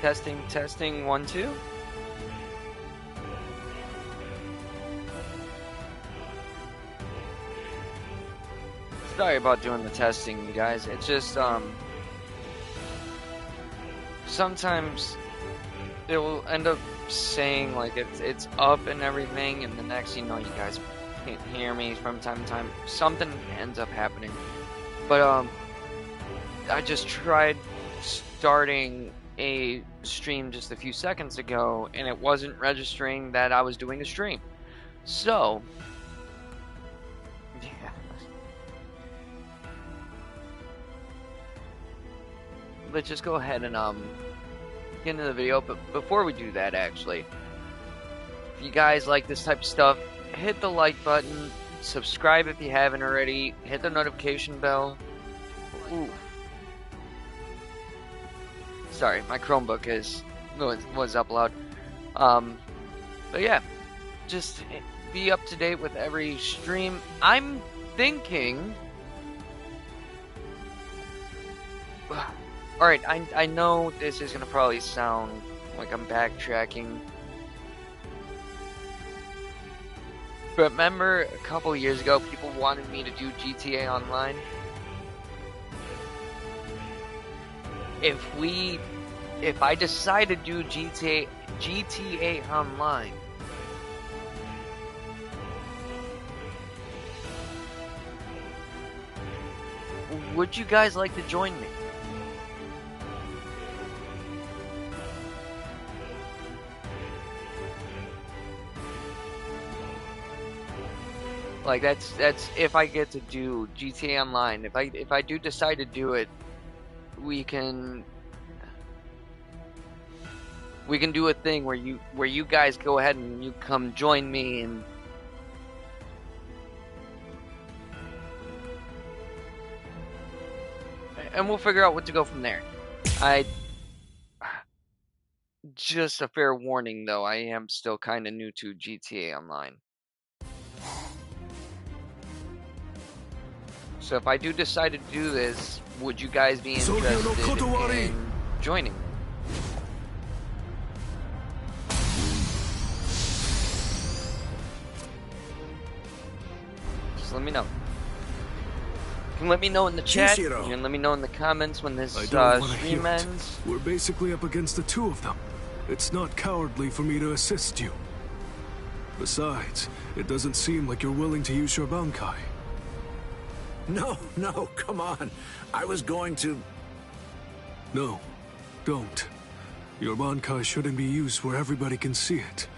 Testing, testing, 1, 2. Sorry about doing the testing, you guys. It's just, sometimes it will end up saying, like, it's up and everything, and the next you know, you guys can't hear me from time to time. Something ends up happening. But, I just tried starting a stream just a few seconds ago, and it wasn't registering that I was doing a stream. So, yeah. Let's just go ahead and get into the video. But before we do that, actually, if you guys like this type of stuff, hit the like button, subscribe if you haven't already, hit the notification bell. Ooh. Sorry, my Chromebook was up loud. But yeah, just be up to date with every stream. I'm thinking. Alright, I know this is gonna probably sound like I'm backtracking. But remember a couple years ago, people wanted me to do GTA Online? If I decide to do GTA Online, would you guys like to join me? Like that's if I get to do GTA Online. If I do decide to do it, we can do a thing where you guys go ahead and you come join me and we'll figure out what to go from there. Just a fair warning though, I am still kind of new to GTA Online. So if I do decide to do this, would you guys be interested in joining me? Just let me know. You can let me know in the chat. You can let me know in the comments when this stream ends. We're basically up against the two of them. It's not cowardly for me to assist you. Besides, it doesn't seem like you're willing to use your Bankai. No, come on. I was going to... No, don't. Your Bankai shouldn't be used where everybody can see it.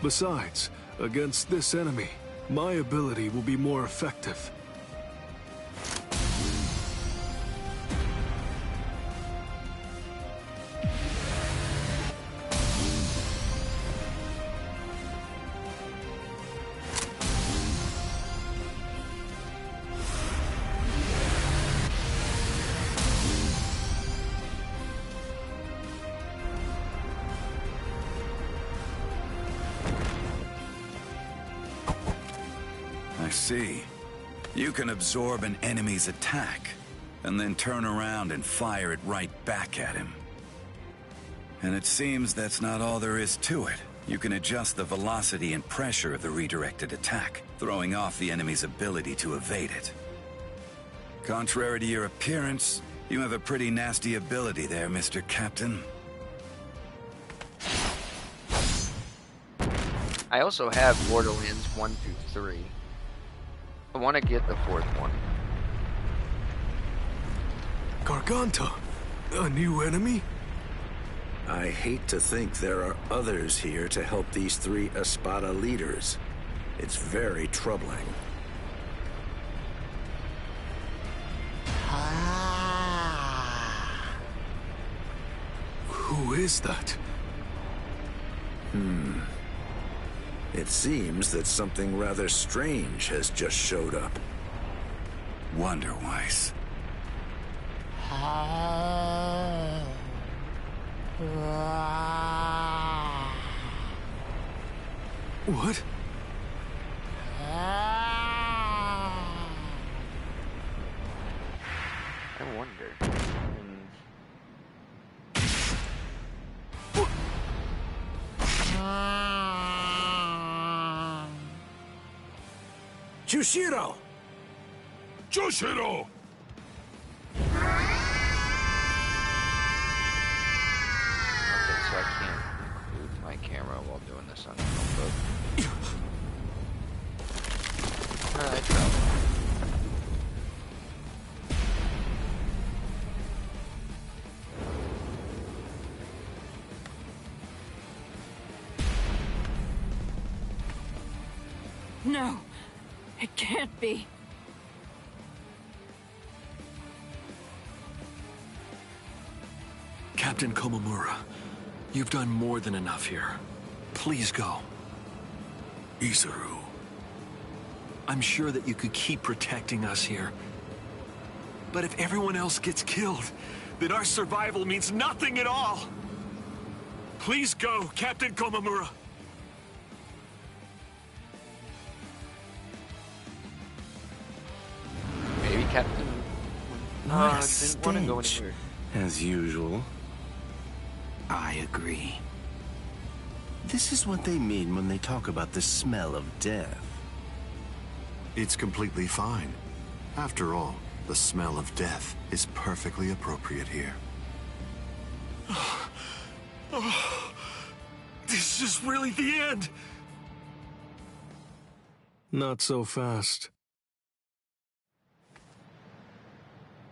Besides, against this enemy, my ability will be more effective. See, you can absorb an enemy's attack, and then turn around and fire it right back at him. And it seems that's not all there is to it. You can adjust the velocity and pressure of the redirected attack, throwing off the enemy's ability to evade it. Contrary to your appearance, you have a pretty nasty ability there, Mr. Captain. I also have Borderlands 1 through 3. I want to get the 4th one. Garganta? A new enemy? I hate to think there are others here to help these 3 Espada leaders. It's very troubling. Who is that? It seems that something rather strange has just showed up. Wonderwise. What? I wonder. Jushiro! Jushiro! Okay, so I can't move my camera while doing this on the notebook. Alright, so. No, it can't be. Captain Komamura, you've done more than enough here. Please go. Isuru. I'm sure that you could keep protecting us here. But if everyone else gets killed, then our survival means nothing at all. Please go, Captain Komamura. Maybe Captain didn't want to go anywhere. As usual. I agree. This is what they mean when they talk about the smell of death. It's completely fine. After all, the smell of death is perfectly appropriate here. This is really the end. Not so fast.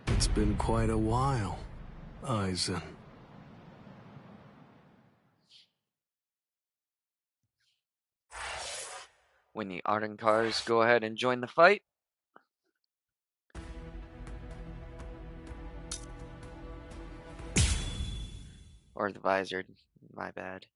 It's been quite a while, Aizen. When the Arden cars go ahead and join the fight. Or the visor, my bad.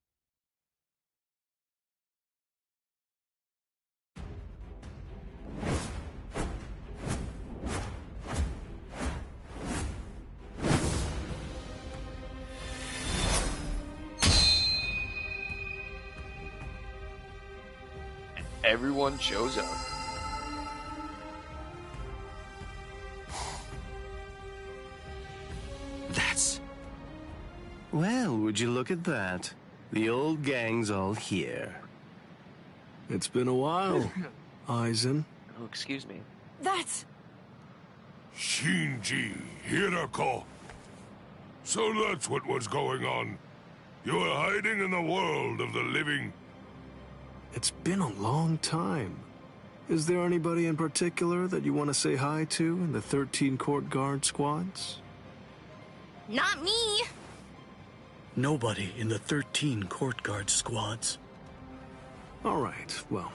Everyone shows up. That's... Well, would you look at that? The old gang's all here. It's been a while, Aizen. Oh, excuse me. That's... Shinji Hirako. So that's what was going on. You were hiding in the world of the living. It's been a long time. Is there anybody in particular that you want to say hi to in the 13 Court Guard squads? Not me. Nobody in the 13 Court Guard squads. All right, well,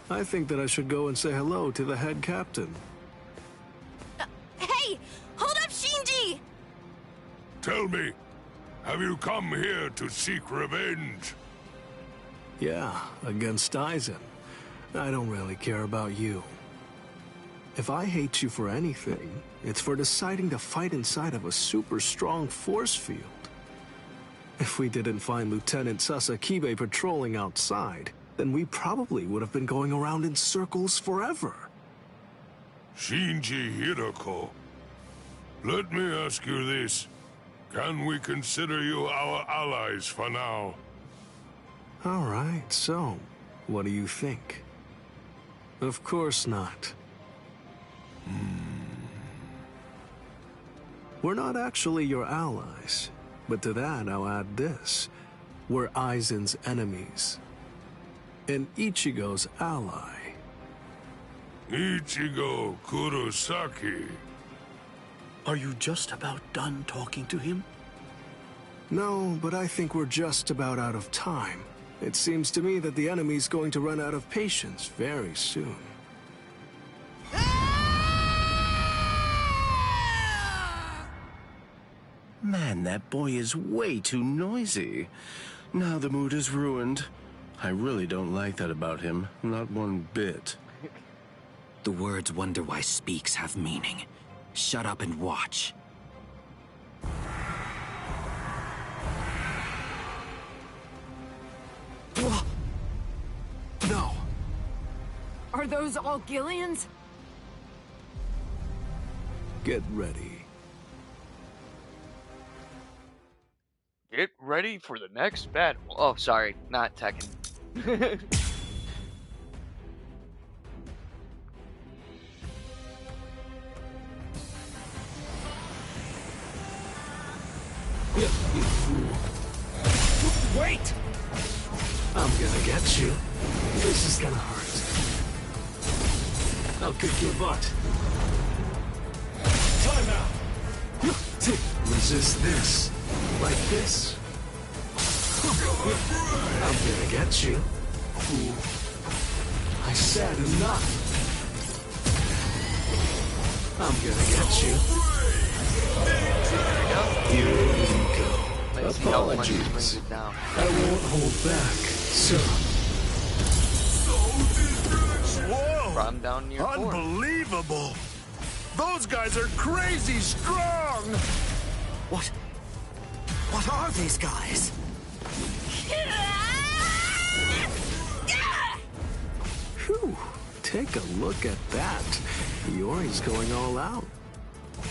I think that I should go and say hello to the head captain. Hey! Hold up, Shinji! Tell me, have you come here to seek revenge? Yeah, against Aizen. I don't really care about you. If I hate you for anything, it's for deciding to fight inside of a super strong force field. If we didn't find Lieutenant Sasakibe patrolling outside, then we probably would have been going around in circles forever. Shinji Hirako, let me ask you this. Can we consider you our allies for now? All right, so, what do you think? Of course not. We're not actually your allies, but to that I'll add this. We're Aizen's enemies. And Ichigo's ally. Ichigo Kurosaki. Are you just about done talking to him? No, but I think we're just about out of time. It seems to me that the enemy's going to run out of patience very soon. Man, that boy is way too noisy. Now the mood is ruined. I really don't like that about him, not one bit. The words "wonder why speaks" have meaning. Shut up and watch. No. Are those all Gillians? Get ready. Get ready for the next battle. Oh, sorry, not Tekken. You fool. Wait! I'm gonna get you. This is gonna hurt. I'll kick your butt. Time out! Resist this. Like this. I'm gonna get you. Fool. I said enough. I'm gonna get you. Here we go. Let's see how much he brings Apologies. it down. I won't hold back, sir. Whoa! From down near 4. Unbelievable! Those guys are crazy strong! What are these guys? Whew. Take a look at that. Yori's going all out.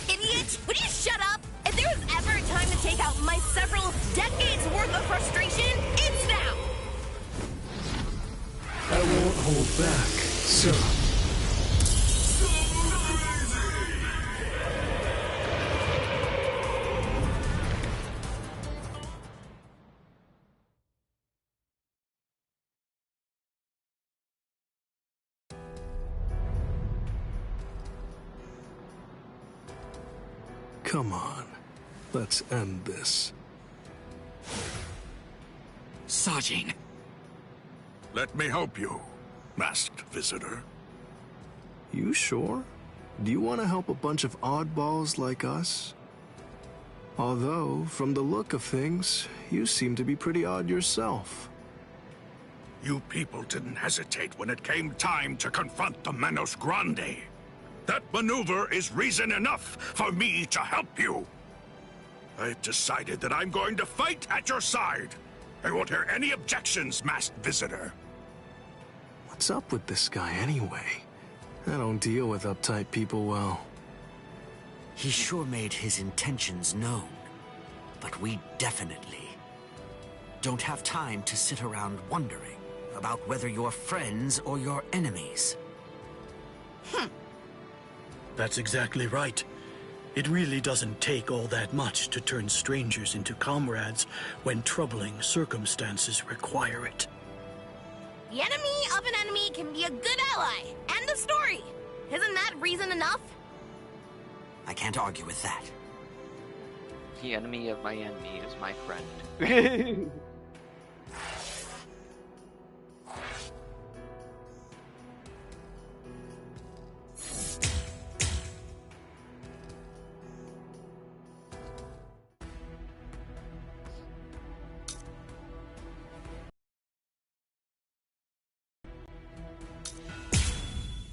Idiot! Would you shut up? If there was ever a time to take out my several decades worth of frustration, it's now! I won't hold back, sir. Come on. Let's end this. Sajin. Let me help you, masked visitor. You sure? Do you want to help a bunch of oddballs like us? Although, from the look of things, you seem to be pretty odd yourself. You people didn't hesitate when it came time to confront the Manos Grande. That maneuver is reason enough for me to help you. I've decided that I'm going to fight at your side. I won't hear any objections, masked visitor. What's up with this guy anyway? I don't deal with uptight people well. He sure made his intentions known. But we definitely don't have time to sit around wondering about whether you're friends or your enemies. That's exactly right. It really doesn't take all that much to turn strangers into comrades when troubling circumstances require it. The enemy of an enemy can be a good ally. End of story. Isn't that reason enough? I can't argue with that. The enemy of my enemy is my friend.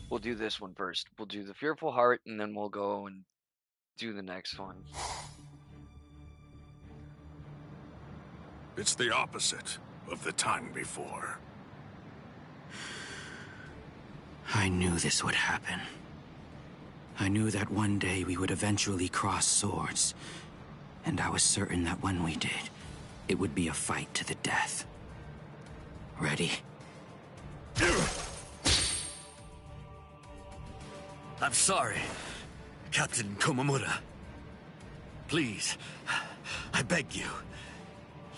We'll do this one first. We'll do the Fearful Heart, and then we'll go and do the next one. It's the opposite of the time before. I knew this would happen. I knew that one day we would eventually cross swords. And I was certain that when we did, it would be a fight to the death. Ready? I'm sorry, Captain Komamura. Please, I beg you,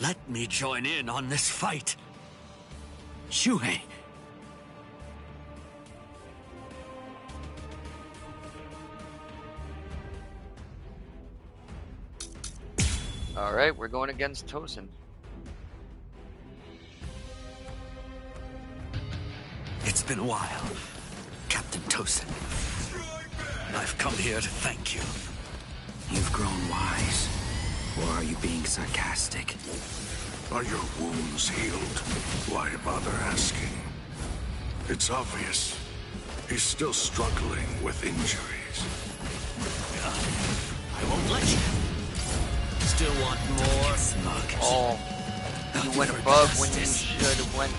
let me join in on this fight. Shuhei! Alright, we're going against Tosin. It's been a while, Captain Tosin. I've come here to thank you. You've grown wise. Or are you being sarcastic? Are your wounds healed? Why bother asking? It's obvious. He's still struggling with injuries. I won't let you. Still want more? Smug. Oh, you went above when you should have went.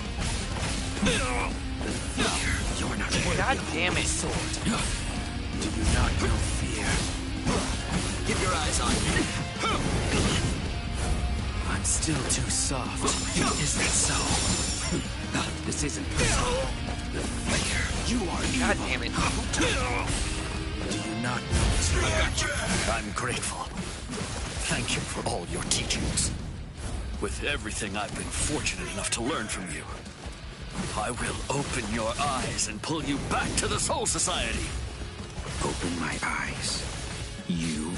You're not worthy God of damn my it. sword. Do you not know fear? Keep your eyes on me. I'm still too soft. Is that so? This isn't personal. You are God evil. damn it. Do you not know fear? I'm grateful. thank you for all your teachings. With everything I've been fortunate enough to learn from you, I will open your eyes and pull you back to the Soul Society. Open my eyes. You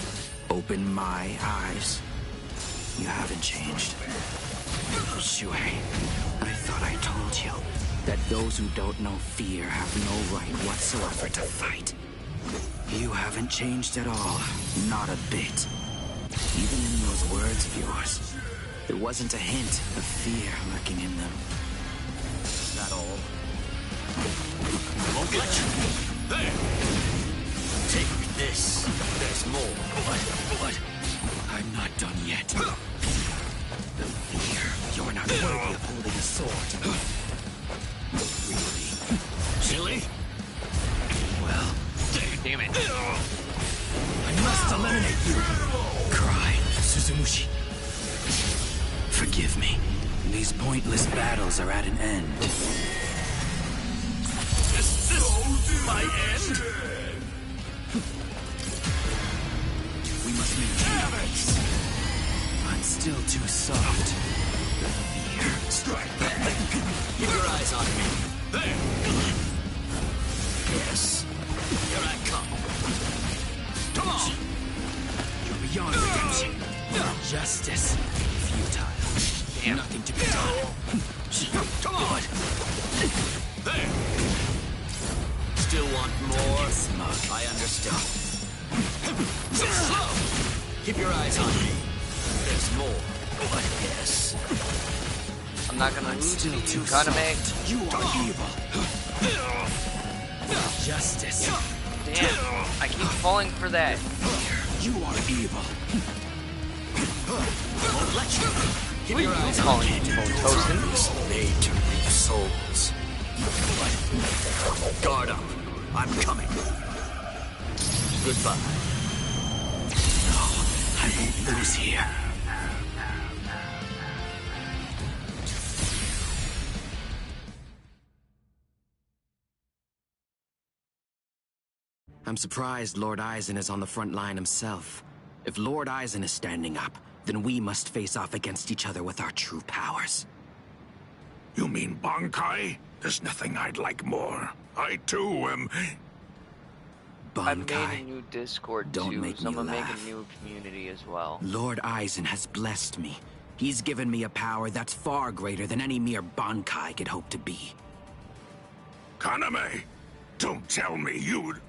open my eyes. You haven't changed. Shui, I thought I told you that those who don't know fear have no right whatsoever to fight. You haven't changed at all. Not a bit. Even in those words of yours, there wasn't a hint of fear lurking in them. Is that all? I won't let you. There! Take this. There's more. What? I'm not done yet. Fear. You're not worthy of holding a sword. Really? Silly? Well, Damn it. I must eliminate you. Cry, Suzumushi. Forgive me. These pointless battles are at an end. Is this my end? We must maintain peace. I'm still too soft. Fear. Strike back. Keep your eyes on me. There! Yes. Here I come. Come on! You're beyond redemption. Justice. Futile. Damn. Nothing to be done. Come on! There! Still want more? Smug. I understand. Slow! Keep your eyes on me. There's more. Yes. I'm not gonna lose to you, too Kaname. soft. You are evil. Justice. Damn. I keep falling for that. You are evil. Won't let you. Keep Who your are you eyes on calling me. Tosin? Is made to reap souls. Guard up. I'm coming. Goodbye. No, I won't lose here. I'm surprised Lord Aizen is on the front line himself. If Lord Aizen is standing up, then we must face off against each other with our true powers. You mean Bankai? There's nothing I'd like more. I too am... I made a Bankai, new Discord Don't too, make so I'm me gonna make laugh. a new community as well. Lord Aizen has blessed me. He's given me a power that's far greater than any mere Bankai could hope to be. Kaname! Don't tell me you'd...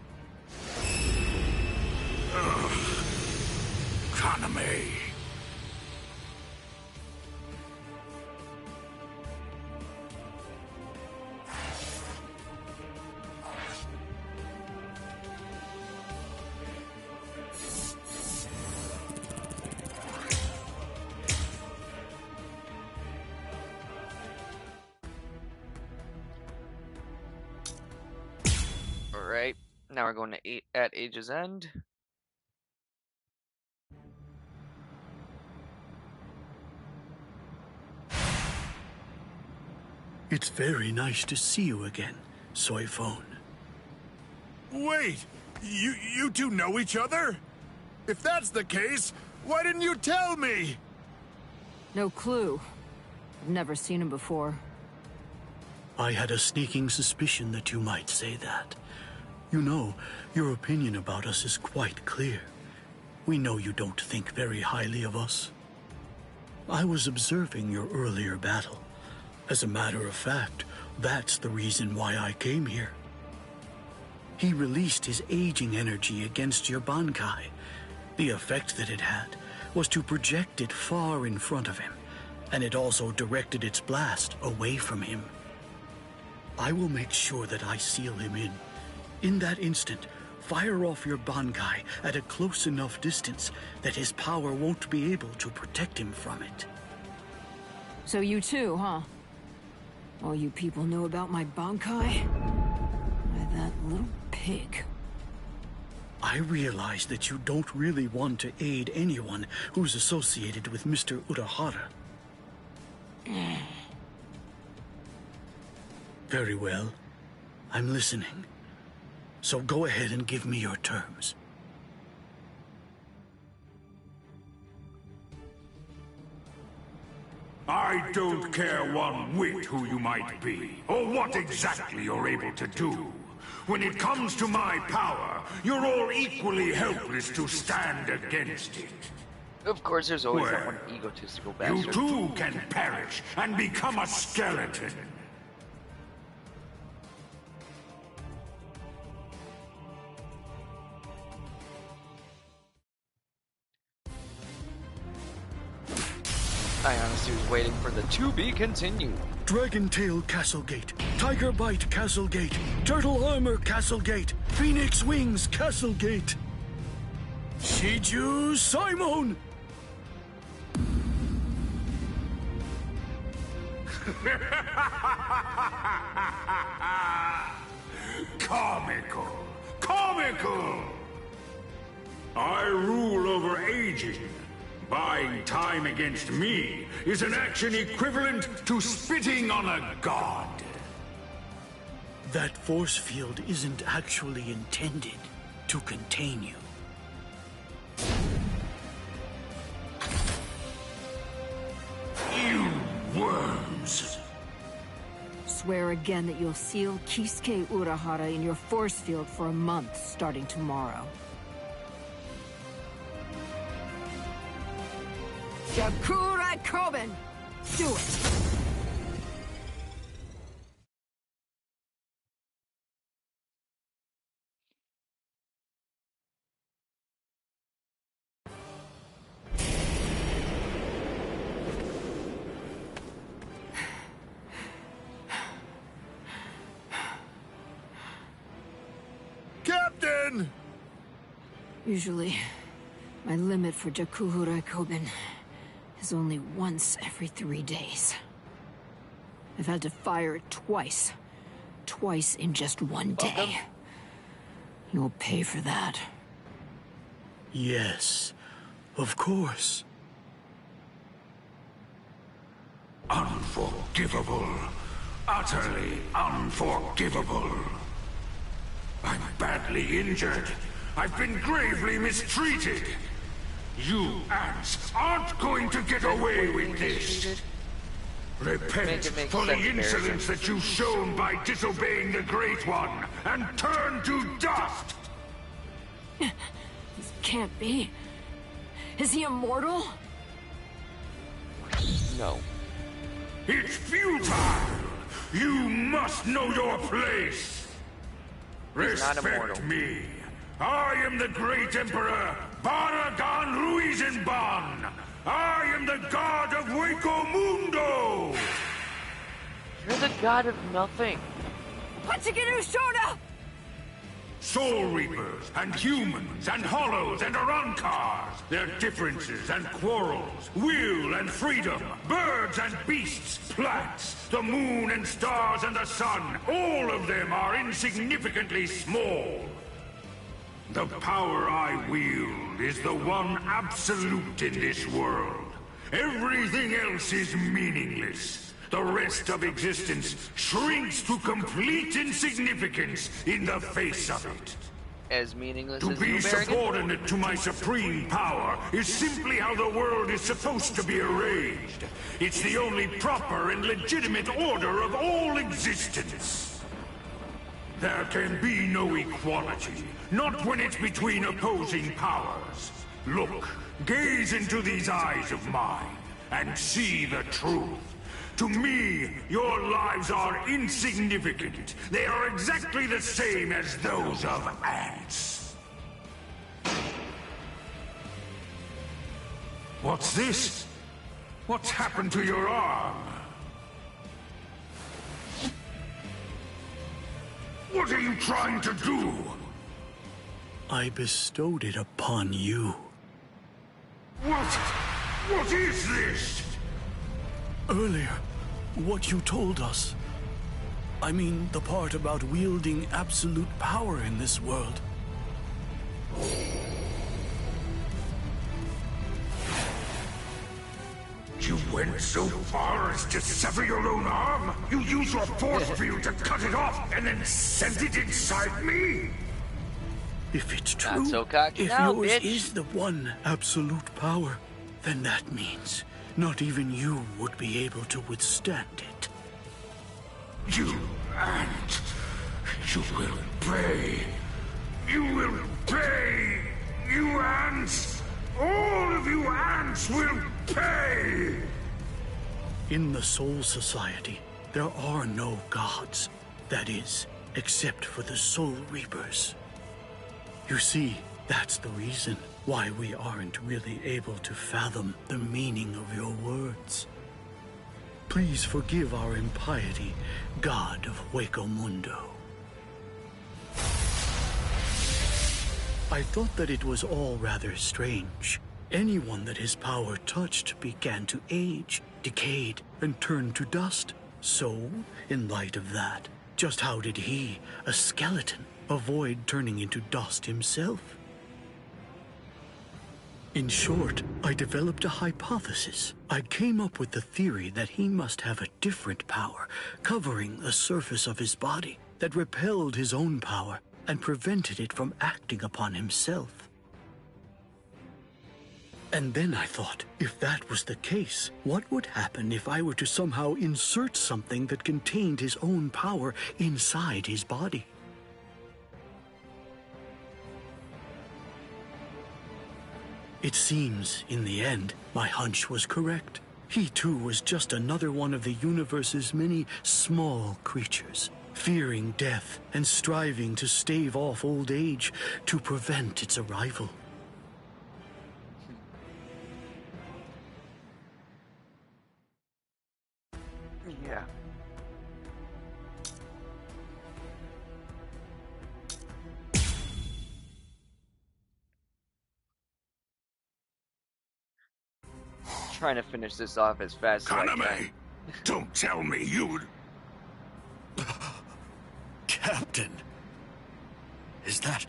Ugh. Kaname... Alright, now we're going to at Age's End. It's very nice to see you again, Soy Phone. Wait! You two know each other? If that's the case, why didn't you tell me? No clue. I've never seen him before. I had a sneaking suspicion that you might say that. You know, your opinion about us is quite clear. We know you don't think very highly of us. I was observing your earlier battle. As a matter of fact, that's the reason why I came here. He released his aging energy against your Bankai. The effect that it had was to project it far in front of him, and it also directed its blast away from him. I will make sure that I seal him in. In that instant, fire off your Bankai at a close enough distance that his power won't be able to protect him from it. So you too, huh? All you people know about my Bankai? Why, that little pig. I realize that you don't really want to aid anyone who's associated with Mr. Urahara. Very well. I'm listening. So go ahead and give me your terms. I don't care one whit who you might be, or what exactly you're able to do. When it comes to my power, you're all equally helpless to stand against it. Of course, there's always that one egotistical bastard. You too can perish and become a skeleton. I honestly was waiting for the to be continued. Dragon Tail Castle Gate, Tiger Bite Castle Gate, Turtle Armor Castle Gate, Phoenix Wings Castle Gate. Shiju Simon! Comical. Comical! I rule over aging. Buying time against me is an action equivalent to spitting on a god. That force field isn't actually intended to contain you. You worms! Swear again that you'll seal Kisuke Urahara in your force field for a month starting tomorrow. Jakura Koben! Do it! Captain! Usually, my limit for Jakura Koben is only once every 3 days. I've had to fire it twice. Twice in just one day. You'll pay for that. Yes, of course. Unforgivable. Utterly unforgivable. I'm badly injured. I've been gravely mistreated. You ants aren't going to get away with this. Repent for the insolence that you've shown by disobeying the Great One and turn to dust! This can't be. Is he immortal? No. It's futile! You must know your place! He's not immortal. Respect me! I am the great Emperor Baragan Ruizenban! I am the god of Hueco Mundo! You're the god of nothing. Hachigiru Shoda! Soul Reapers, and humans, and hollows, and Arankars, their differences and quarrels, will and freedom, birds and beasts, plants, the moon and stars and the sun, all of them are insignificantly small. The power I wield is the one absolute in this world. Everything else is meaningless. The rest of existence shrinks to complete insignificance in the face of it. As meaningless To as be you, Barrigan? subordinate to my supreme power is simply how the world is supposed to be arranged. It's the only proper and legitimate order of all existence. There can be no equality, not when it's between opposing powers. Look, gaze into these eyes of mine, and see the truth. To me, your lives are insignificant. They are exactly the same as those of ants. What's this? What's happened to your arm? What are you trying to do? I bestowed it upon you. What is this? Earlier, what you told us. I mean, the part about wielding absolute power in this world. You went so far as to sever your own arm? You used your force field to cut it off and then sent it inside me? If it's true, Not so cocky if now, yours bitch. is the one absolute power, then that means Not even you would be able to withstand it. You ant. You will pay. You will pay. You ants. All of you ants will pay. In the Soul Society, there are no gods. That is, except for the Soul Reapers. You see, that's the reason why we aren't really able to fathom the meaning of your words. Please forgive our impiety, God of Hueco Mundo. I thought that it was all rather strange. Anyone that his power touched began to age, decayed, and turn to dust. So, in light of that, just how did he, a skeleton, avoid turning into dust himself? In short, I developed a hypothesis. I came up with the theory that he must have a different power, covering the surface of his body, that repelled his own power and prevented it from acting upon himself. And then I thought, if that was the case, what would happen if I were to somehow insert something that contained his own power inside his body? It seems, in the end, my hunch was correct. He too was just another one of the universe's many small creatures, fearing death and striving to stave off old age to prevent its arrival. Yeah. Trying to finish this off as fast as I can. Don't tell me you'd... Captain. Is that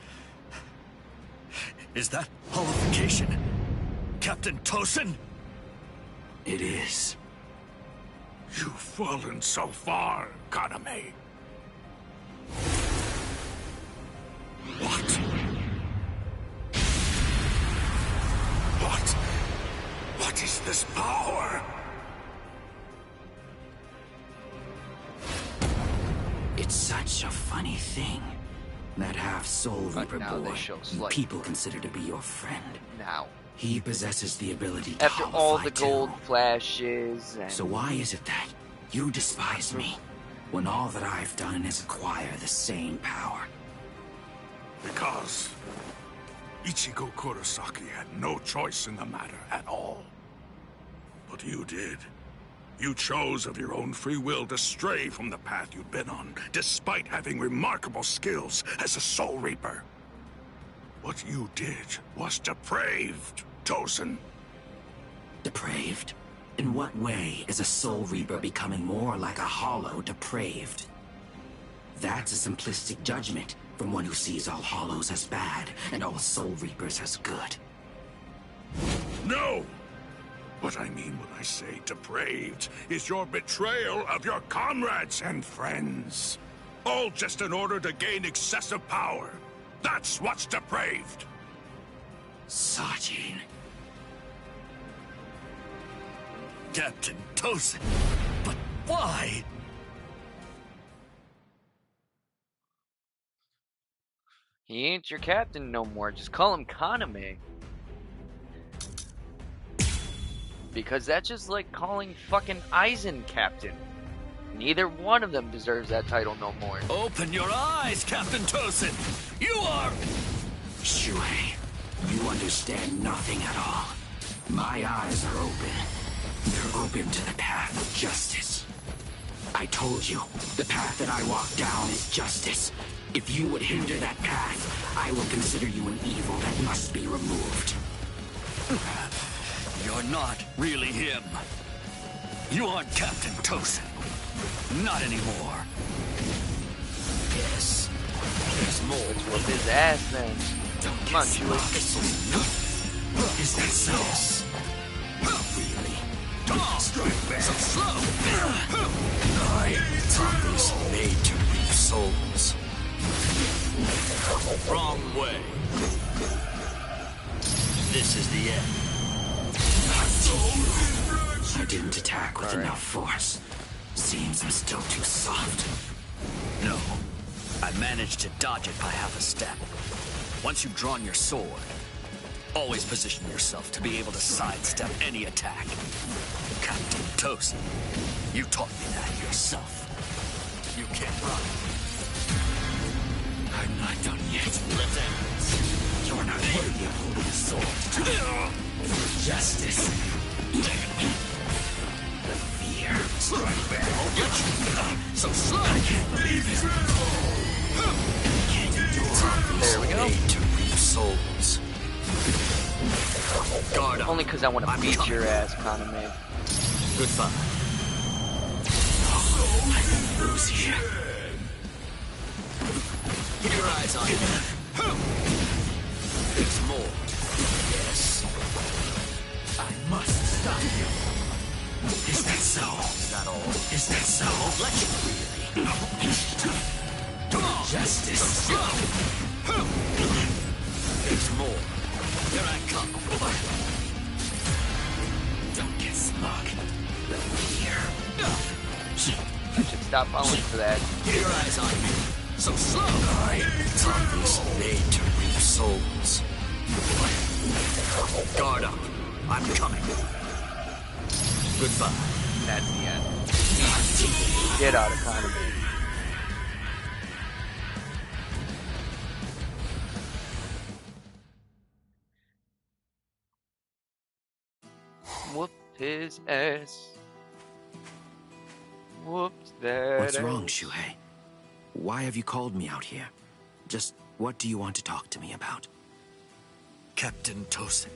hollification? Captain Tosin? It is. You've fallen so far, Kaname. What? What is this power? It's such a funny thing. That half-soul Reaper boy people consider to be your friend. Now. He possesses the ability to after all the gold flashes and... So why is it that you despise me when all that I've done is acquire the same power? Because Ichigo Kurosaki had no choice in the matter at all. But you did. You chose of your own free will to stray from the path you'd been on, despite having remarkable skills as a Soul Reaper. What you did was depraved, Tosin. Depraved? In what way is a Soul Reaper becoming more like a hollow depraved? That's a simplistic judgment from one who sees all hollows as bad and all Soul Reapers as good. No! What I mean when I say depraved is your betrayal of your comrades and friends. All just in order to gain excessive power. That's what's depraved. Sajin. Captain Tosin. But why? He ain't your captain no more. Just call him Kaname. Because that's just like calling fucking Aizen captain. Neither one of them deserves that title no more. Open your eyes, Captain Tosin! You are... Shuhei, you understand nothing at all. My eyes are open. They're open to the path of justice. I told you, the path that I walk down is justice. If you would hinder that path, I will consider you an evil that must be removed. You're not really him. You aren't Captain Tosin. Not anymore. Yes. There's more. Let's whoop his ass then. Come on, Chewie. Is that so? Really? Strike back. So slow. I was made to reap souls. Wrong way. This is the end. I didn't attack with enough force. Seems I'm still too soft. No. I managed to dodge it by half a step. Once you've drawn your sword, always position yourself to be able to sidestep any attack. Captain Tosin, you taught me that yourself. You can't run. I'm not done yet. You're not worthy of holding a sword. For justice. The fear. Strike back. I'll get you. So slow. I can't believe it. I can't endure. There we go. Made to reap souls. Guard up. Only because I want to beat your ass, Kaname. Goodbye. I will lose here. Keep your eyes on me. There's more. Yes. I must stop you. Is that so? Is that all? Is that so? Won't let you, really. Come on. Justice. There's more. Here I come. Don't get smug. The fear. I should stop falling for that. Keep your eyes on me. So slow. I taught this made to reap souls. Guard up. I'm coming. Goodbye. That's the end. Get out of Kaname. Whooped his ass. Whooped that What's wrong, ass. Shuhei? Why have you called me out here? Just what do you want to talk to me about? Captain Tosin,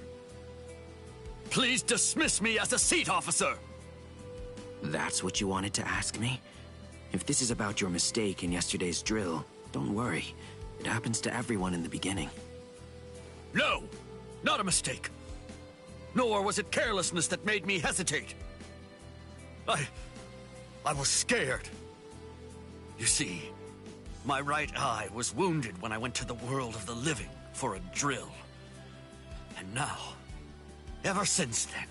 please dismiss me as a seat officer. That's what you wanted to ask me? If this is about your mistake in yesterday's drill, don't worry. It happens to everyone in the beginning. No, not a mistake. Nor was it carelessness that made me hesitate. I was scared. You see, my right eye was wounded when I went to the world of the living for a drill. And now, ever since then,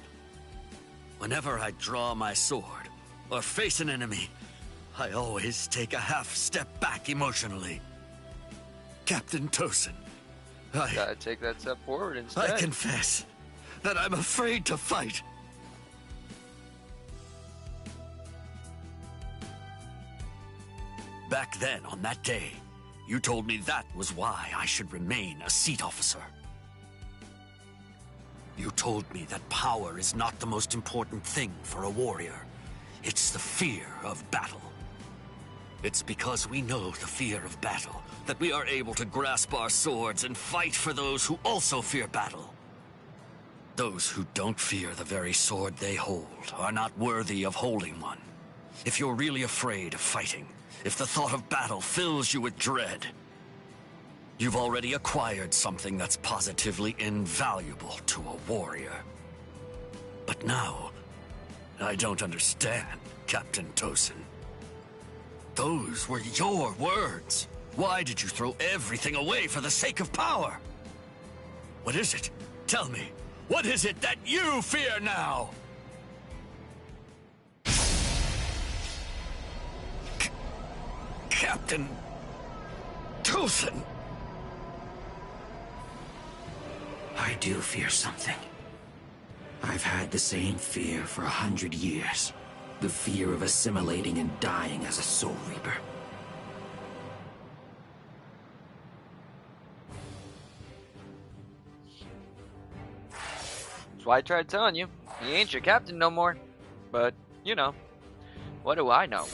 whenever I draw my sword or face an enemy, I always take a half step back emotionally. Captain Tosin, Gotta take that step forward instead. I confess that I'm afraid to fight. Back then, on that day, you told me that was why I should remain a seat officer. You told me that power is not the most important thing for a warrior. It's the fear of battle. It's because we know the fear of battle that we are able to grasp our swords and fight for those who also fear battle. Those who don't fear the very sword they hold are not worthy of holding one. If you're really afraid of fighting, if the thought of battle fills you with dread, you've already acquired something that's positively invaluable to a warrior. But now, I don't understand, Captain Tosin. Those were your words. Why did you throw everything away for the sake of power? What is it? Tell me. What is it that you fear now? Captain Tosin. I do fear something. I've had the same fear for 100 years. The fear of assimilating and dying as a Soul Reaper. That's why I tried telling you. He ain't your captain no more. But, you know, what do I know?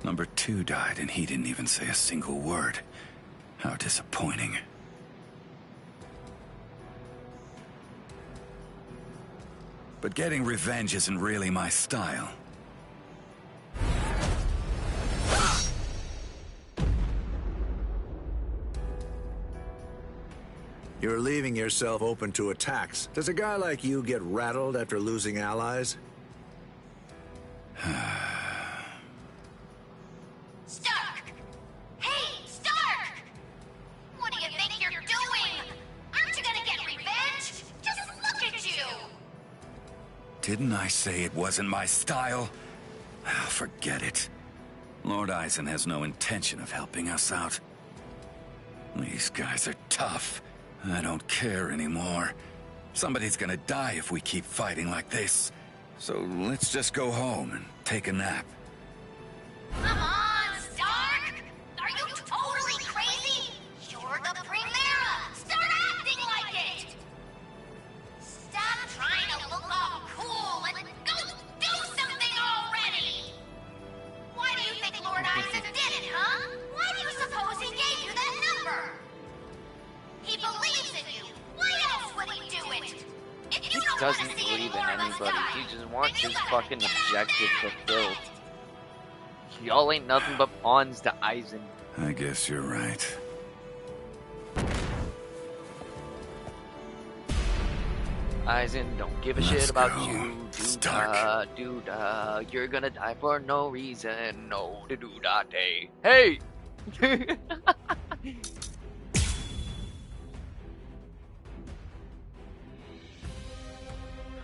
Number 2 died and he didn't even say a single word. How disappointing. But getting revenge isn't really my style. You're leaving yourself open to attacks. Does a guy like you get rattled after losing allies? Stark! Hey, Stark! What do you think you're doing? Aren't you gonna get revenge? Just look at you! Didn't I say it wasn't my style? Forget it. Lord Eisen has no intention of helping us out. These guys are tough. I don't care anymore. Somebody's gonna die if we keep fighting like this. So let's just go home and take a nap. Come on, Stark! Are you totally crazy? You're the Primera! Start acting like it! Stop trying to look all cool and go do something already! Why do you think Lord Eisen did it, huh? Why do you suppose he gave you that number? He believes in you. Why else would he do it? If you He don't doesn't want to see believe any in more of us anybody. die, He just wants then his you gotta fucking get out of objective here. fulfilled. Y'all ain't nothing but pawns to Eisen. I guess you're right. Eisen don't give a Let's shit about go. you. Stark. Duda. You're gonna die for no reason. No, da day. Hey!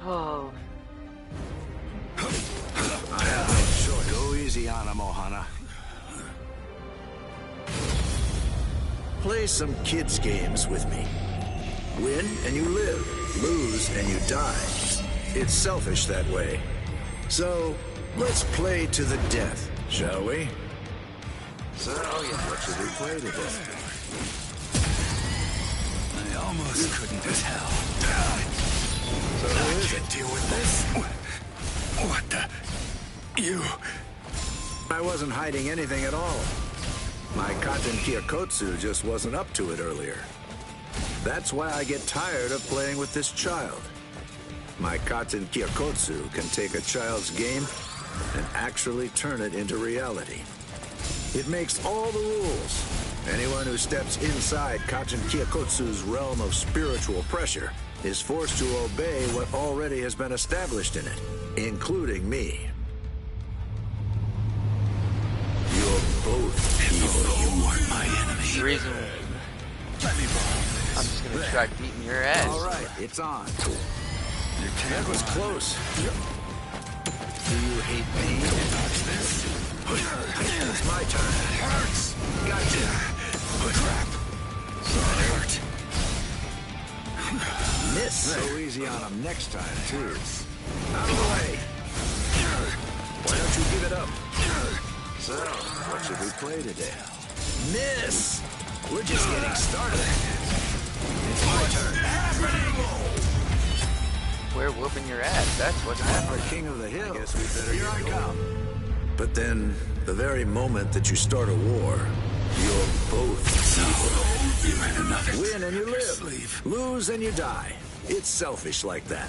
Oh. Sure, go easy on him, Ohana. Play some kids' games with me. Win and you live. Lose and you die. It's selfish that way. So, let's play to the death, shall we? So, what should we play today? I almost couldn't tell. So who is it? Deal with this? What the? You... I wasn't hiding anything at all. My Katen Kyokotsu just wasn't up to it earlier. That's why I get tired of playing with this child. My Katen Kyokotsu can take a child's game and actually turn it into reality. It makes all the rules. Anyone who steps inside Katen Kyokotsu's realm of spiritual pressure is forced to obey what already has been established in it, including me. You're both evil. You weren't my enemy. The reason Let me borrow this. I'm just gonna try beating your ass. All right, it's on. That was close. Do you hate me? Dodge this. It's my turn. Hurts. Gotcha. Crap. That hurt. Miss. So easy on him next time, too. Out of the way. Why don't you give it up? So, what should we play today? Miss. We're just getting started. It's my turn. We're whooping your ass. That's what's happening. King of the Hill. I guess we better Here I come. But then, the very moment that you start a war, you're both evil. You had another Win and you live. sleeve. Lose and you die. It's selfish like that.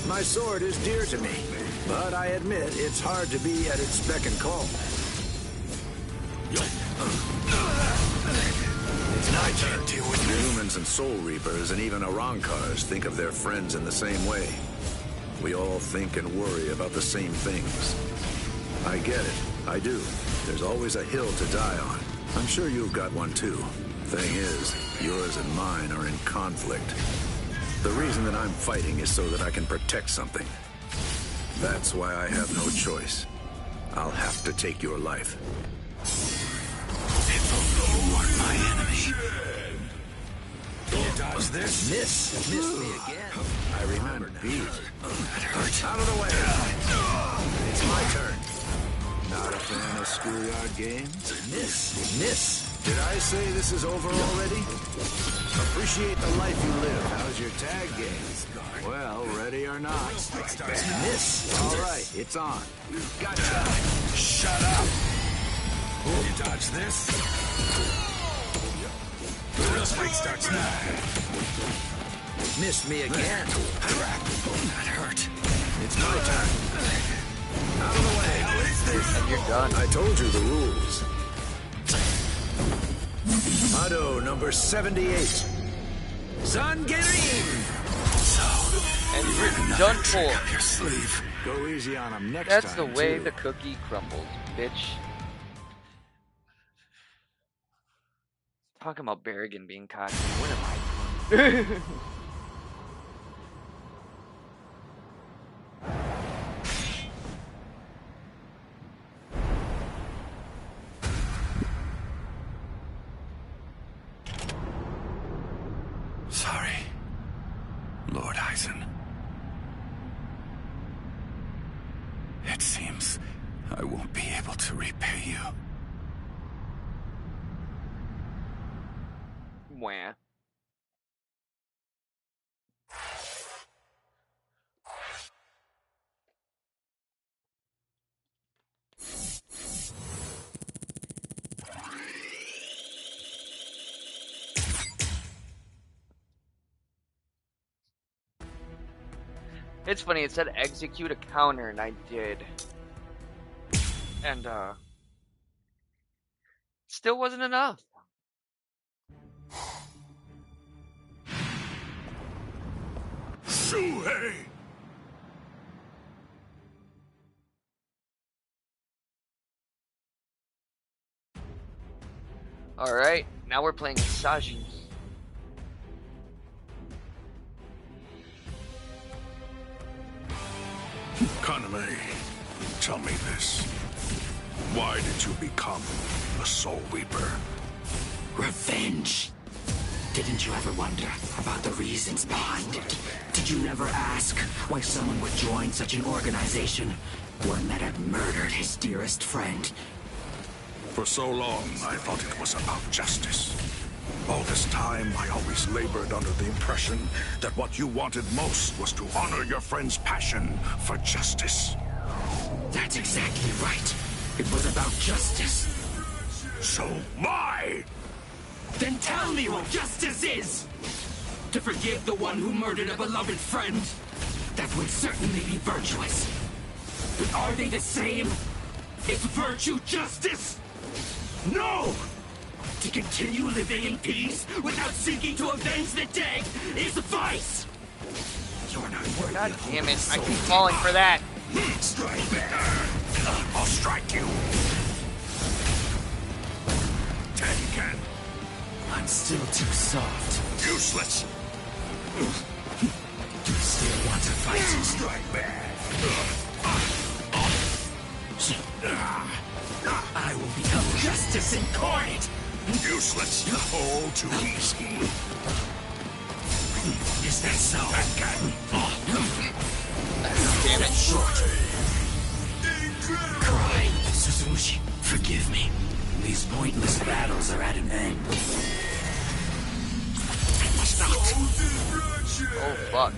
My sword is dear to me, but I admit it's hard to be at its beck and call. It's my turn. Deal with humans and soul reapers and even Arankars think of their friends in the same way. We all think and worry about the same things. I get it. I do. There's always a hill to die on. I'm sure you've got one too. Thing is, yours and mine are in conflict. The reason that I'm fighting is so that I can protect something. That's why I have no choice. I'll have to take your life. If only you weren't my enemy. Can you dodge this? Miss me again. I remember beat. That hurt. Out of the way. It's my turn. Not a fan of schoolyard games? Miss. Did I say this is over already? Appreciate the life you live. How's your tag game? Well, ready or not. Miss. All right, it's on. Gotcha. Shut up. Can you dodge this? The real fight starts now. Missed me again. Crap. That hurt. It's my turn. Out of the way. How is this? And you're done. I told you the rules. Motto number 78. Son, get in! And you're done for. Up your sleeve. Go easy on him next That's time, the way too. the cookie crumbles, bitch. Talking about Berrigan being cocky. What am I doing? Sorry, Lord Eisen. It seems I won't be able to repay you. Wah. It's funny, it said execute a counter, and I did. And, still wasn't enough. Shuhei! Alright, now we're playing Saji. Kaname, tell me this. Why did you become a Soul Reaper? Revenge. Didn't you ever wonder about the reasons behind it? Did you never ask why someone would join such an organization? One that had murdered his dearest friend. For so long, I thought it was about justice. All this time, I always labored under the impression that what you wanted most was to honor your friend's passion for justice. That's exactly right. It was about justice. So why? Then tell me what justice is! To forgive the one who murdered a beloved friend? That would certainly be virtuous. But are they the same? Is virtue justice? No! To continue living in peace without seeking to avenge the dead is vice! You're not worthy. God damn it, I keep falling for that. Strike back! I'll strike you. Tenkan. I'm still too soft. Useless. Do you still want to fight? Strike back. I will become justice incarnate! Useless. All too easy. Is that so? Damn it. Short. Cry, Suzumushi. Forgive me. These pointless battles are at an end. I must not. Oh, fuck.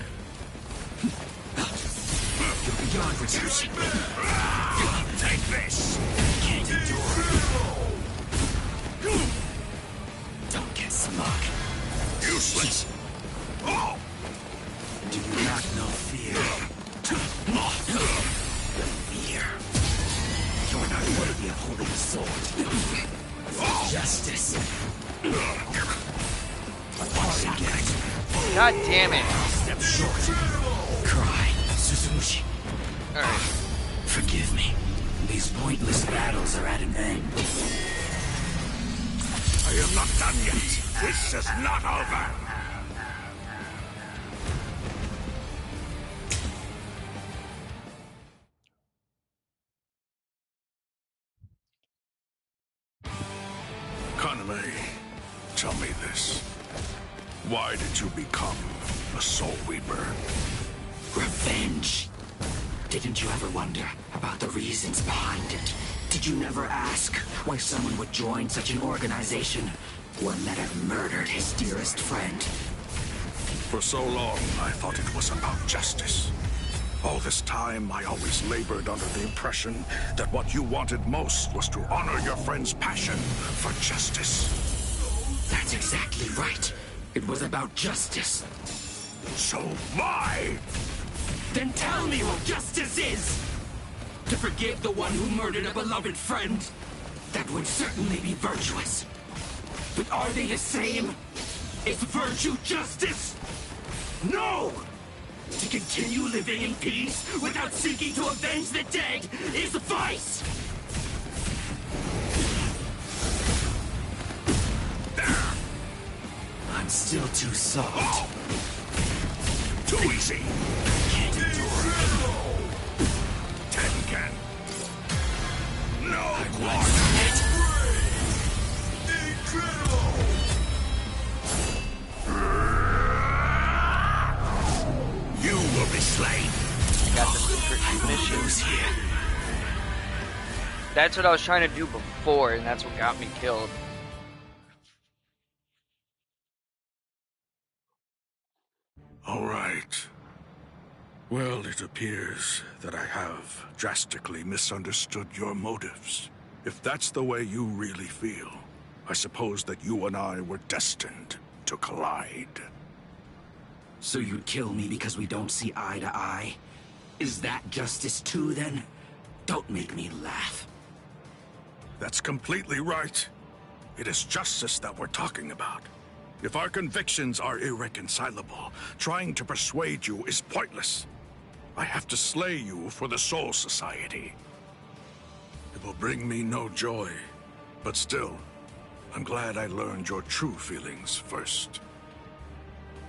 You're beyond redemption. Take this. Can't endure. Don't get smug. Useless. Oh. Do you not know fear? Fear. You're not worthy of holding a sword. Justice. God damn it. Step short. Cry, Suzumushi. Alright. Forgive me. These pointless battles are at an end. I am not done yet. This is not over. Kaname, tell me this. Why did you become a Soul Reaper? Revenge. Didn't you ever wonder about the reasons behind it? Did you never ask why someone would join such an organization? One that had murdered his dearest friend. For so long, I thought it was about justice. All this time, I always labored under the impression that what you wanted most was to honor your friend's passion for justice. That's exactly right. It was about justice. So why? Then tell me what justice is! To forgive the one who murdered a beloved friend? That would certainly be virtuous. But are they the same? Is virtue justice? No! To continue living in peace without seeking to avenge the dead is vice! I'm still too soft. Too easy. Can't endure it. Tengen. No It. You will be slain. Got the secret missions here. That's what I was trying to do before, and that's what got me killed. All right. Well, it appears that I have drastically misunderstood your motives. If that's the way you really feel, I suppose that you and I were destined to collide. So you'd kill me because we don't see eye to eye? Is that justice too, then? Don't make me laugh. That's completely right. It is justice that we're talking about. If our convictions are irreconcilable, trying to persuade you is pointless. I have to slay you for the Soul Society. It will bring me no joy, but still, I'm glad I learned your true feelings first.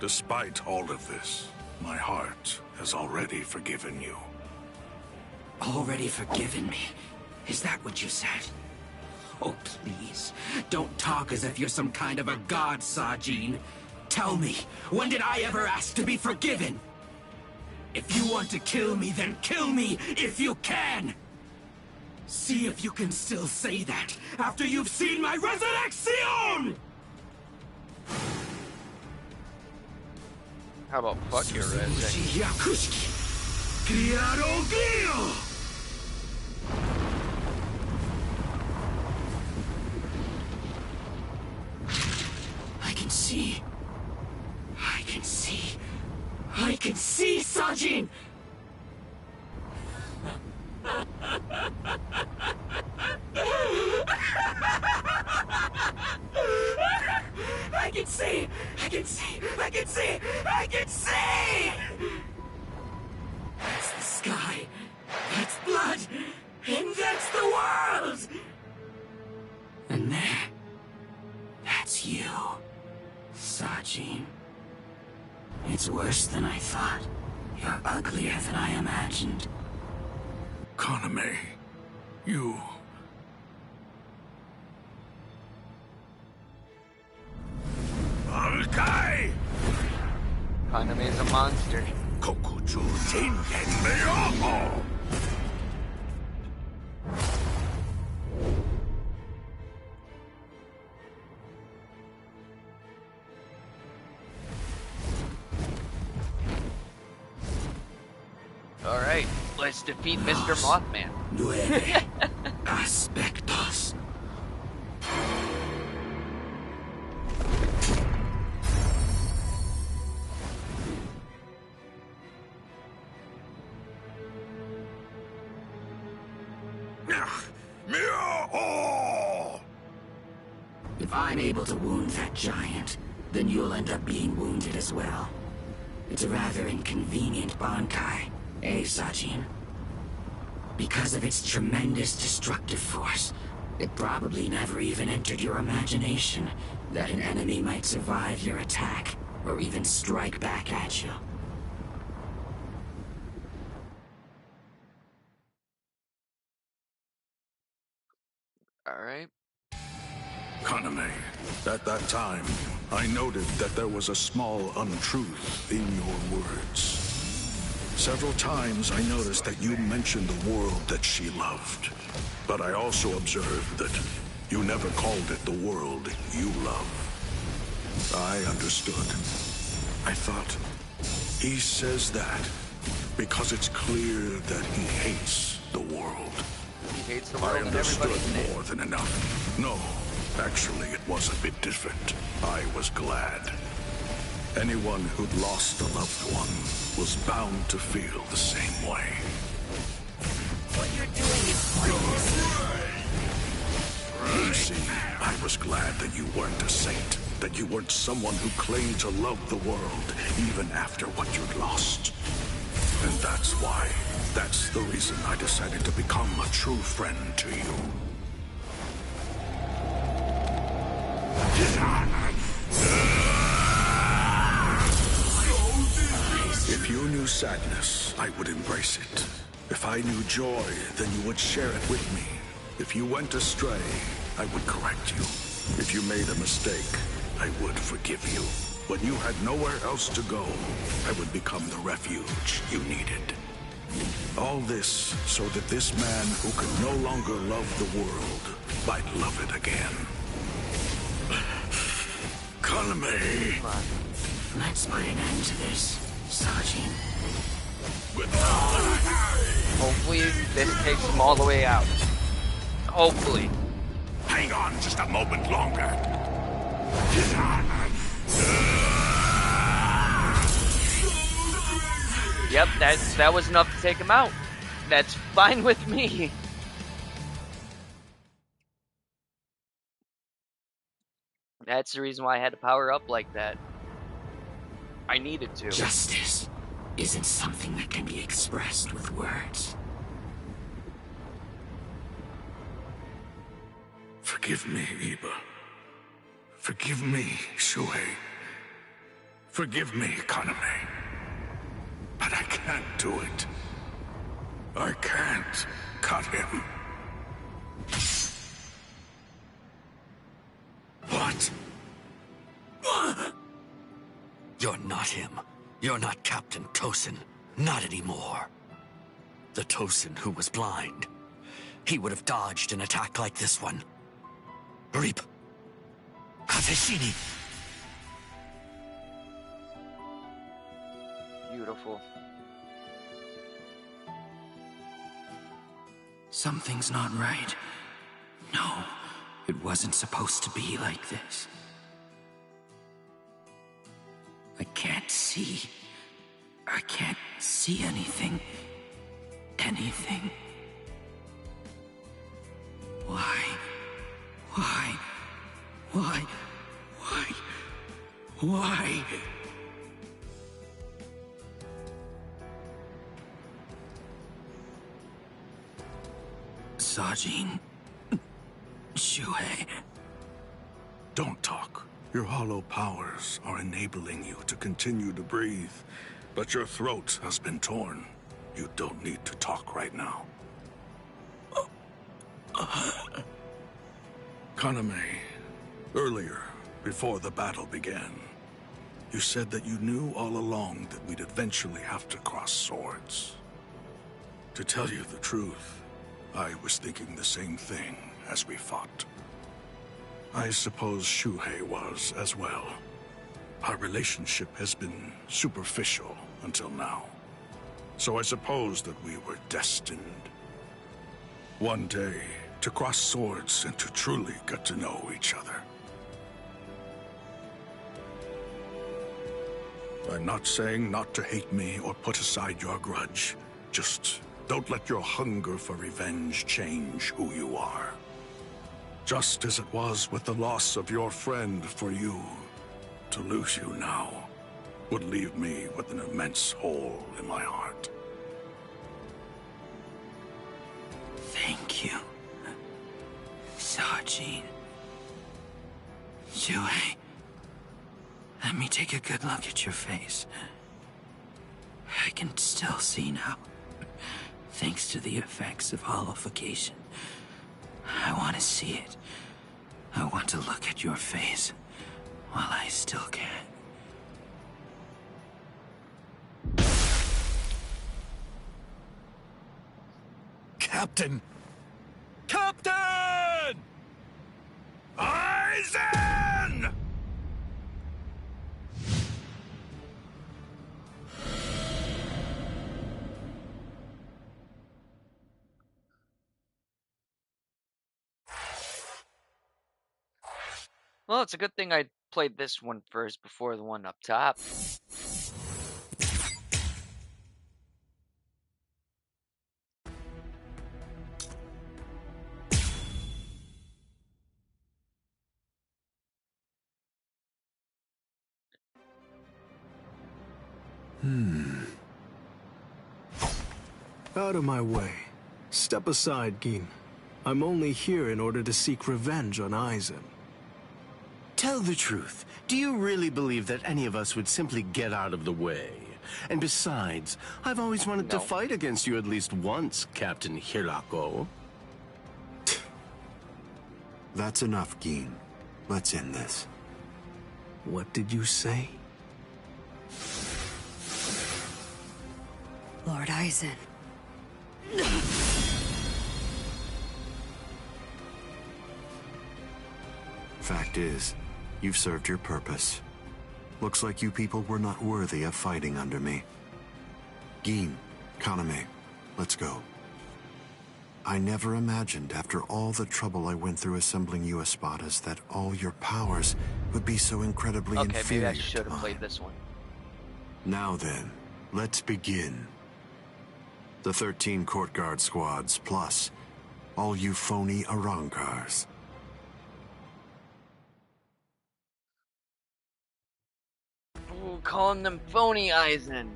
Despite all of this, my heart has already forgiven you. Already forgiven me? Is that what you said? Oh, please, don't talk as if you're some kind of a god, Sajin. Tell me, when did I ever ask to be forgiven? If you want to kill me, then kill me if you can! See if you can still say that after you've seen my resurrection! How about fuck your resurrection? I can see. I can see. I can see, Sajin! I can see! I can see! I can see! I can see! That's the sky. That's blood. And that's the world! And there... that's you, Sajin. It's worse than I thought. You're uglier than I imagined. Kaname, you... Alkai! Kaname is a monster. Kokuju Tengen Meoho! Alright, let's defeat Mr. Mothman. Nueve aspectos. If I'm able to wound that giant, then you'll end up being wounded as well. It's a rather inconvenient Bankai, eh, Sajin? Because of its tremendous destructive force, it probably never even entered your imagination that an enemy might survive your attack, or even strike back at you. Alright. Kaname, at that time, I noted that there was a small untruth in your words. Several times I noticed that you mentioned the world that she loved. But I also observed that you never called it the world you love. I understood. I thought, he says that because it's clear that he hates the world. He hates the I world and understood everybody in it. more than enough. No, actually, it was a bit different. I was glad. Anyone who'd lost a loved one was bound to feel the same way. What you're doing is pointless. You see, I was glad that you weren't a saint. that you weren't someone who claimed to love the world, even after what you'd lost. And that's the reason I decided to become a true friend to you. If you knew sadness, I would embrace it. If I knew joy, then you would share it with me. If you went astray, I would correct you. If you made a mistake, I would forgive you. When you had nowhere else to go, I would become the refuge you needed. All this so that this man who could no longer love the world might love it again. Kaname! Let's put an end to this, Sajin. Hopefully this takes him all the way out. Hopefully. Hang on just a moment longer. Yep, that was enough to take him out. That's fine with me. That's the reason why I had to power up like that. I needed to. Justice isn't something that can be expressed with words. Forgive me, Iba. Forgive me, Shuhei. Forgive me, Kaname. But I can't do it. I can't cut him. What? You're not him. You're not Captain Tosin. Not anymore. The Tosin who was blind. He would have dodged an attack like this one. Reap. Kateshini. Beautiful. Something's not right. No, it wasn't supposed to be like this. I can't see. I can't see anything. Anything. Why? Why? Why? Why? Why? Sajin. Shuhei. Don't talk. Your hollow powers are enabling you to continue to breathe, but your throat has been torn. You don't need to talk right now. Kaname, earlier, before the battle began, you said that you knew all along that we'd eventually have to cross swords. To tell you the truth, I was thinking the same thing as we fought. I suppose Shuhei was as well. Our relationship has been superficial until now. So I suppose that we were destined. One day, to cross swords and to truly get to know each other. I'm not saying not to hate me or put aside your grudge. Just don't let your hunger for revenge change who you are. Just as it was with the loss of your friend for you, to lose you now would leave me with an immense hole in my heart. Thank you, Sajin. Shuhei, let me take a good look at your face. I can still see now, thanks to the effects of hollification. I want to see it. I want to look at your face while I still can. Captain! Captain! Aizen! Well, it's a good thing I played this one first before the one up top. Out of my way. Step aside, Gin. I'm only here in order to seek revenge on Aizen. Tell the truth. Do you really believe that any of us would simply get out of the way? And besides, I've always wanted to fight against you at least once, Captain Hirako. That's enough, Gin. Let's end this. What did you say? Lord Aizen. Fact is, you've served your purpose. Looks like you people were not worthy of fighting under me. Gin, Kaname, let's go. I never imagined, after all the trouble I went through assembling you Espadas, that all your powers would be so incredibly inferior. Maybe I should have played this one. Now then, let's begin. The 13 court guard squads, plus all you phony Arrancars. Ooh, calling them phony Aizen.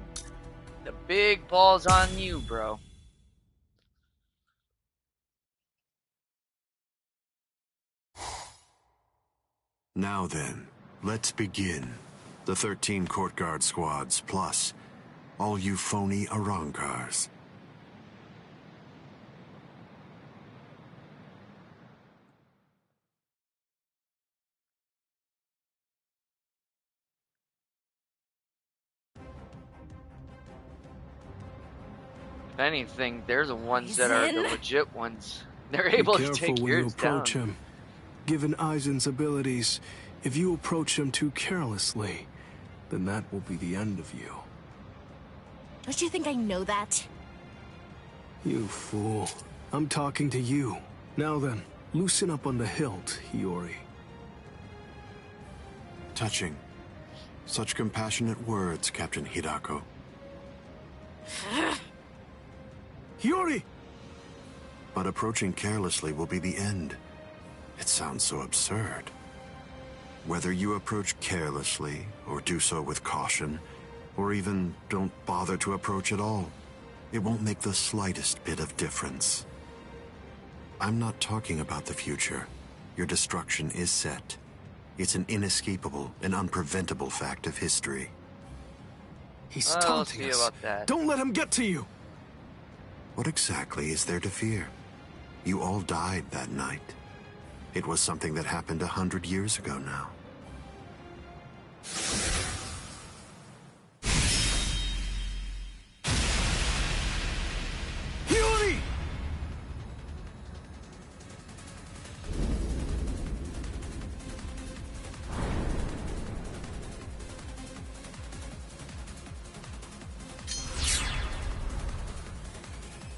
The big ball's on you, bro. Now then, let's begin. The 13 court guard squads, plus all you phony Arrancars. If anything, they're the ones that are the legit ones. They're able to take when yours you approach down. him. Given Aizen's abilities, if you approach him too carelessly, then that will be the end of you. Don't you think I know that? You fool. I'm talking to you. Now then, loosen up on the hilt, Hiyori. Touching. Such compassionate words, Captain Hirako. Hiyori! But approaching carelessly will be the end. It sounds so absurd. Whether you approach carelessly, or do so with caution, or even don't bother to approach at all, it won't make the slightest bit of difference. I'm not talking about the future. Your destruction is set. It's an inescapable and unpreventable fact of history. He's taunting us. Don't let him get to you! What exactly is there to fear? You all died that night. It was something that happened 100 years ago now. Hiyori!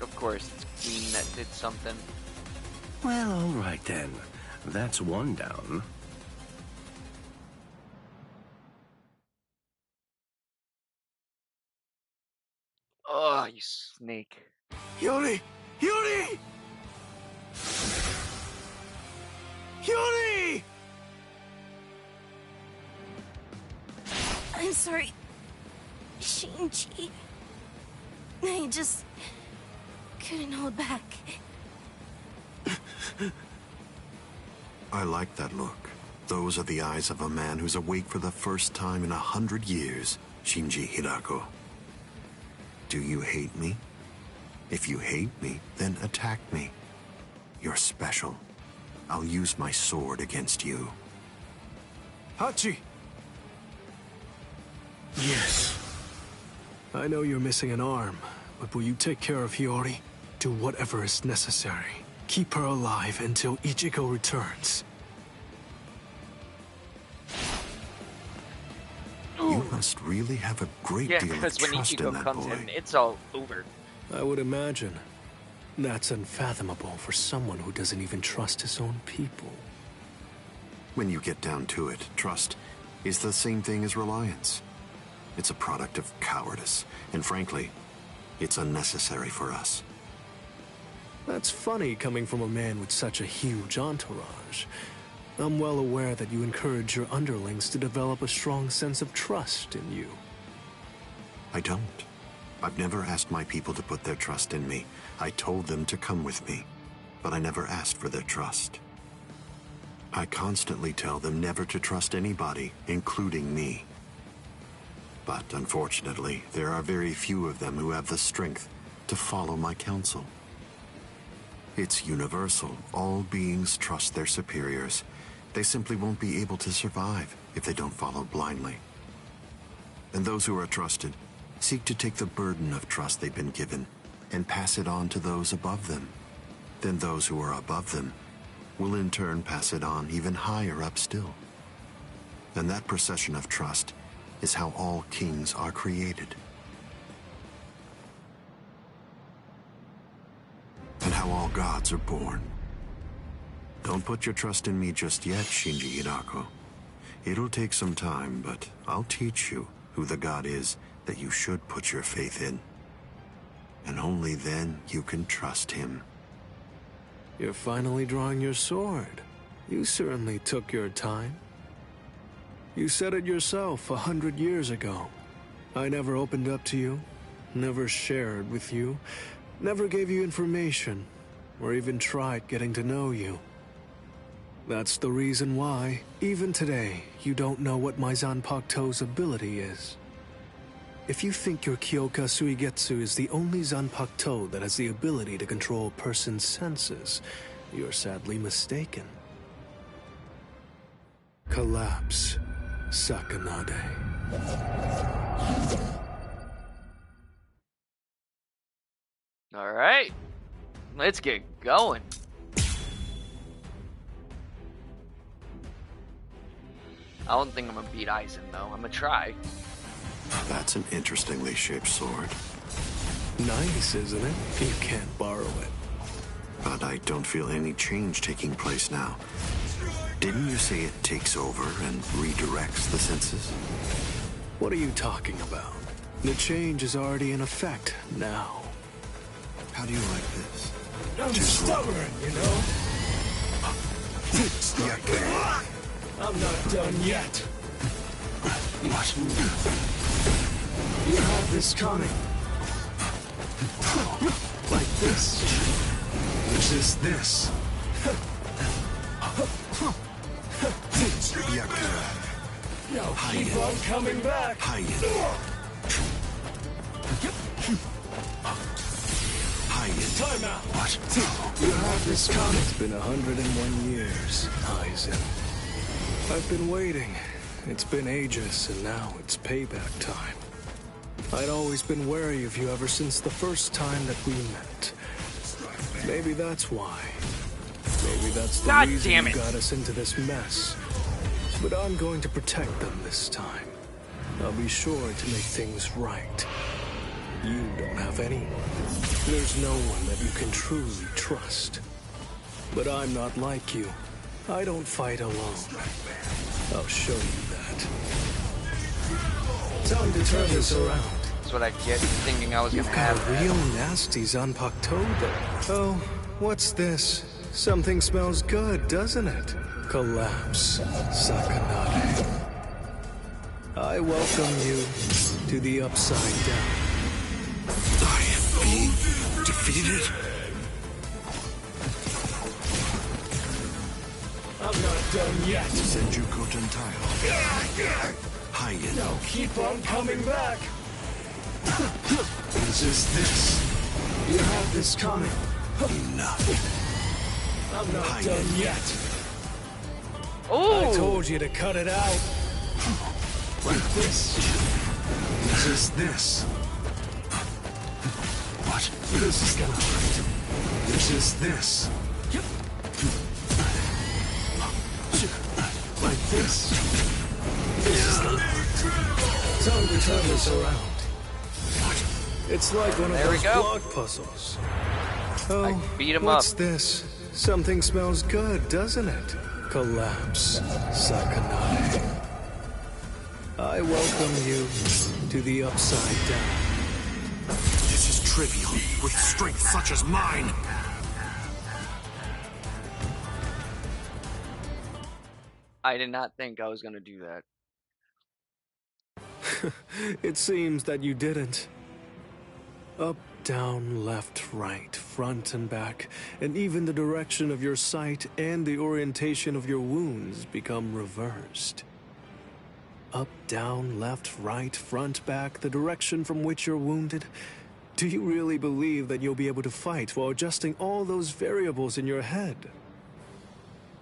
Of course, it's Queen that did something. Well, all right then. That's one down. Oh, you snake. Hiyori! Hiyori! Hiyori! I'm sorry, Shinji. I just couldn't hold back. I like that look. Those are the eyes of a man who's awake for the first time in 100 years, Shinji Hirako. Do you hate me? If you hate me, then attack me. You're special. I'll use my sword against you. Hachi! Yes. I know you're missing an arm, but will you take care of Hiyori? Do whatever is necessary. Keep her alive until Ichigo returns. You must really have a great deal of because when trust in Ichigo that comes boy. in, it's all over. I would imagine. That's unfathomable for someone who doesn't even trust his own people. When you get down to it, trust is the same thing as reliance. It's a product of cowardice, and frankly, it's unnecessary for us. That's funny coming from a man with such a huge entourage. I'm well aware that you encourage your underlings to develop a strong sense of trust in you. I don't. I've never asked my people to put their trust in me. I told them to come with me, but I never asked for their trust. I constantly tell them never to trust anybody, including me. But unfortunately, there are very few of them who have the strength to follow my counsel. It's universal. All beings trust their superiors. They simply won't be able to survive if they don't follow blindly. And those who are trusted seek to take the burden of trust they've been given and pass it on to those above them. Then those who are above them will in turn pass it on even higher up still. And that procession of trust is how all kings are created. And how all gods are born. Don't put your trust in me just yet, Shinji Hinako. It'll take some time, but I'll teach you who the god is that you should put your faith in. And only then you can trust him. You're finally drawing your sword. You certainly took your time. You said it yourself 100 years ago. I never opened up to you, never shared with you, never gave you information, or even tried getting to know you. That's the reason why, even today, you don't know what my Zanpakuto's ability is. If you think your Kyoka Suigetsu is the only Zanpakuto that has the ability to control a person's senses, you're sadly mistaken. Collapse, Sakanade. Alright, let's get going. I don't think I'm gonna beat Aizen though. I'm gonna try. That's an interestingly shaped sword. Nice, isn't it? You can't borrow it. But I don't feel any change taking place now. Didn't you say it takes over and redirects the senses? What are you talking about? The change is already in effect now. How do you like this? I'm stubborn, you know? I'm not done yet. What? You have this coming. Like this. Resist this. Now keep on coming back. Time out. What? You have this coming. It's been 101 years, Aizen. I've been waiting. It's been ages, and now it's payback time. I'd always been wary of you ever since the first time that we met. Maybe that's why. Maybe that's the reason you got us into this mess. But I'm going to protect them this time. I'll be sure to make things right. You don't have anyone. There's no one that you can truly trust. But I'm not like you. I don't fight alone. I'll show you that. Time to turn this around. That's what I get thinking I was gonna have. You've got a real nasty Zanpakuto there. Oh, what's this? Something smells good, doesn't it? Collapse, Sakanade. I welcome you to the Upside Down. I am being defeated? I'm not done yet. Senjuko Tentaio. Hayen. Now keep on coming back. Resist this. You have this coming. Enough. I'm not done yet. Oh! I told you to cut it out. Like this. Resist this. What? This is gonna hurt. Resist this. Like this. This is gonna hurt. Time to turn this around. It's like one of those block puzzles. Oh, beat him what's up. this? Something smells good, doesn't it? Collapse, Sakanade. I welcome you to the Upside Down. This is trivial, with strength such as mine. I did not think I was gonna do that. It seems that you didn't. Up, down, left, right, front and back, and even the direction of your sight and the orientation of your wounds become reversed. Up, down, left, right, front, back, the direction from which you're wounded. Do you really believe that you'll be able to fight while adjusting all those variables in your head?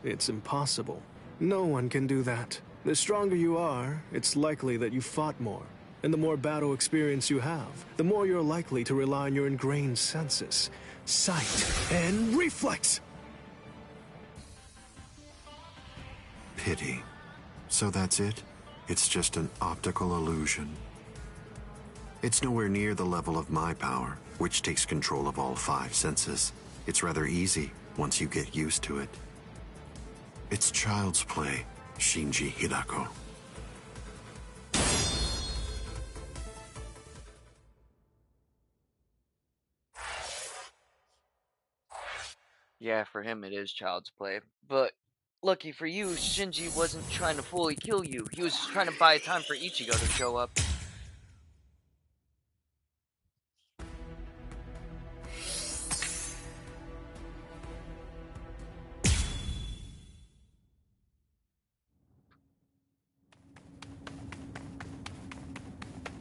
It's impossible. No one can do that. The stronger you are, it's likely that you fought more. And the more battle experience you have, the more you're likely to rely on your ingrained senses, sight, and reflex! Pity. So that's it? It's just an optical illusion? It's nowhere near the level of my power, which takes control of all 5 senses. It's rather easy once you get used to it. It's child's play, Shinji Hidako. Yeah, for him it is child's play. But lucky for you, Shinji wasn't trying to fully kill you. He was just trying to buy time for Ichigo to show up.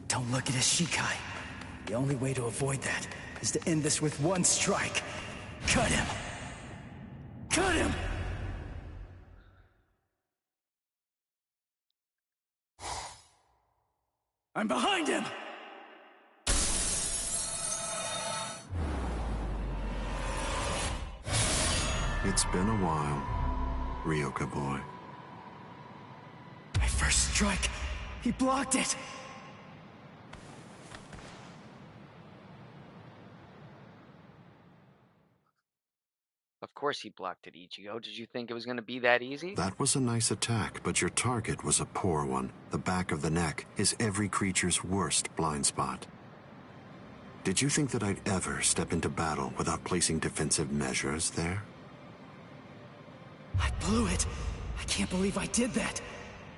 Don't look at his Shikai. The only way to avoid that is to end this with one strike. Cut him! Cut him! I'm behind him! It's been a while, Ryoka boy. My first strike! He blocked it! Of course he blocked it, Ichigo. Did you think it was going to be that easy? That was a nice attack, but your target was a poor one. The back of the neck is every creature's worst blind spot. Did you think that I'd ever step into battle without placing defensive measures there? I blew it. I can't believe I did that.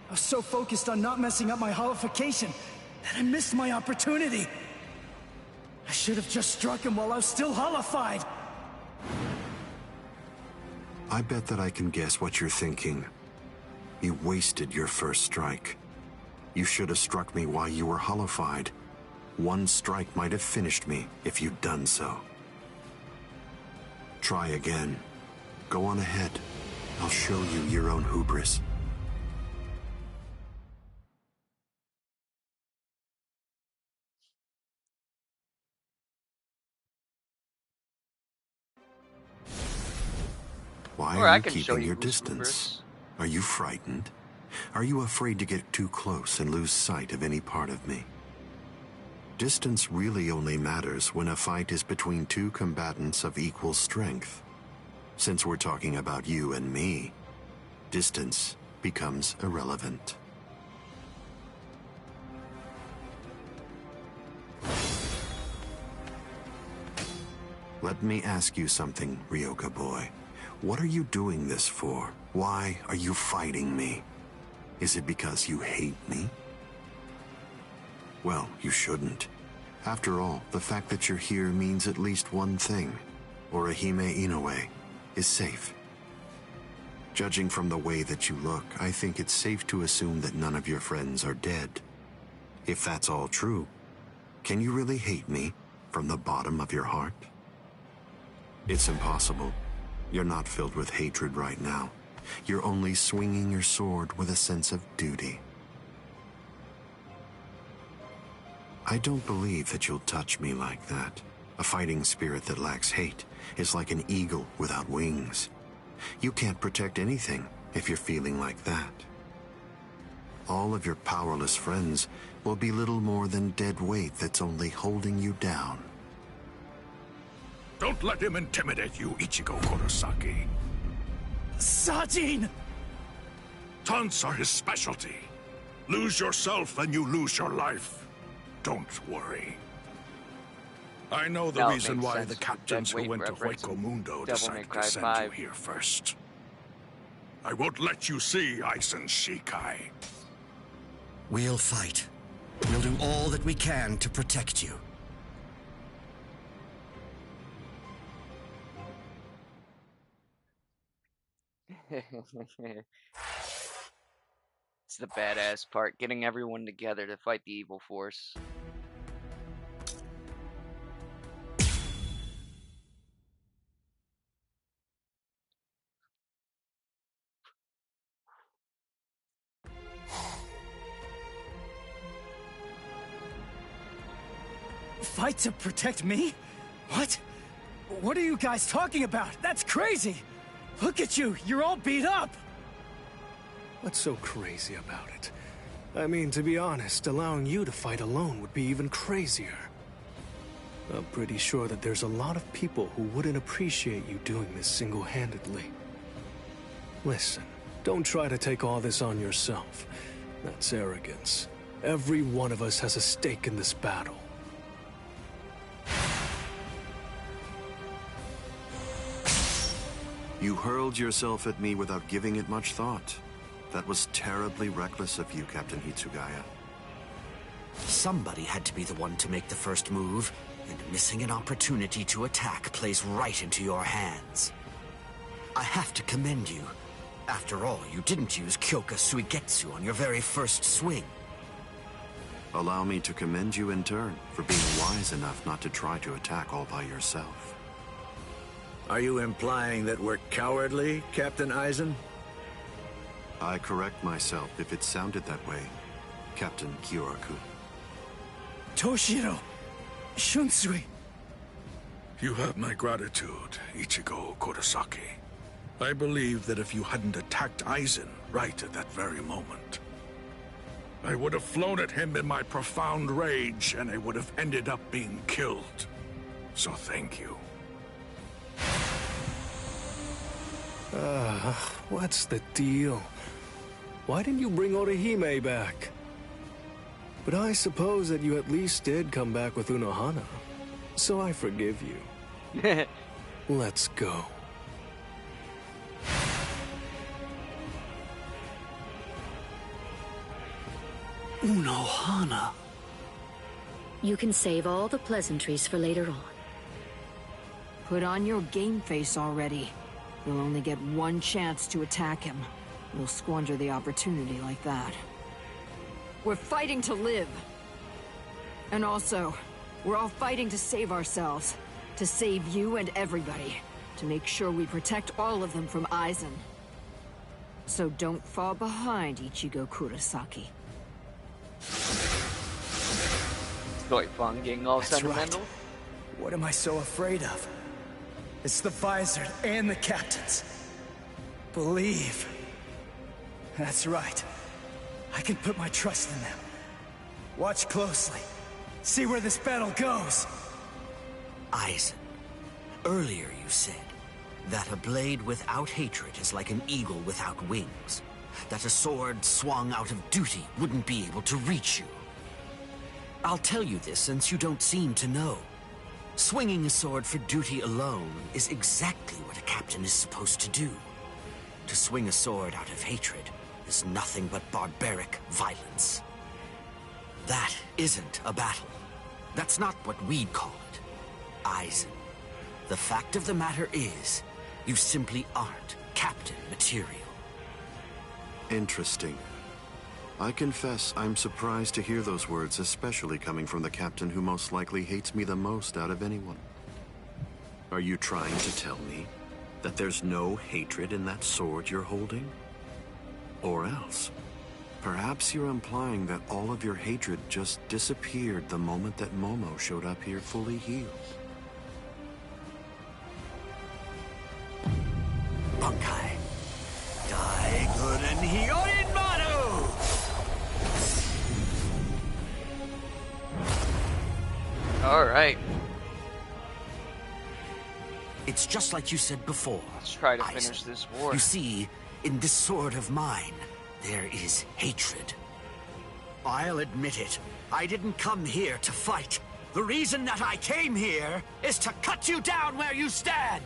I was so focused on not messing up my holification that I missed my opportunity. I should have just struck him while I was still holified. I bet that I can guess what you're thinking. You wasted your first strike. You should have struck me while you were holified. One strike might have finished me if you'd done so. Try again. Go on ahead. I'll show you your own hubris. Why are you keeping your distance? Are you frightened? Are you afraid to get too close and lose sight of any part of me? Distance really only matters when a fight is between 2 combatants of equal strength. Since we're talking about you and me, distance becomes irrelevant. Let me ask you something, Ryoka boy. What are you doing this for? Why are you fighting me? Is it because you hate me? Well, you shouldn't. After all, the fact that you're here means at least one thing. Orihime Inoue is safe. Judging from the way that you look, I think it's safe to assume that none of your friends are dead. If that's all true, can you really hate me from the bottom of your heart? It's impossible. You're not filled with hatred right now. You're only swinging your sword with a sense of duty. I don't believe that you'll touch me like that. A fighting spirit that lacks hate is like an eagle without wings. You can't protect anything if you're feeling like that. All of your powerless friends will be little more than dead weight that's only holding you down. Don't let him intimidate you, Ichigo Kurosaki. Sajin! Taunts are his specialty. Lose yourself and you lose your life. Don't worry. I know the reason why the captains who went to Hueco Mundo decided to send you here first. I won't let you see Aizen's Shikai. We'll fight. We'll do all that we can to protect you. It's the badass part, getting everyone together to fight the evil force. Fight to protect me? What? What are you guys talking about? That's crazy! Look at you, you're all beat up! What's so crazy about it? I mean, to be honest, allowing you to fight alone would be even crazier. I'm pretty sure that there's a lot of people who wouldn't appreciate you doing this single-handedly. Listen, don't try to take all this on yourself. That's arrogance. Every one of us has a stake in this battle. You hurled yourself at me without giving it much thought. That was terribly reckless of you, Captain Hitsugaya. Somebody had to be the one to make the first move, and missing an opportunity to attack plays right into your hands. I have to commend you. After all, you didn't use Kyoka Suigetsu on your very first swing. Allow me to commend you in turn for being wise enough not to try to attack all by yourself. Are you implying that we're cowardly, Captain Aizen? I correct myself if it sounded that way, Captain Kyoraku. Toshiro! Shunsui! You have my gratitude, Ichigo Kurosaki. I believe that if you hadn't attacked Aizen right at that very moment, I would have flown at him in my profound rage, and I would have ended up being killed. So thank you. What's the deal? Why didn't you bring Orihime back? But I suppose that you at least did come back with Unohana, so I forgive you. Let's go. Unohana. You can save all the pleasantries for later on. Put on your game face already. You'll only get one chance to attack him. You'll squander the opportunity like that. We're fighting to live. And also, we're all fighting to save ourselves. To save you and everybody. To make sure we protect all of them from Aizen. So don't fall behind, Ichigo Kurosaki. Story fun, getting all That's sentimental. right. What am I so afraid of? It's the Vizard and the captains. Believe. That's right. I can put my trust in them. Watch closely. See where this battle goes. Aizen, earlier you said that a blade without hatred is like an eagle without wings. That a sword swung out of duty wouldn't be able to reach you. I'll tell you this since you don't seem to know. Swinging a sword for duty alone is exactly what a captain is supposed to do. To swing a sword out of hatred is nothing but barbaric violence. That isn't a battle. That's not what we'd call it. Aizen, the fact of the matter is, you simply aren't captain material. Interesting. I confess I'm surprised to hear those words, especially coming from the captain who most likely hates me the most out of anyone. Are you trying to tell me that there's no hatred in that sword you're holding? Or else, perhaps you're implying that all of your hatred just disappeared the moment that Momo showed up here fully healed. Bunkai. Daiguren Hyoin Manu! Alright. It's just like you said before. Let's try to Aizen. finish this war. You see, in this sword of mine, there is hatred. I'll admit it. I didn't come here to fight. The reason that I came here is to cut you down where you stand.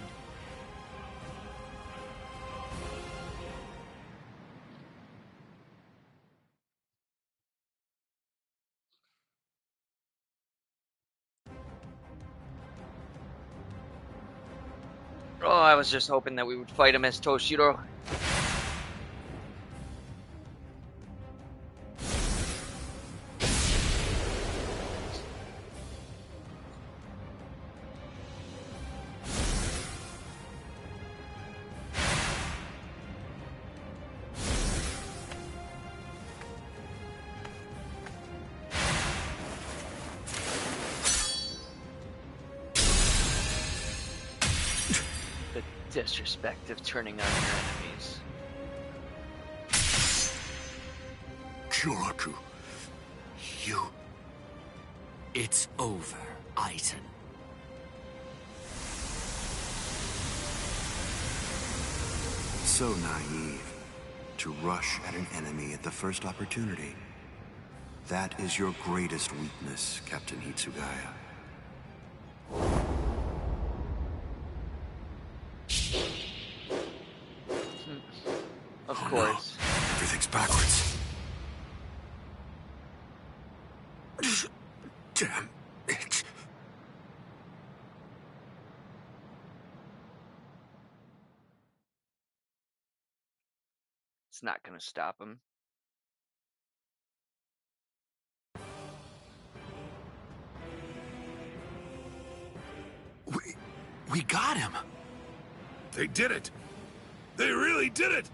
Oh, I was just hoping that we would fight him as Toshiro. Disrespect of turning on your enemies. Kyoraku, you... It's over, Aizen. So naive. To rush at an enemy at the first opportunity. That is your greatest weakness, Captain Hitsugaya. Of course. Everything's backwards. Damn it. It's not gonna stop him. We got him. They did it. They really did it.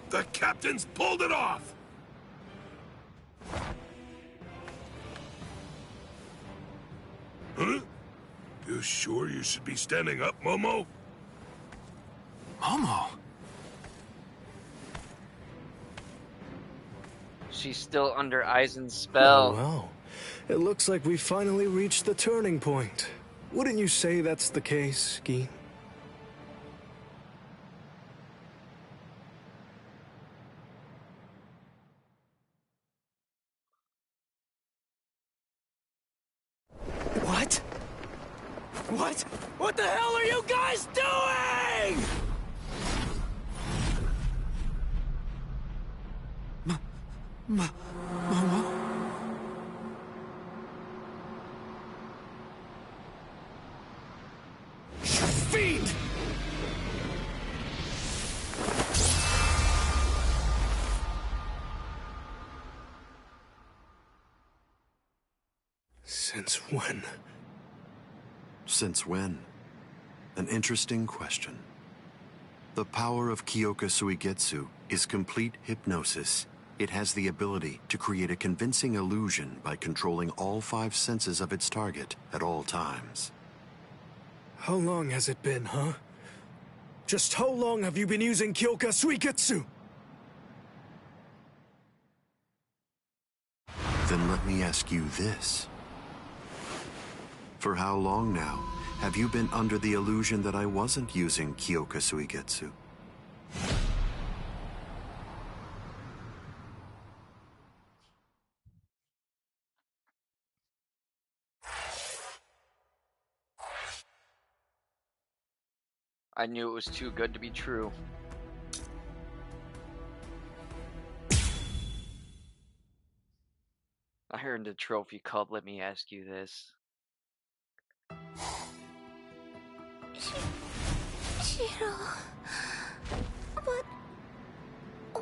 The captains pulled it off. Huh? You sure you should be standing up, Momo? Momo? She's still under Aizen's spell. Oh, well. It looks like we finally reached the turning point. Wouldn't you say that's the case, Gi? What? What? What the hell are you guys doing? Momo? Fiend! Since when? Since when? An interesting question. The power of Kyoka Suigetsu is complete hypnosis. It has the ability to create a convincing illusion by controlling all 5 senses of its target at all times. How long has it been, huh? Just how long have you been using Kyoka Suigetsu? Then let me ask you this. For how long now have you been under the illusion that I wasn't using Kyoka Suigetsu? I knew it was too good to be true. I earned a trophy called Let Me Ask You This. Shiro... But...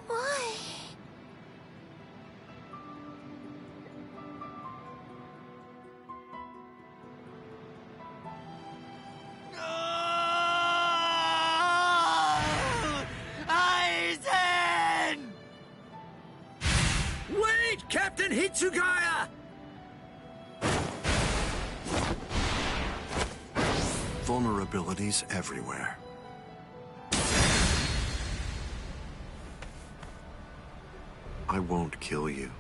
why? Aizen! Wait, Captain Hitsugaya! Vulnerabilities everywhere. I won't kill you.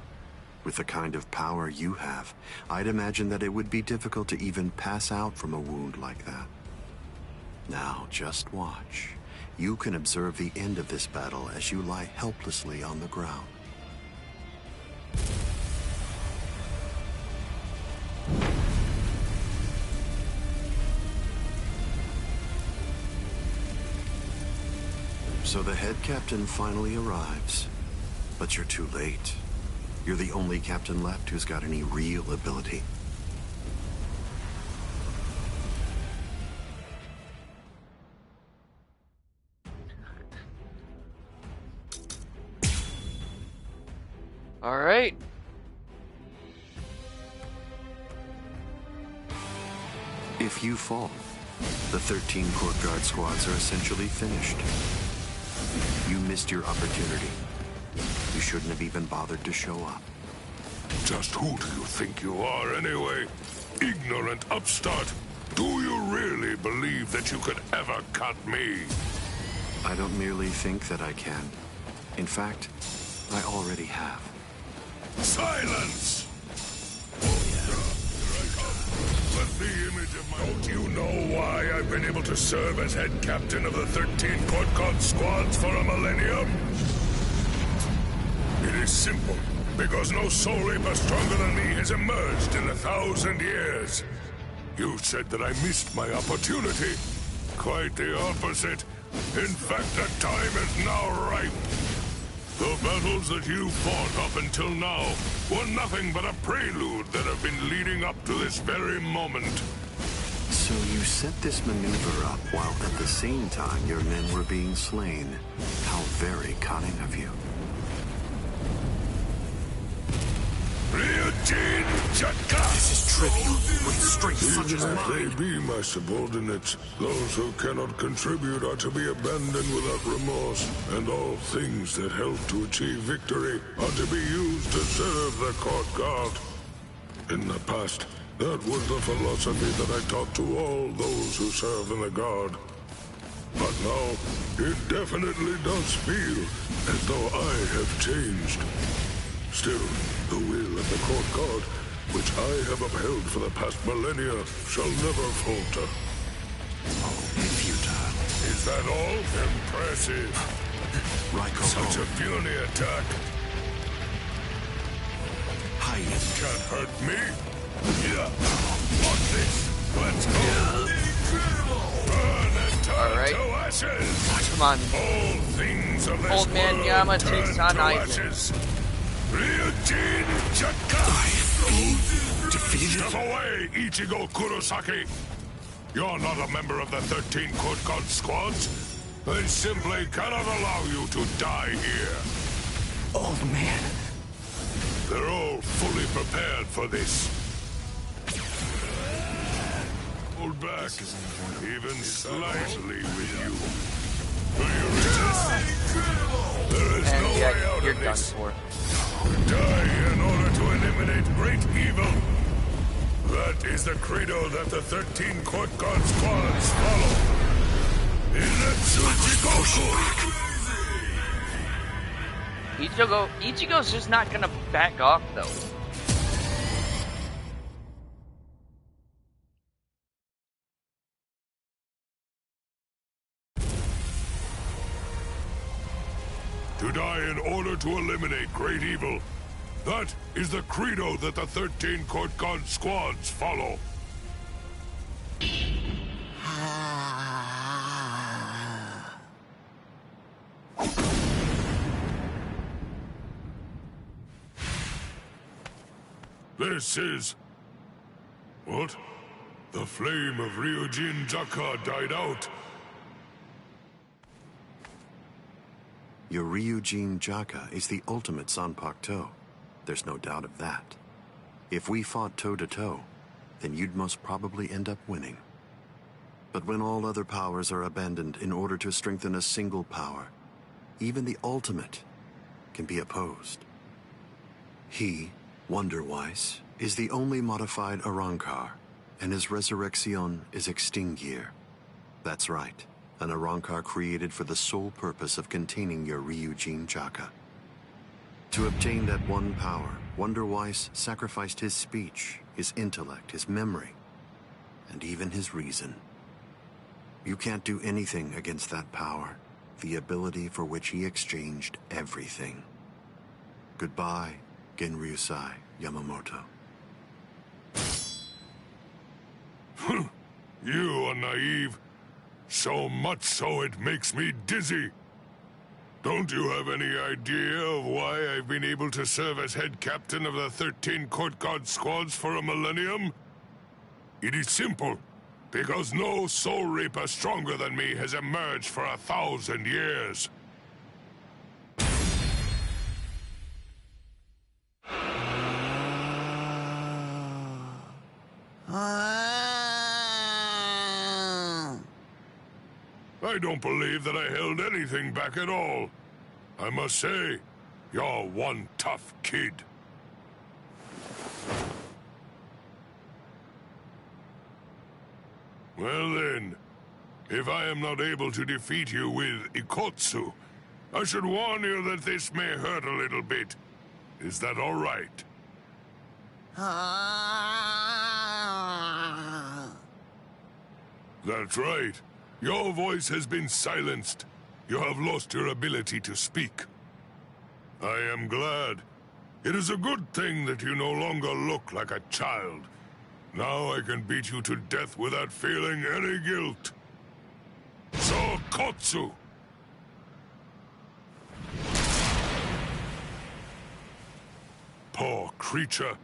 With the kind of power you have, I'd imagine that it would be difficult to even pass out from a wound like that. Now, just watch. You can observe the end of this battle as you lie helplessly on the ground. So the head captain finally arrives. But you're too late. You're the only captain left who's got any real ability. Alright. If you fall, the 13 Court Guard squads are essentially finished. You missed your opportunity. You shouldn't have even bothered to show up. Just who do you think you are, anyway? Ignorant upstart. Do you really believe that you could ever cut me? I don't merely think that I can. In fact, I already have. Silence! Let the image of my... Don't you know why I've been able to serve as head captain of the 13 Court Guard squads for a millennium? It is simple. Because no soul reaper stronger than me has emerged in 1,000 years. You said that I missed my opportunity. Quite the opposite. In fact, the time is now ripe. The battles that you fought up until now were nothing but a prelude that have been leading up to this very moment. So you set this maneuver up while at the same time your men were being slain. How very cunning of you. This is trivial. With strength such as Even mine. if they be my subordinates, those who cannot contribute are to be abandoned without remorse, and all things that help to achieve victory are to be used to serve the Court Guard. In the past, that was the philosophy that I taught to all those who serve in the Guard. But now, it definitely does feel as though I have changed. Still, the will of the Court Guard, which I have upheld for the past millennia, shall never falter. Only futile. Is that all? Impressive. Such a puny attack. Can't hurt me. Yeah. Watch this. Let's go. Burn and turn to ashes. Come on. All things of this Old man world Yama turn takes on to Aizen. ashes. Ryujin Chaka! Defeated? Step away, Ichigo Kurosaki! You're not a member of the 13 Court Guard squads. They simply cannot allow you to die here. Old man. They're all fully prepared for this. Hold back, even slightly with you. Will you resist? There is no way out you're of done this. for. Die in order to eliminate great evil. That is the credo that the 13 Court Guard squads follow. Ichigo's just not gonna back off though. To die in order to eliminate great evil. That is the credo that the 13 Court Guard squads follow. This is... What? The flame of Ryujin Jaka died out. Your Ryujin Jaka is the ultimate Zanpakuto. There's no doubt of that. If we fought toe-to-toe, then you'd most probably end up winning. But when all other powers are abandoned in order to strengthen a single power, even the ultimate can be opposed. He, Wonder-Weiss, is the only modified Arrancar, and his resurrection is Extinguir. That's right, an Arrancar created for the sole purpose of containing your Ryujin Jaka. To obtain that one power, Wonder-Weiss sacrificed his speech, his intellect, his memory, and even his reason. You can't do anything against that power, the ability for which he exchanged everything. Goodbye, Genryusai Yamamoto. You are naive. So much so it makes me dizzy. Don't you have any idea of why I've been able to serve as head captain of the 13 Court Guard squads for a millennium? It is simple. Because no soul reaper stronger than me has emerged for 1,000 years. I don't believe that I held anything back at all. I must say, you're one tough kid. Well then, if I am not able to defeat you with Ikotsu, I should warn you that this may hurt a little bit. Is that all right? That's right. Your voice has been silenced. You have lost your ability to speak. I am glad. It is a good thing that you no longer look like a child. Now I can beat you to death without feeling any guilt. Sokotsu! Poor creature.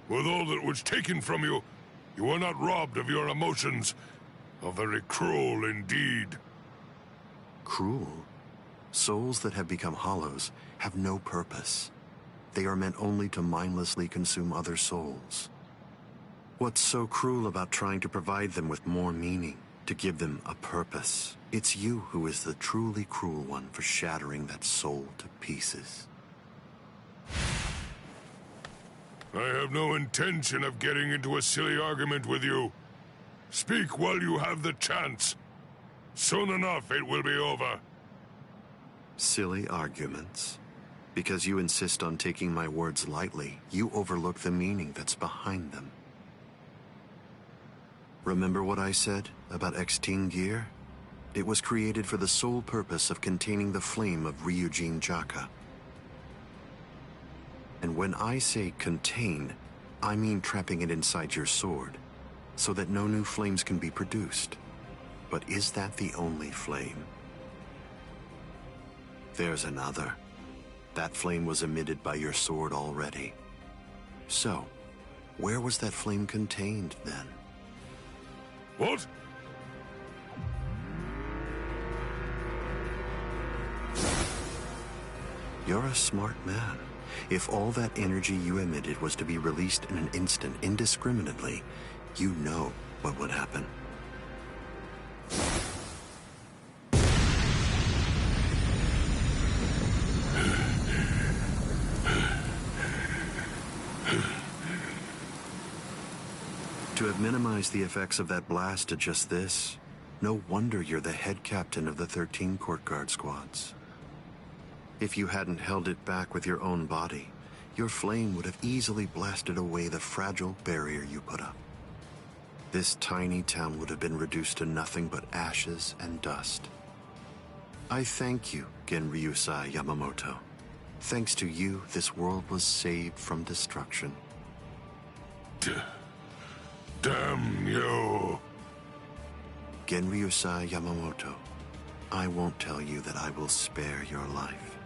With all that was taken from you, you were not robbed of your emotions. How very cruel indeed. Cruel? Souls that have become hollows have no purpose. They are meant only to mindlessly consume other souls. What's so cruel about trying to provide them with more meaning, to give them a purpose? It's you who is the truly cruel one for shattering that soul to pieces. I have no intention of getting into a silly argument with you. Speak while you have the chance. Soon enough, it will be over. Silly arguments? Because you insist on taking my words lightly, you overlook the meaning that's behind them. Remember what I said about X-Teen gear? It was created for the sole purpose of containing the flame of Ryujin Jaka. And when I say contain, I mean trapping it inside your sword, so that no new flames can be produced. But is that the only flame? There's another. That flame was emitted by your sword already. So, where was that flame contained then? What? You're a smart man. If all that energy you emitted was to be released in an instant indiscriminately, you know what would happen. To have minimized the effects of that blast to just this, no wonder you're the head captain of the 13 court guard squads. If you hadn't held it back with your own body, your flame would have easily blasted away the fragile barrier you put up. This tiny town would have been reduced to nothing but ashes and dust. I thank you, Genryusai Yamamoto. Thanks to you, this world was saved from destruction. Damn you. Genryusai Yamamoto, I won't tell you that I will spare your life.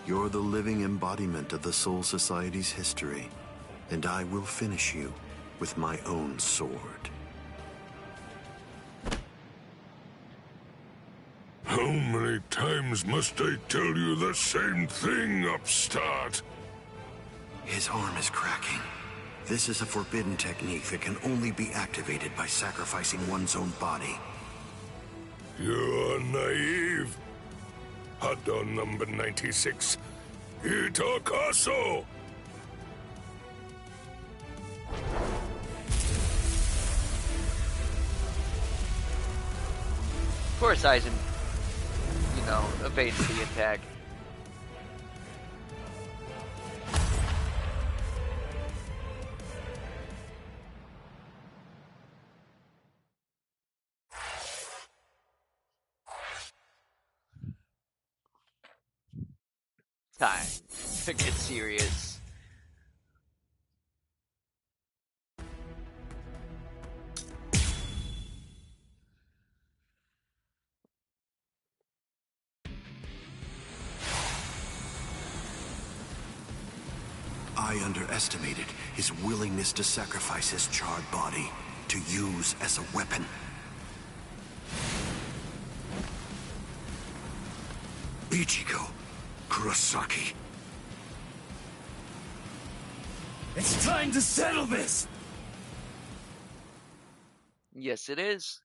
You're the living embodiment of the Soul Society's history, and I will finish you with my own sword. How many times must I tell you the same thing, upstart? His arm is cracking. This is a forbidden technique that can only be activated by sacrificing one's own body. You're naive. Hado number 96. Itakaso! Of course, Aizen, evaded the attack. Time to get serious. I underestimated his willingness to sacrifice his charred body to use as a weapon. Ichigo Kurosaki. It's time to settle this! Yes, it is.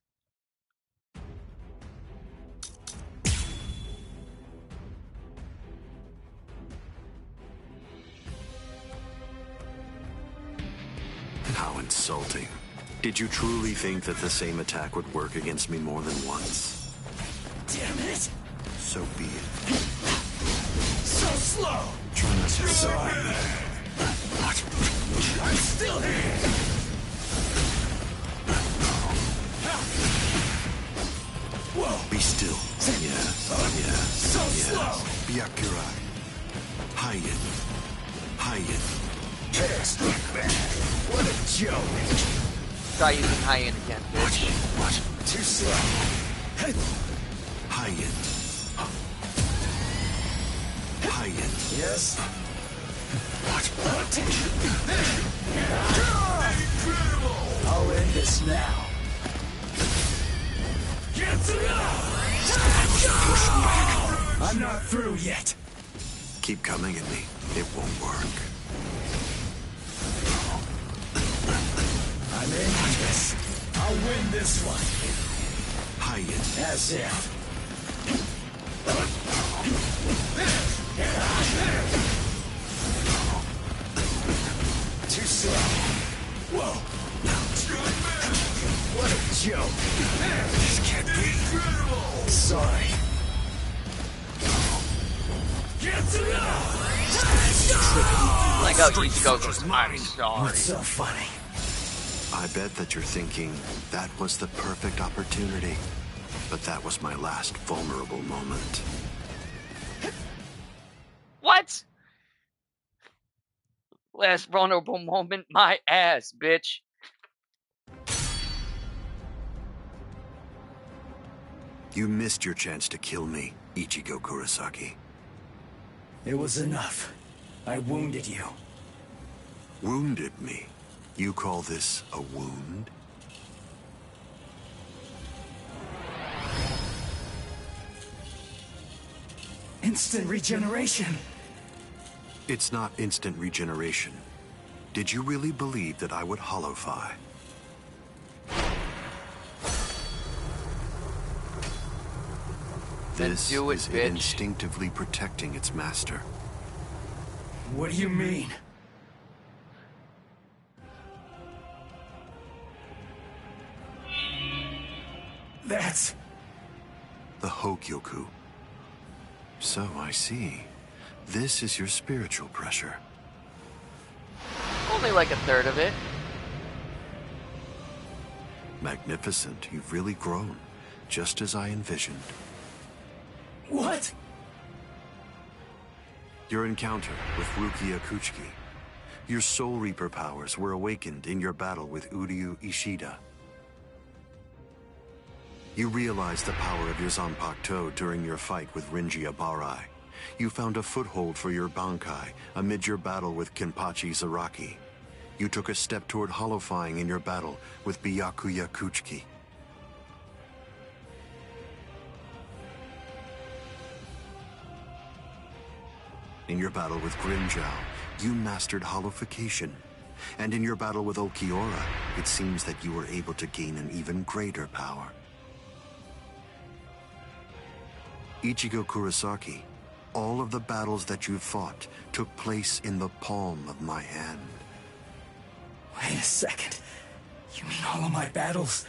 How insulting. Did you truly think that the same attack would work against me more than once? Damn it! So be it. So slow! Try not to Sorry. What? I'm still here! Whoa! Be still. Yes. Yes. So yes. slow! Byakurai. Hayen. Hayen. What a joke! Try using high end again, bitch. What? Too slow. Hayen. Hayen. Yes? What? I'll end this now. I'm not through yet. Keep coming at me. It won't work. I'm in this. I'll win this one. Hayen. As if. Too slow. Whoa. What a joke. This can't be. Sorry. Like how Ichigo goes, I'm sorry. What's so funny? I bet that you're thinking that was the perfect opportunity. But that was my last vulnerable moment. What? Last vulnerable moment, my ass, bitch. You missed your chance to kill me, Ichigo Kurosaki. It was enough. I wounded you. Wounded me? You call this a wound? Instant regeneration. It's not instant regeneration. Did you really believe that I would holofy? This is it instinctively protecting its master. What do you mean? That's... the Hogyoku. So I see. This is your spiritual pressure. Only like a third of it. Magnificent. You've really grown. Just as I envisioned. What? Your encounter with Rukia Kuchiki. Your Soul Reaper powers were awakened in your battle with Uryu Ishida. You realized the power of your Zanpakuto during your fight with Rinji Abarai. You found a foothold for your Bankai amid your battle with Kenpachi Zaraki. You took a step toward holofying in your battle with Byakuya Kuchiki. In your battle with Grimjow, you mastered holofication. And in your battle with Ulquiorra, it seems that you were able to gain an even greater power. Ichigo Kurosaki, all of the battles that you fought took place in the palm of my hand. Wait a second. You mean all of my battles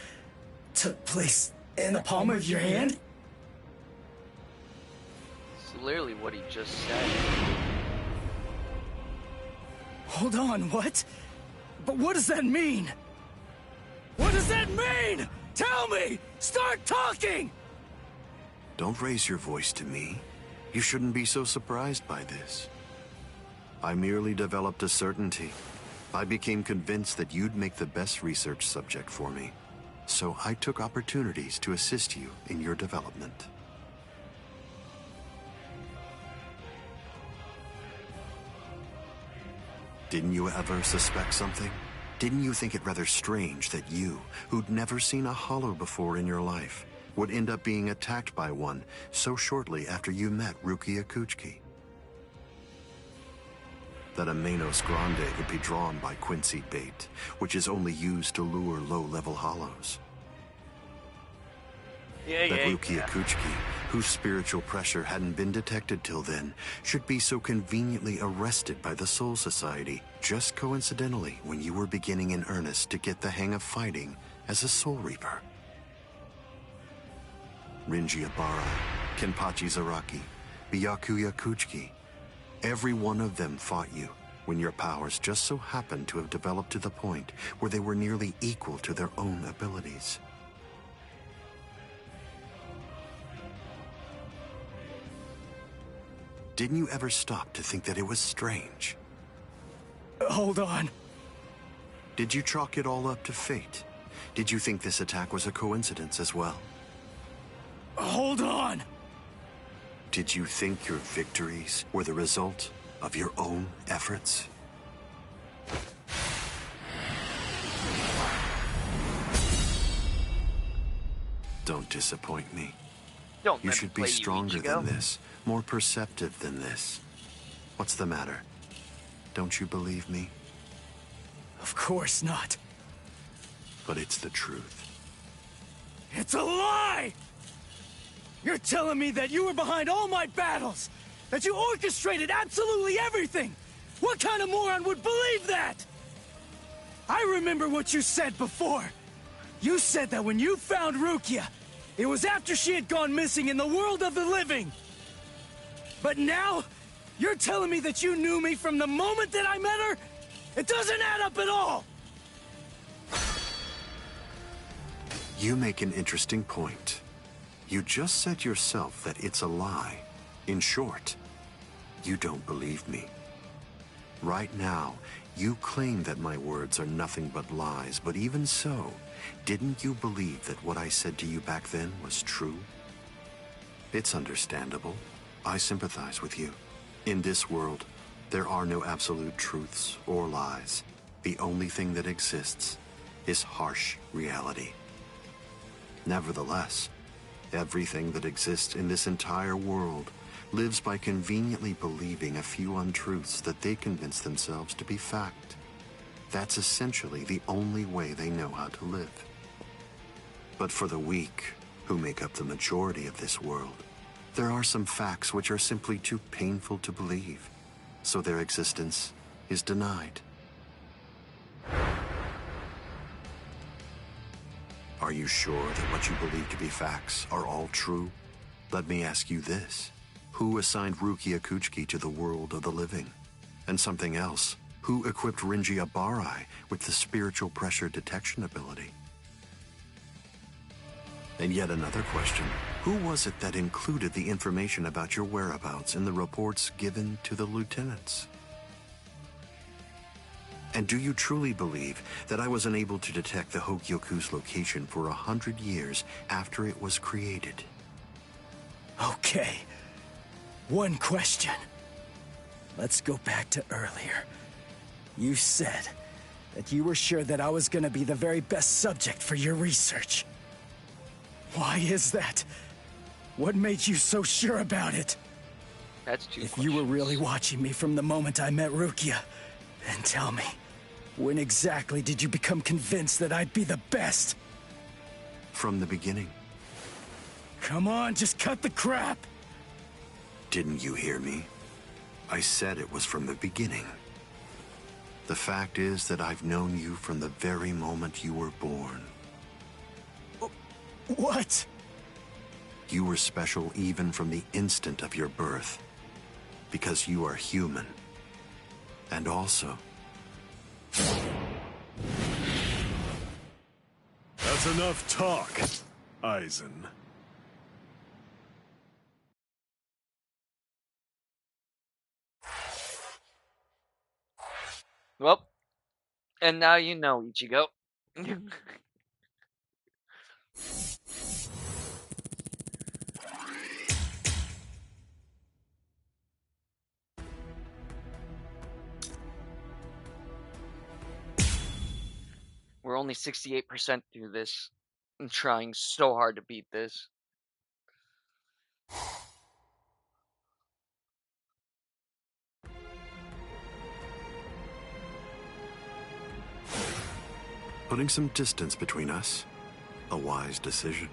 took place in the palm of your hand? It's literally what he just said. Hold on, what? But what does that mean? What does that mean? Tell me! Start talking! Don't raise your voice to me. You shouldn't be so surprised by this. I merely developed a certainty. I became convinced that you'd make the best research subject for me. So I took opportunities to assist you in your development. Didn't you ever suspect something? Didn't you think it rather strange that you, who'd never seen a hollow before in your life, would end up being attacked by one so shortly after you met Rukia Kuchiki? That a Manos Grande would be drawn by Quincy bait, which is only used to lure low-level hollows. That Rukia Kuchiki, whose spiritual pressure hadn't been detected till then, should be so conveniently arrested by the Soul Society, just coincidentally when you were beginning in earnest to get the hang of fighting as a Soul Reaper. Rinji Ibarra, Kenpachi Zaraki, Byakuya Kuchiki, every one of them fought you when your powers just so happened to have developed to the point where they were nearly equal to their own abilities. Didn't you ever stop to think that it was strange? Hold on. Did you chalk it all up to fate? Did you think this attack was a coincidence as well? Hold on! Did you think your victories were the result of your own efforts? Don't disappoint me. You should be stronger than this, more perceptive than this. What's the matter? Don't you believe me? Of course not. But it's the truth. It's a lie! You're telling me that you were behind all my battles! That you orchestrated absolutely everything! What kind of moron would believe that? I remember what you said before. You said that when you found Rukia, it was after she had gone missing in the world of the living. But now, you're telling me that you knew me from the moment that I met her? It doesn't add up at all! You make an interesting point. You just said yourself that it's a lie. In short, you don't believe me. Right now, you claim that my words are nothing but lies, but even so, didn't you believe that what I said to you back then was true? It's understandable. I sympathize with you. In this world, there are no absolute truths or lies. The only thing that exists is harsh reality. Nevertheless, everything that exists in this entire world lives by conveniently believing a few untruths that they convince themselves to be fact. That's essentially the only way they know how to live. But for the weak, who make up the majority of this world, there are some facts which are simply too painful to believe, so their existence is denied. Are you sure that what you believe to be facts are all true? Let me ask you this. Who assigned Rukia Kuchiki to the world of the living? And something else. Who equipped Rinji Ibarra with the spiritual pressure detection ability? And yet another question. Who was it that included the information about your whereabouts in the reports given to the lieutenants? And do you truly believe that I was unable to detect the Hogyoku's location for 100 years after it was created? Okay. One question. Let's go back to earlier. You said that you were sure that I was gonna be the very best subject for your research. Why is that? What made you so sure about it? That's two If questions. you were really watching me from the moment I met Rukia, then tell me, when exactly did you become convinced that I'd be the best? From the beginning. Come on, just cut the crap! Didn't you hear me? I said it was from the beginning. The fact is that I've known you from the very moment you were born. What? You were special even from the instant of your birth. Because you are human. And also... That's enough talk, Aizen. Well, and now you know, Ichigo. We're only 68% through this. I'm trying so hard to beat this. Putting some distance between us. A wise decision.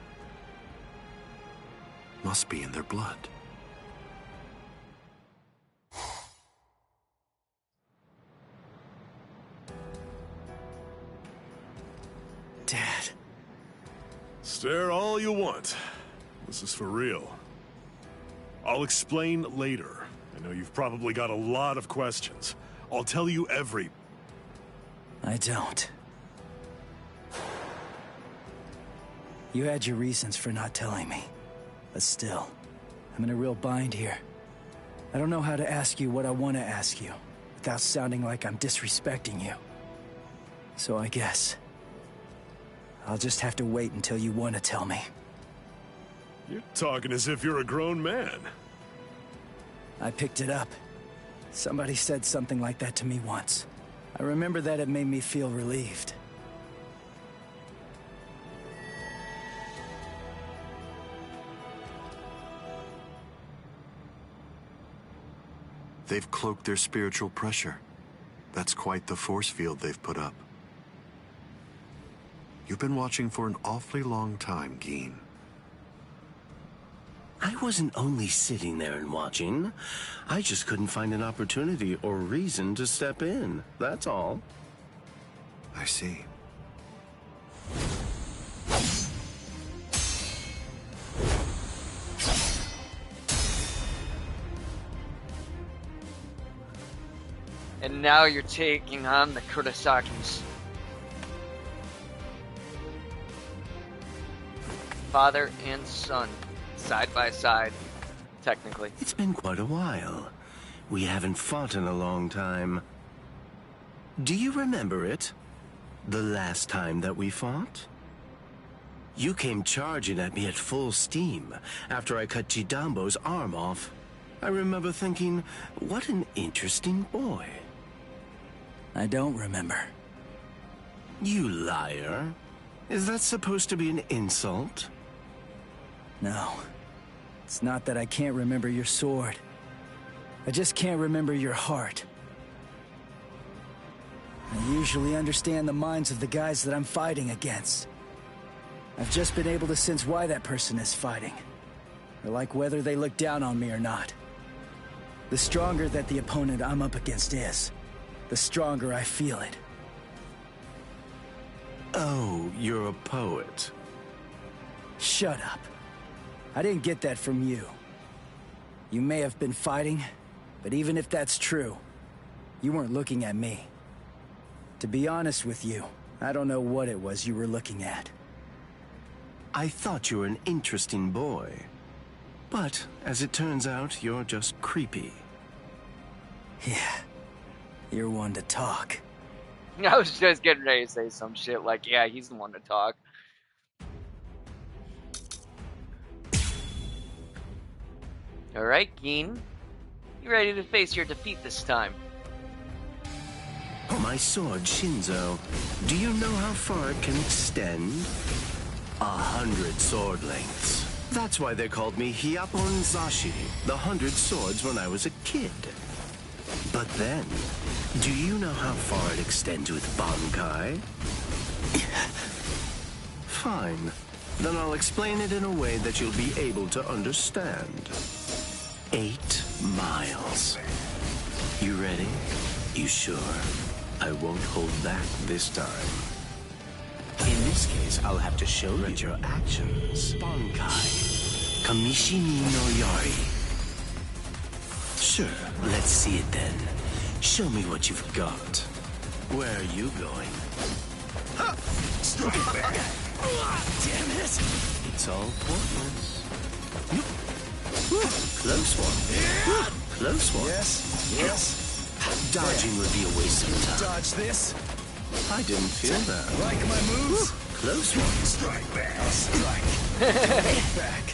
Must be in their blood. Dad. Stare all you want. This is for real. I'll explain later. I know you've probably got a lot of questions. I'll tell you every... I don't. You had your reasons for not telling me. But still, I'm in a real bind here. I don't know how to ask you what I want to ask you, without sounding like I'm disrespecting you. So I guess... I'll just have to wait until you want to tell me. You're talking as if you're a grown man. I picked it up. Somebody said something like that to me once. I remember that it made me feel relieved. They've cloaked their spiritual pressure. That's quite the force field they've put up. You've been watching for an awfully long time, Geen. I wasn't only sitting there and watching. I just couldn't find an opportunity or reason to step in. That's all. I see. And now you're taking on the Kurosakis. Father and son, side by side, technically. It's been quite a while. We haven't fought in a long time. Do you remember it? The last time that we fought? You came charging at me at full steam after I cut Chidambo's arm off. I remember thinking, what an interesting boy. I don't remember. You liar. Is that supposed to be an insult? No. It's not that I can't remember your sword. I just can't remember your heart. I usually understand the minds of the guys that I'm fighting against. I've just been able to sense why that person is fighting. Or like whether they look down on me or not. The stronger that the opponent I'm up against is, the stronger I feel it. Oh, you're a poet. Shut up. I didn't get that from you. You may have been fighting, but even if that's true, you weren't looking at me. To be honest with you, I don't know what it was you were looking at. I thought you were an interesting boy. But, as it turns out, you're just creepy. Yeah. You're one to talk. I was just getting ready to say some shit like, yeah, he's the one to talk. Alright, Geen. You ready to face your defeat this time? My sword, Shinzo. Do you know how far it can extend? 100 sword lengths. That's why they called me Hyapon Zashi, the 100 swords when I was a kid. But then, do you know how far it extends with Bankai? Fine. Then I'll explain it in a way that you'll be able to understand. 8 miles. You ready? You sure? I won't hold back this time. In this case, I'll have to show you your actions. Bankai. Kamishini no Yari. Sure, let's see it then. Show me what you've got. Where are you going? Strike back! Damn it! It's all pointless. Close one. Close one. Yes, yes. Dodging would be a waste of time. Dodge this. I didn't feel that. Like my moves? Close one. Strike back! Strike. Back.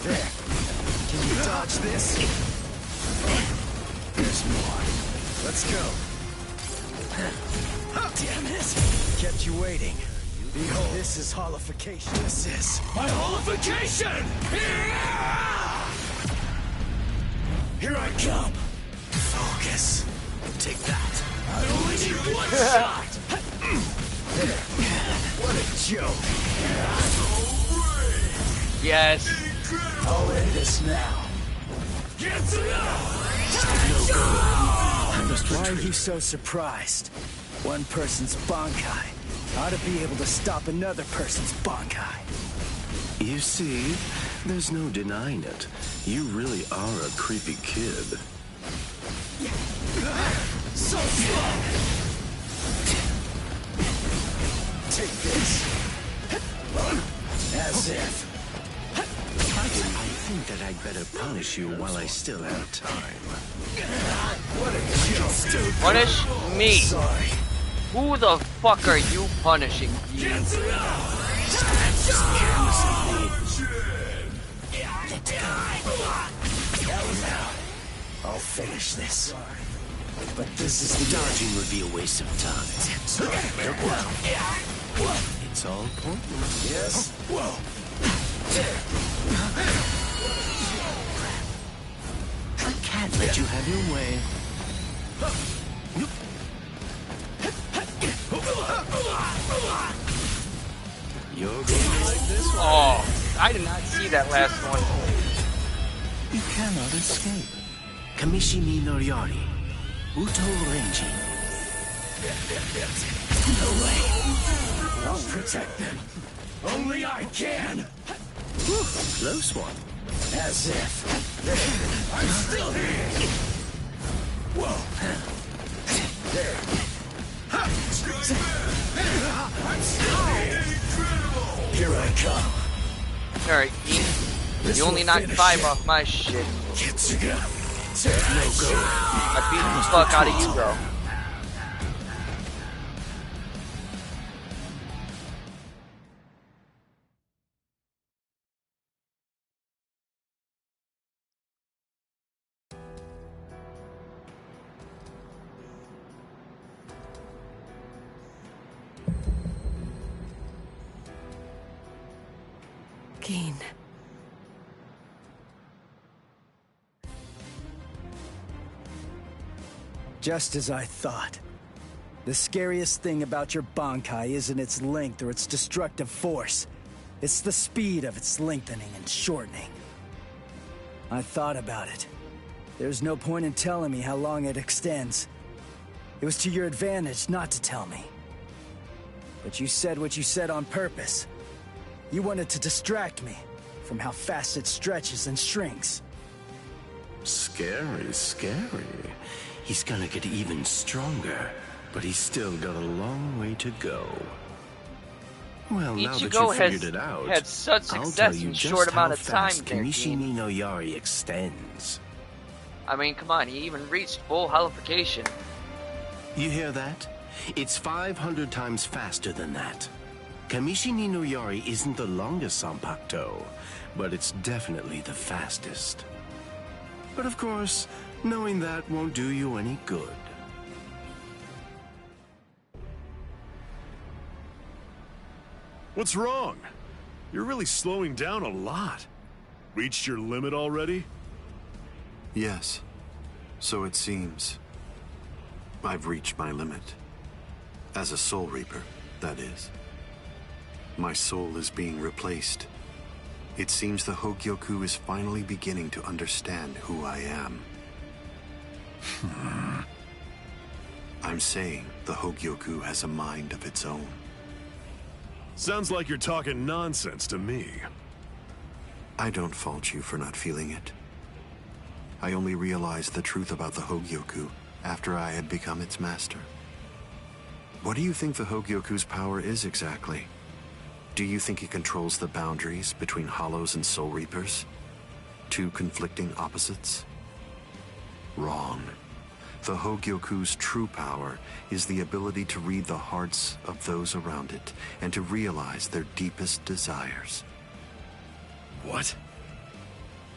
There. Can you dodge this? There's more. Let's go. Damn it! Kept you waiting. Behold, this is holification. This is My holification! Here I come. Focus. Take that. I only need one shot! What a joke. Yes. I'll end this now. Why are you so surprised? One person's Bankai ought to be able to stop another person's Bankai. You see, there's no denying it. You really are a creepy kid. So slow! Take this. As if. I think that I'd better punish you while I still have time. Punish me. Sorry. Who the fuck are you punishing? I'll finish this. But this is the Dodging would be a waste of time. It's all pointless. Yes? Whoa. I can't let you have your way. You're going to like this one. Oh, I did not see that last one. You cannot escape. Kamishimi no Yari. Uto Renji. No way. I'll protect them. Only I can. Whew, close one. As if. I'm still here. Whoa. There. I'm still here. Here I come. Alright, you only knocked 5 off my shit. Kitsuga. I beat the fuck out of you, bro. Keen. Just as I thought. The scariest thing about your Bankai isn't its length or its destructive force. It's the speed of its lengthening and shortening. I thought about it. There's no point in telling me how long it extends. It was to your advantage not to tell me. But you said what you said on purpose. You wanted to distract me from how fast it stretches and shrinks. Scary, scary. He's gonna get even stronger, but he's still got a long way to go. Well, now that you figured it out, had such I'll success tell you in a just short amount how of time fast there, Kamishimi no Yari extends. I mean, come on, he even reached full holification. You hear that? It's 500 times faster than that. Kamishimi no Yari isn't the longest Sanpakuto, but it's definitely the fastest. But of course, knowing that won't do you any good. What's wrong? You're really slowing down a lot. Reached your limit already? Yes. So it seems. I've reached my limit. As a Soul Reaper, that is. My soul is being replaced. It seems the Hogyoku is finally beginning to understand who I am. I'm saying the Hogyoku has a mind of its own. Sounds like you're talking nonsense to me. I don't fault you for not feeling it. I only realized the truth about the Hogyoku after I had become its master. What do you think the Hogyoku's power is exactly? Do you think it controls the boundaries between Hollows and Soul Reapers? Two conflicting opposites? Wrong. The Hogyoku's true power is the ability to read the hearts of those around it and to realize their deepest desires. What?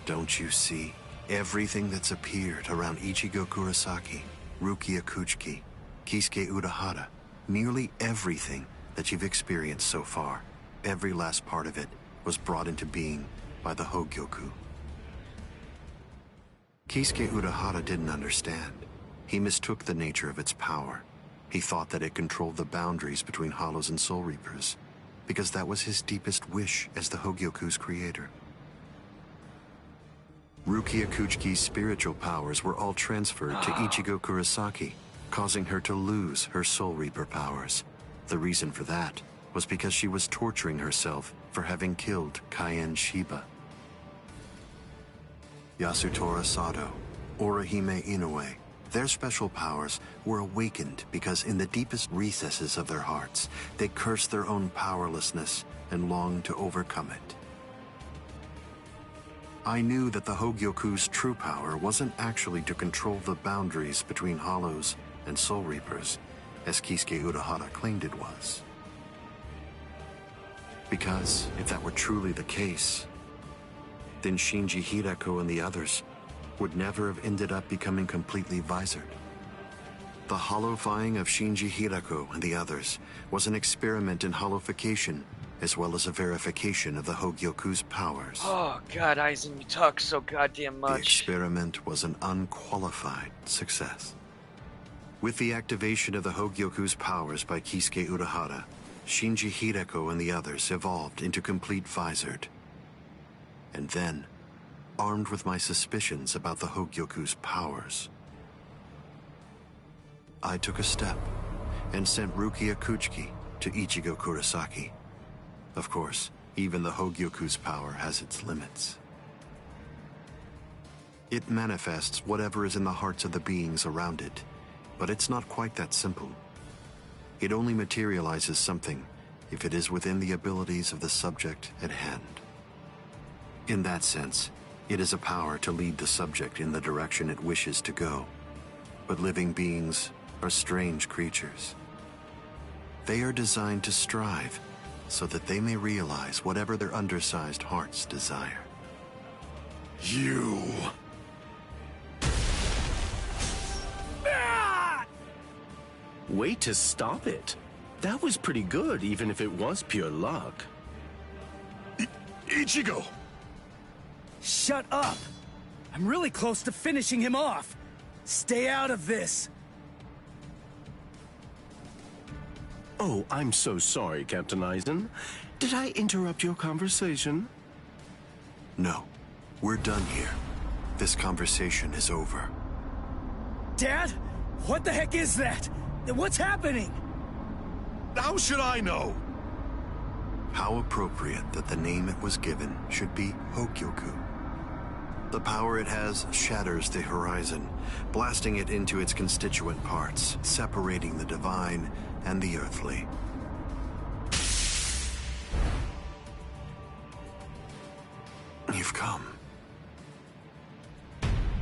Don't you see? Everything that's appeared around Ichigo Kurosaki, Rukia Kuchiki, Kisuke Urahara, nearly everything that you've experienced so far, every last part of it was brought into being by the Hogyoku. Kisuke Urahara didn't understand. He mistook the nature of its power. He thought that it controlled the boundaries between Hollows and Soul Reapers, because that was his deepest wish as the Hogyoku's creator. Rukia Kuchiki's spiritual powers were all transferred to Ichigo Kurosaki, causing her to lose her Soul Reaper powers. The reason for that was because she was torturing herself for having killed Kaien Shiba. Yasutora Sado, Orihime Inoue, their special powers were awakened because in the deepest recesses of their hearts, they cursed their own powerlessness and longed to overcome it. I knew that the Hogyoku's true power wasn't actually to control the boundaries between Hollows and Soul Reapers, as Kisuke Urahara claimed it was. Because if that were truly the case, then Shinji Hirako and the others would never have ended up becoming completely visored. The hollowifying of Shinji Hirako and the others was an experiment in hollowification, as well as a verification of the Hogyoku's powers. Oh god, Aizen, you talk so goddamn much. The experiment was an unqualified success. With the activation of the Hogyoku's powers by Kisuke Urahara, Shinji Hirako and the others evolved into complete visored. And then, armed with my suspicions about the Hogyoku's powers, I took a step and sent Rukia Kuchiki to Ichigo Kurosaki. Of course, even the Hogyoku's power has its limits. It manifests whatever is in the hearts of the beings around it, but it's not quite that simple. It only materializes something if it is within the abilities of the subject at hand. In that sense, it is a power to lead the subject in the direction it wishes to go. But living beings are strange creatures. They are designed to strive so that they may realize whatever their undersized hearts desire. You... Way to stop it. That was pretty good, even if it was pure luck. Ichigo! Shut up! I'm really close to finishing him off. Stay out of this. Oh, I'm so sorry, Captain Aizen. Did I interrupt your conversation? No, we're done here. This conversation is over. Dad? What the heck is that? What's happening? How should I know? How appropriate that the name it was given should be Hogyoku. The power it has shatters the horizon, blasting it into its constituent parts, separating the divine and the earthly. You've come.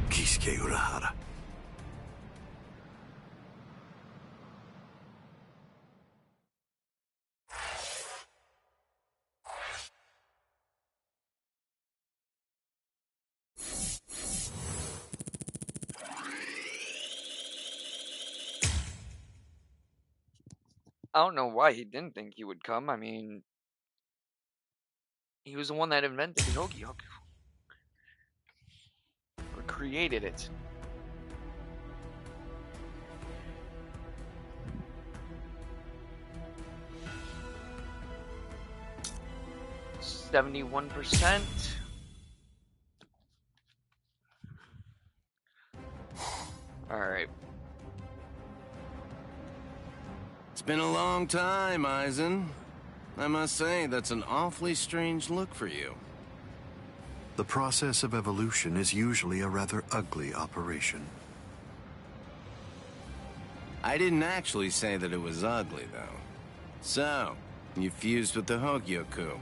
Kisuke Urahara. I don't know why he didn't think he would come. I mean, he was the one that invented the Hogyoku. Or created it. %71%. Alright. It's been a long time, Aizen. I must say, that's an awfully strange look for you. The process of evolution is usually a rather ugly operation. I didn't actually say that it was ugly, though. So, you fused with the Hogyoku.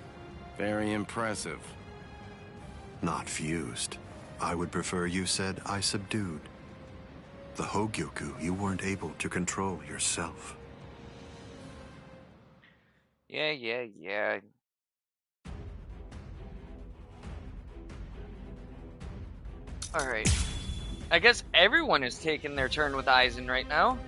Very impressive. Not fused. I would prefer you said I subdued. The Hogyoku you weren't able to control yourself. Yeah. Alright. I guess everyone is taking their turn with Aizen right now.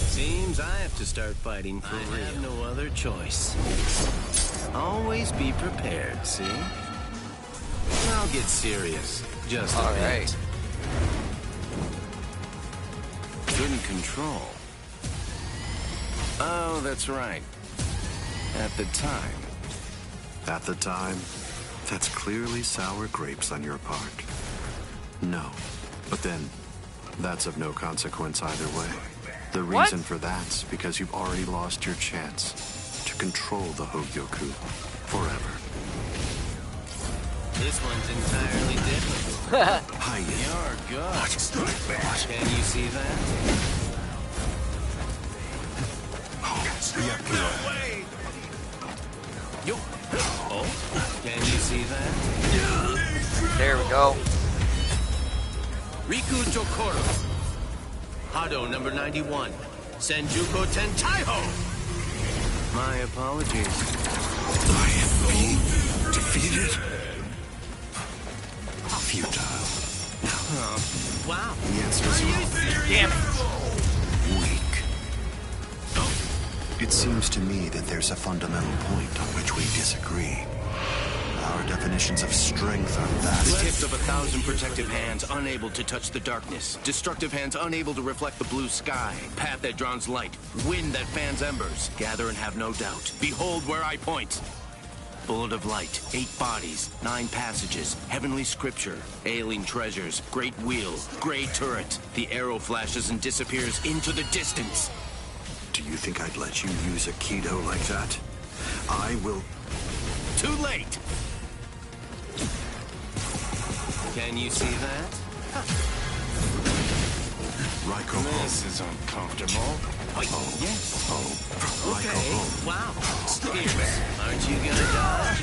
Seems I have to start fighting for real. I have no other choice. Always be prepared, see? I'll get serious. Just a bit. Couldn't control. Oh, that's right. At the time, At the time, that's clearly sour grapes on your part. No. But then, that's of no consequence either way. The reason for that's because you've already lost your chance to control the Hogyoku forever. This one's entirely different. Hi, you're good. Can you see that? Yo. Oh, can you see that? There we go. Riku Jokoro. Hado number 91. Senjuko Tentaiho. My apologies. I am being defeated. Futile. Oh, wow. The answer is no. Damn it. Weak. It seems to me that there's a fundamental point on which we disagree. Our definitions of strength are The vast. tips of 1,000 protective hands unable to touch the darkness. Destructive hands unable to reflect the blue sky. Path that drowns light. Wind that fans embers. Gather and have no doubt. Behold where I point. Bullet of light, 8 bodies, 9 passages, heavenly scripture, ailing treasures, great wheel, gray turret. The arrow flashes and disappears into the distance. Do you think I'd let you use a Kido like that? I will... Too late! Can you see that? Raiko. This is uncomfortable. Oh, yes. Oh, Okay. Wow. Fierce. Aren't you gonna die?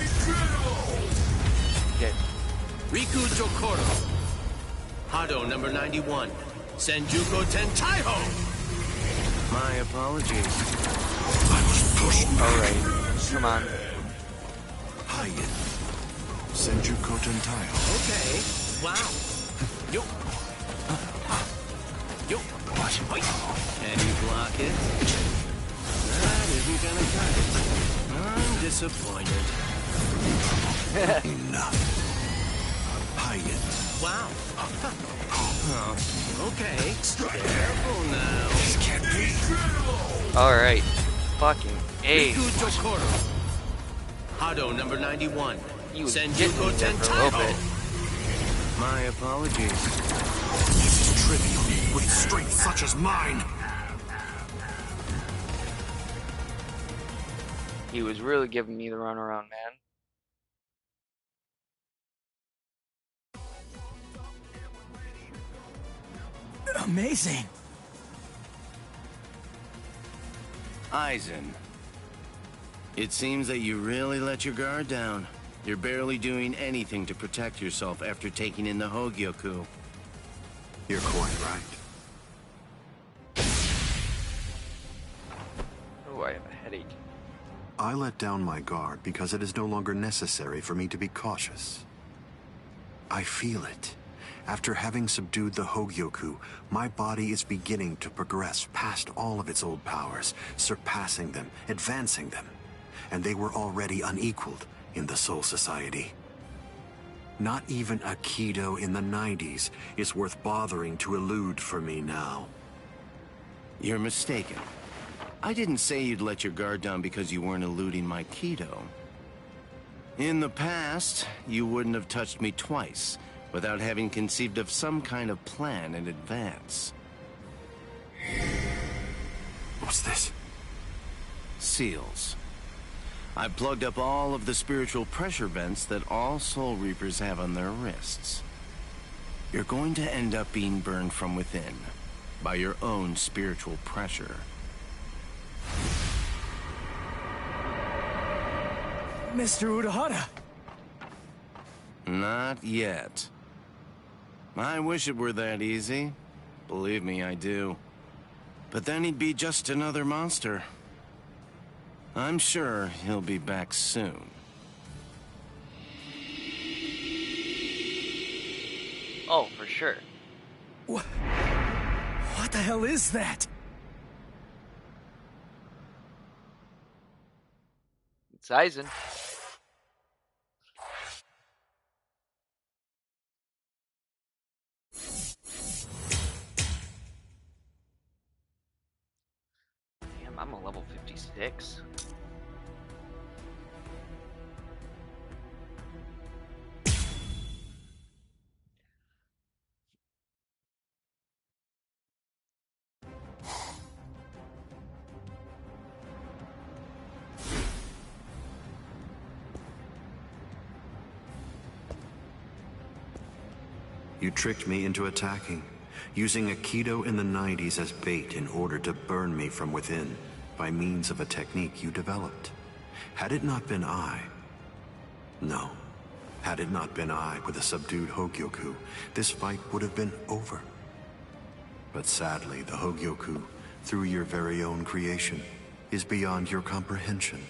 Okay. Riku Jokoro. Hado number 91. Senjuko Tentaiho. My apologies. I was pushed. Alright. Come on. Hayen. Senjuko Tentaiho. Okay. Wow. Yo. Yo. What? Can you block it? That isn't gonna cut it. I'm disappointed. Enough. Hayen. Wow. Oh, okay. Careful now. This can't be. Alright. Fucking A. Riku Jokoro. Hado number 91. You was Senjuko getting me there for a little Tentaiho. bit. My apologies. This is trivial with strength such as mine. He was really giving me the runaround, man. Amazing. Aizen. It seems that you really let your guard down. You're barely doing anything to protect yourself after taking in the Hogyoku. You're quite right. Oh, I have a headache. I let down my guard because it is no longer necessary for me to be cautious. I feel it. After having subdued the Hogyoku, my body is beginning to progress past all of its old powers, surpassing them, advancing them. And they were already unequaled in the Soul Society. Not even a Kido in the 90s is worth bothering to elude for me now. You're mistaken. I didn't say you'd let your guard down because you weren't eluding my Kido. In the past, you wouldn't have touched me twice without having conceived of some kind of plan in advance. What's this? Seals. I've plugged up all of the spiritual pressure vents that all Soul Reapers have on their wrists. You're going to end up being burned from within by your own spiritual pressure. Mr. Urahara. Not yet. I wish it were that easy. Believe me, I do. But then he'd be just another monster. I'm sure he'll be back soon. Oh, for sure. What the hell is that? It's Aizen. Damn, I'm a level 56. You tricked me into attacking, using Aikido in the 90s as bait in order to burn me from within by means of a technique you developed. Had it not been I... No. Had it not been I with a subdued Hogyoku, this fight would have been over. But sadly, the Hogyoku, through your very own creation, is beyond your comprehension.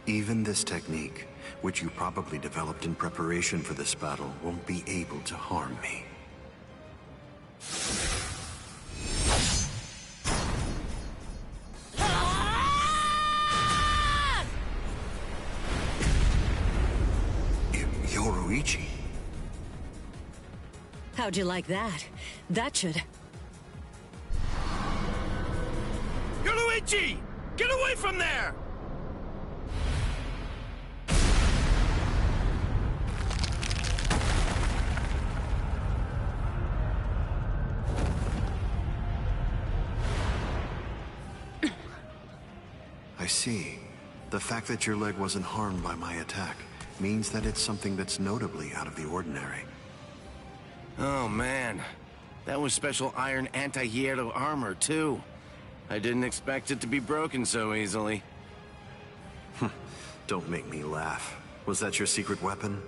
Even this technique, which you probably developed in preparation for this battle, won't be able to harm me. Yoruichi. How'd you like that? That should... Yoruichi! Get away from there! I see. The fact that your leg wasn't harmed by my attack means that it's something that's notably out of the ordinary. Oh, man. That was special iron anti-hierro armor, too. I didn't expect it to be broken so easily. Don't make me laugh. Was that your secret weapon?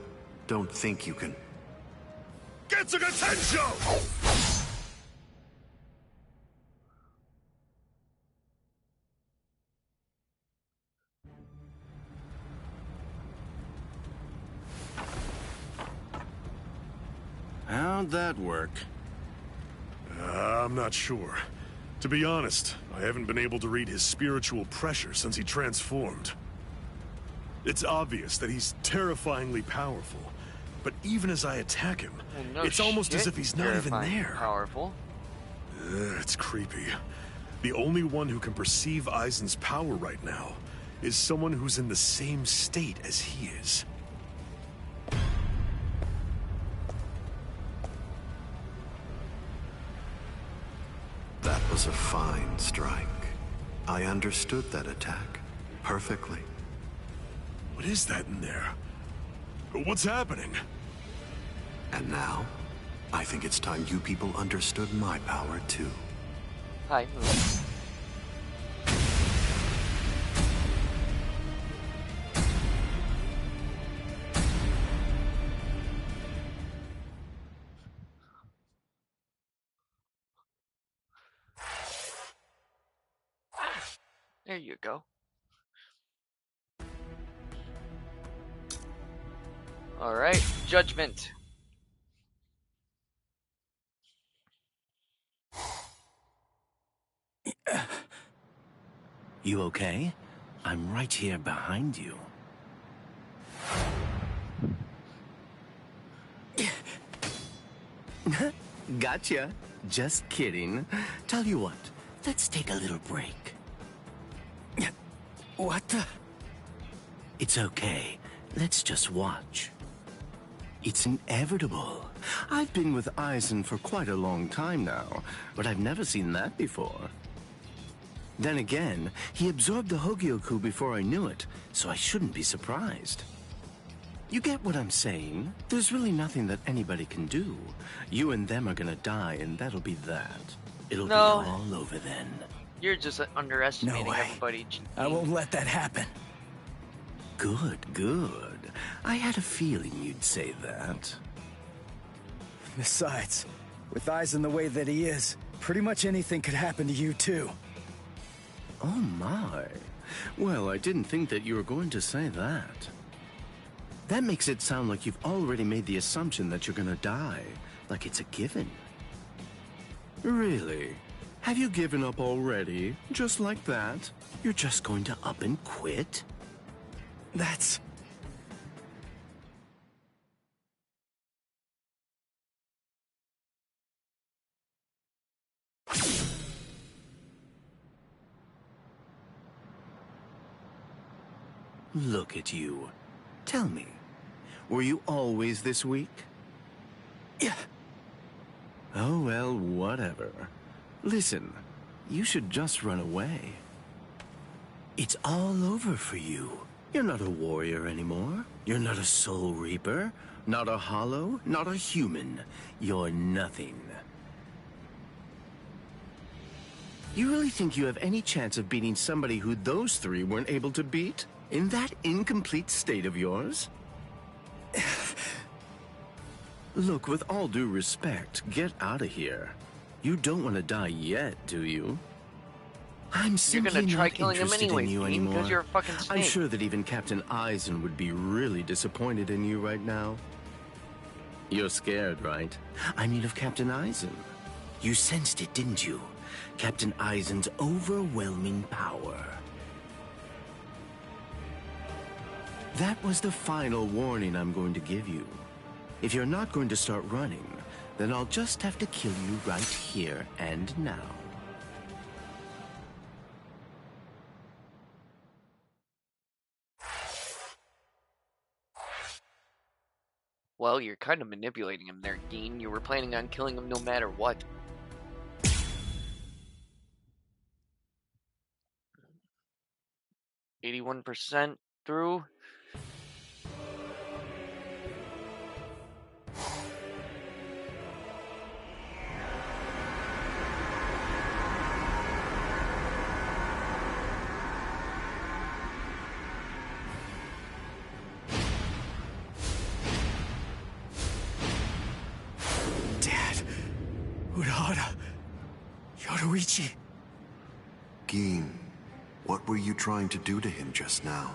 Don't think you can... Getsuga Tensho! How'd that work? I'm not sure. To be honest, I haven't been able to read his spiritual pressure since he transformed. It's obvious that he's terrifyingly powerful, but even as I attack him, it's almost as if he's not even there. Powerful. It's creepy. The only one who can perceive Aizen's power right now is someone who's in the same state as he is. That was a fine strike. I understood that attack perfectly. What is that in there? What's happening? And now, I think it's time you people understood my power too. Hi. There you go. All right, judgment. You okay? I'm right here behind you. Gotcha. Just kidding. Tell you what, let's take a little break. What the? It's okay. Let's just watch. It's inevitable. I've been with Aizen for quite a long time now, but I've never seen that before. Then again, he absorbed the Hogyoku before I knew it, so I shouldn't be surprised. You get what I'm saying? There's really nothing that anybody can do. You and them are gonna die, and that'll be that. It'll be all over then. You're just underestimating everybody. I won't let that happen. Good, good. I had a feeling you'd say that. Besides, with Aizen the way that he is, pretty much anything could happen to you too. Oh my. Well, I didn't think that you were going to say that. That makes it sound like you've already made the assumption that you're gonna die, like it's a given. Really? Have you given up already? Just like that? You're just going to up and quit? That's... Look at you. Tell me, were you always this weak? Yeah. Oh, well, whatever. Listen, you should just run away. It's all over for you. You're not a warrior anymore. You're not a soul reaper, not a hollow, not a human. You're nothing. You really think you have any chance of beating somebody who those three weren't able to beat? In that incomplete state of yours? Look, with all due respect, get out of here. You don't want to die yet, do you? I'm simply You're gonna try not killing him interested anyways, in you Dean, anymore. because you're a fucking snake. I'm sure that even Captain Eisen would be really disappointed in you right now. You're scared, right? I mean of Captain Eisen. You sensed it, didn't you? Captain Eisen's overwhelming power. That was the final warning I'm going to give you. If you're not going to start running, then I'll just have to kill you right here and now. Well, you're kind of manipulating him there, Dean. You were planning on killing him no matter what. %81 through. Urahara. Yoruichi. Gin, what were you trying to do to him just now?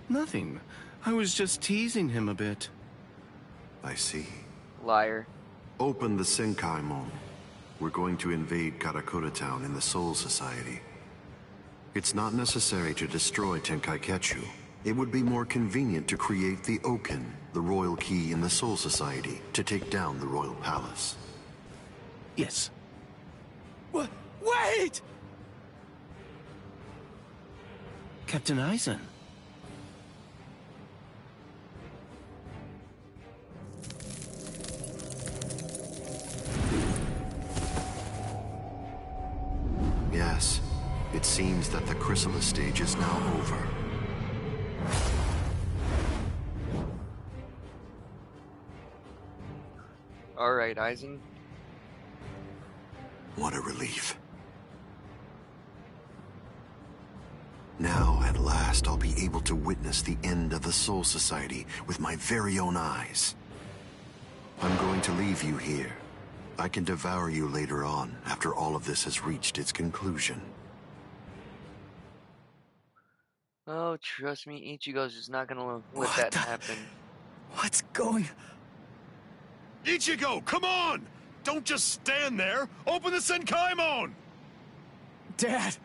Nothing. I was just teasing him a bit. I see. Liar. Open the Senkaimon. We're going to invade Karakura Town in the Soul Society. It's not necessary to destroy Tenkaiketsu. It would be more convenient to create the Oken, the royal key in the Soul Society, to take down the royal palace. Yes. Wait! Captain Eisen. Yes. It seems that the chrysalis stage is now over. Alright, Eisen. What a relief. Now, at last, I'll be able to witness the end of the Soul Society with my very own eyes. I'm going to leave you here. I can devour you later on, after all of this has reached its conclusion. Oh, trust me, Ichigo's just not gonna let that happen. What's going... Ichigo, come on! Don't just stand there! Open the Senkaimon! Dad!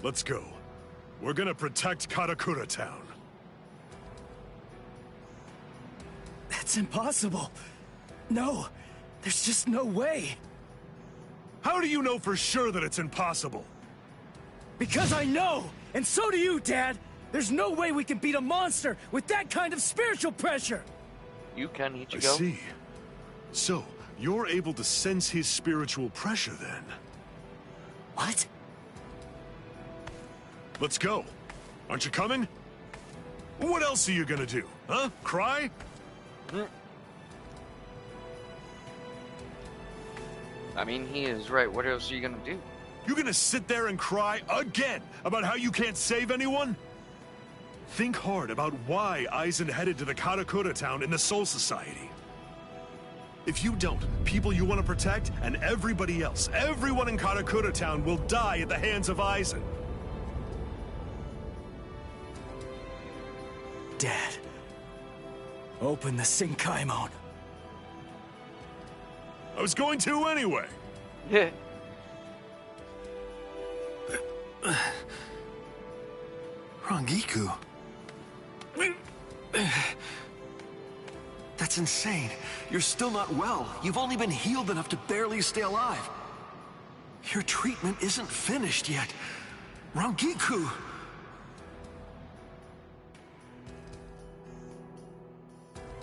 Let's go. We're gonna protect Karakura Town. That's impossible. No, there's just no way. How do you know for sure that it's impossible? Because I know! And so do you, Dad! There's no way we can beat a monster with that kind of spiritual pressure! You can, Ichigo. I see. So, you're able to sense his spiritual pressure, then? What? Let's go. Aren't you coming? What else are you gonna do, huh? Cry? I mean, he is right. What else are you gonna do? You gonna sit there and cry again about how you can't save anyone? Think hard about why Eisen headed to the Karakura Town in the Soul Society. If you don't, people you want to protect and everybody else, everyone in Karakura Town will die at the hands of Eisen. Dad, open the Senkaimon. I was going to anyway. Yeah. Rangiku. That's insane. You're still not well. You've only been healed enough to barely stay alive. Your treatment isn't finished yet. Rangiku!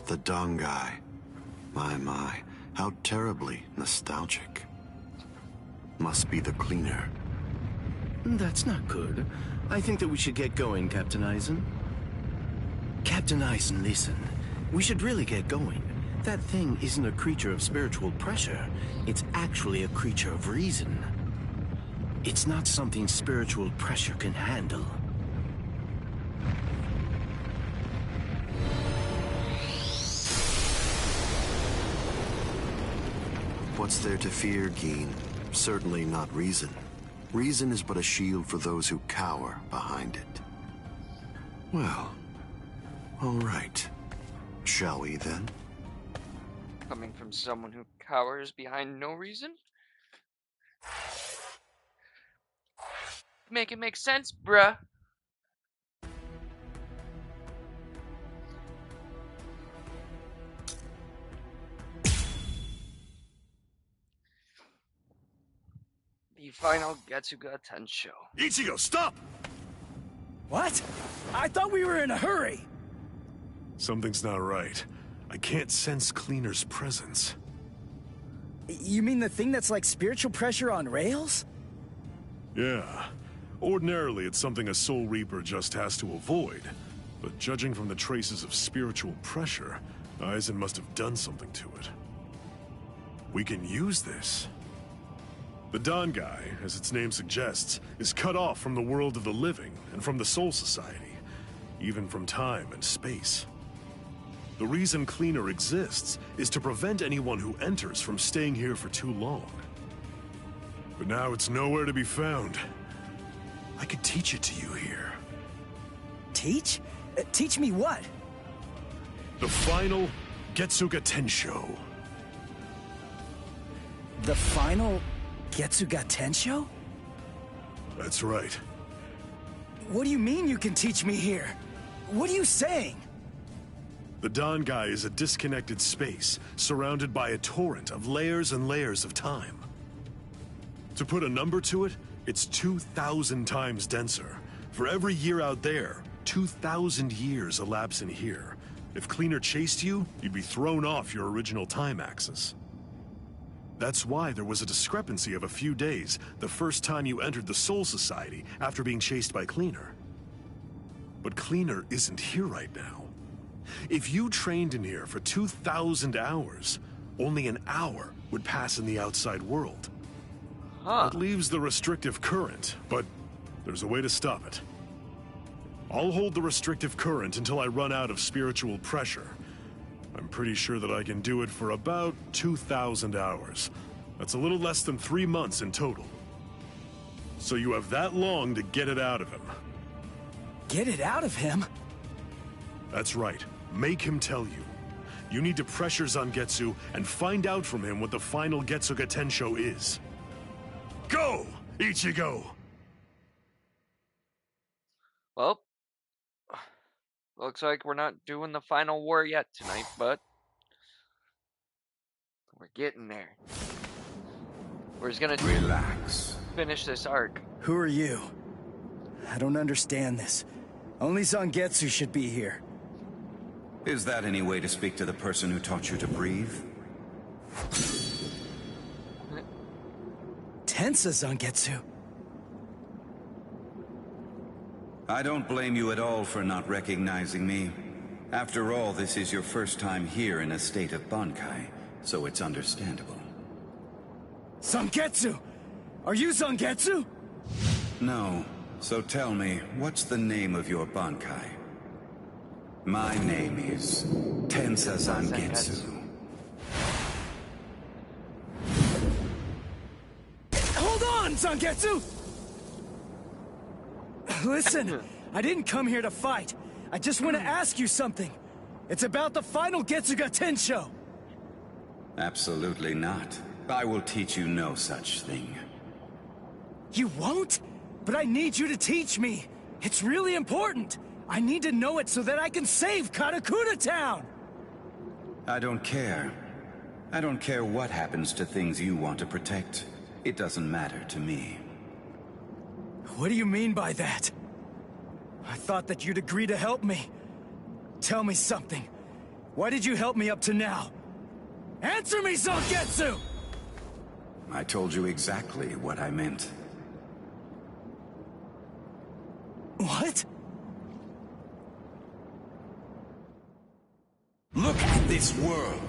The Dongai. My, how terribly nostalgic. Must be the cleaner. That's not good. I think that we should get going, Captain Eisen. Captain Eisen, listen. We should really get going. That thing isn't a creature of spiritual pressure. It's actually a creature of reason. It's not something spiritual pressure can handle. What's there to fear, Geen? Certainly not reason. Reason is but a shield for those who cower behind it. Well, all right. Shall we then? Coming from someone who cowers behind no reason? Make it make sense, bruh. The final Getsuga Tensho. Ichigo, stop! What? I thought we were in a hurry. Something's not right. I can't sense Cleaner's presence. You mean the thing that's like spiritual pressure on rails? Yeah. Ordinarily, it's something a Soul Reaper just has to avoid. But judging from the traces of spiritual pressure, Eisen must have done something to it. We can use this. The Dangai, as its name suggests, is cut off from the world of the living and from the Soul Society, even from time and space. The reason Cleaner exists is to prevent anyone who enters from staying here for too long. But now it's nowhere to be found. I could teach it to you here. Teach? Teach me what? The final Getsuga Tensho. The final Getsuga Tensho? That's right. What do you mean you can teach me here? What are you saying? The Dangai is a disconnected space, surrounded by a torrent of layers and layers of time. To put a number to it, it's 2,000 times denser. For every year out there, 2,000 years elapse in here. If Cleaner chased you, you'd be thrown off your original time axis. That's why there was a discrepancy of a few days the first time you entered the Soul Society after being chased by Cleaner. But Cleaner isn't here right now. If you trained in here for 2,000 hours, only an hour would pass in the outside world. It leaves the restrictive current, but there's a way to stop it. I'll hold the restrictive current until I run out of spiritual pressure. I'm pretty sure that I can do it for about 2,000 hours. That's a little less than 3 months in total. So you have that long to get it out of him. Get it out of him? That's right. Make him tell you. You need to pressure Zangetsu and find out from him what the final Getsuga Tensho is. Go, Ichigo! Well, looks like we're not doing the final war yet tonight, but we're getting there. We're just gonna relax. Finish this arc. Who are you? I don't understand this. Only Zangetsu should be here. Is that any way to speak to the person who taught you to breathe? Tensa Zangetsu. I don't blame you at all for not recognizing me. After all, this is your first time here in a state of Bankai, so it's understandable. Zangetsu! Are you Zangetsu? No. So tell me, what's the name of your Bankai? My name is Tensa Zangetsu. Hold on, Zangetsu! Listen, I didn't come here to fight. I just want to ask you something. It's about the final Getsuga Tensho. Absolutely not. I will teach you no such thing. You won't? But I need you to teach me. It's really important. I need to know it so that I can save Karakura Town. I don't care. I don't care what happens to things you want to protect. It doesn't matter to me. What do you mean by that? I thought that you'd agree to help me. Tell me something. Why did you help me up to now? Answer me, Zangetsu! I told you exactly what I meant. What? Look at this world.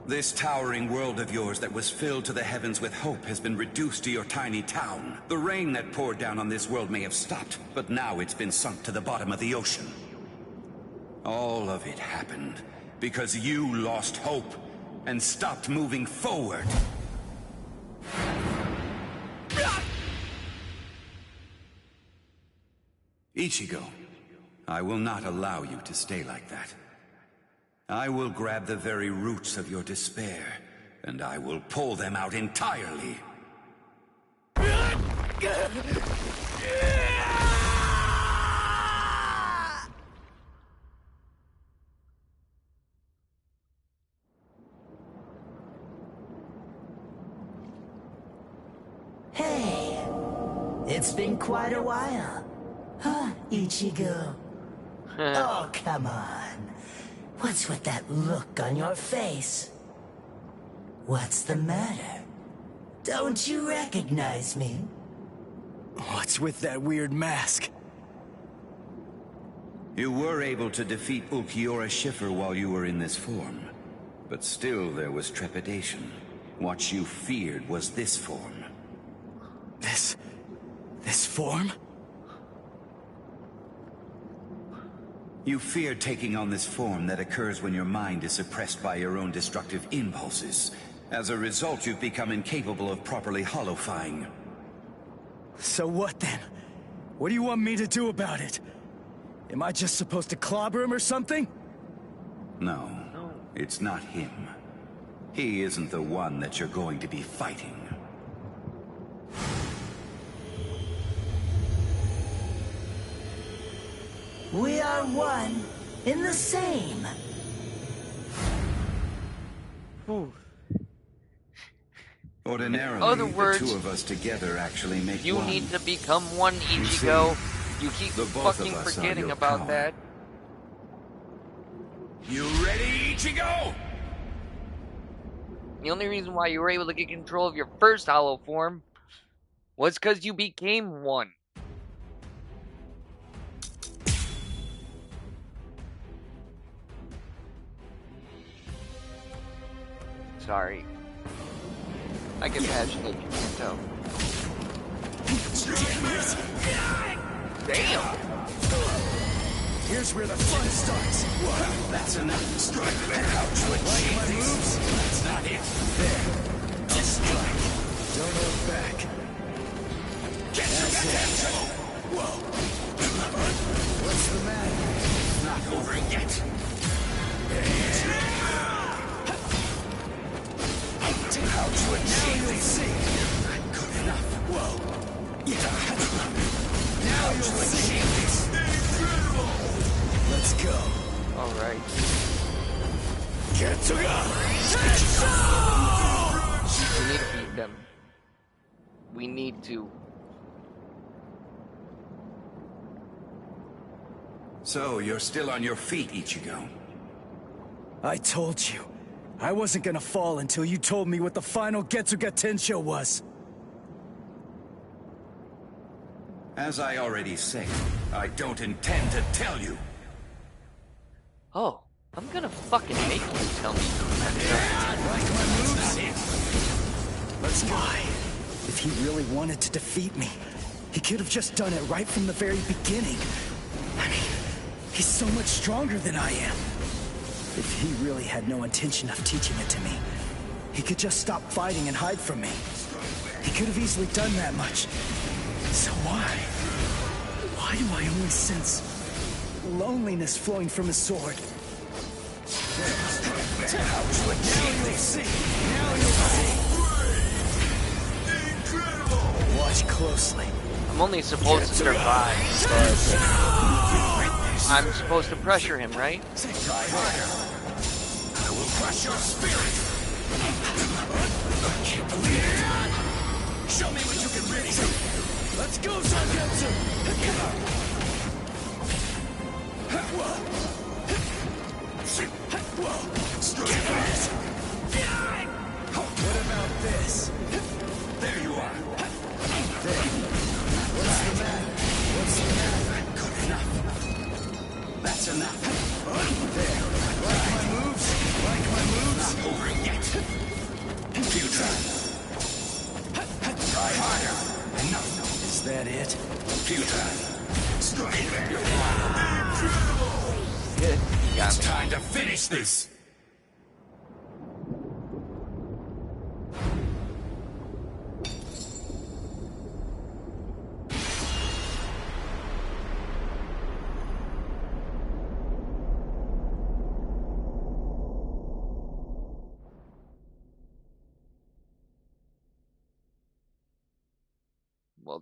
This towering world of yours that was filled to the heavens with hope has been reduced to your tiny town. The rain that poured down on this world may have stopped, but now it's been sunk to the bottom of the ocean. All of it happened because you lost hope and stopped moving forward. Ichigo, I will not allow you to stay like that. I will grab the very roots of your despair, and I will pull them out entirely. Hey, it's been quite a while. Huh, Ichigo? Oh, come on. What's with that look on your face? What's the matter? Don't you recognize me? What's with that weird mask? You were able to defeat Ulquiorra Schiffer while you were in this form. But still there was trepidation. What you feared was this form. This form? You feared taking on this form that occurs when your mind is suppressed by your own destructive impulses. As a result, you've become incapable of properly holofying. So what then? What do you want me to do about it? Am I just supposed to clobber him or something? No, it's not him. He isn't the one that you're going to be fighting. We are one in the same. Ordinarily, other words, the two of us together actually make you one. need to become one, Ichigo. You keep the both fucking of us are forgetting your about power. that. You ready, Ichigo? The only reason why you were able to get control of your first hollow form was because you became one. Sorry. I get passionate, you can tell. Damn! Here's where the fun starts. Well, that's enough. Strike back out to achieve my this. moves? That's not it. There. Just strike. Don't hold back. Get your potential! Whoa. What's the matter? Not over yet. How to achieve Now you'll this? see. Not good enough. Whoa. Now Now you'll you'll see. achieve this. Incredible! Let's go. Alright. Get to go! We need to beat them. We need to. So, you're still on your feet, Ichigo. I told you. I wasn't gonna fall until you told me what the final Getsuga Tensho was. As I already said, I don't intend to tell you. Oh, I'm gonna fucking make you tell me. Like my moves? Let's go. Why? If he really wanted to defeat me, he could have just done it right from the very beginning. I mean, he's so much stronger than I am. If he really had no intention of teaching it to me, he could just stop fighting and hide from me. He could have easily done that much. So why? Why do I only sense loneliness flowing from his sword? Now you'll see. Now you'll see. Watch closely. I'm only supposed to survive, but I'm supposed to pressure him, right? Try harder. I will crush your spirit. I can't believe it. Show me what you can really do. Let's go, Zangetsu! What about this? There you are. What's the matter? That's enough. There. Like my moves? Like my moves? Not over yet. Futile. Try harder. Enough. Is that it? Futile. Strike. Good. It's time to finish this.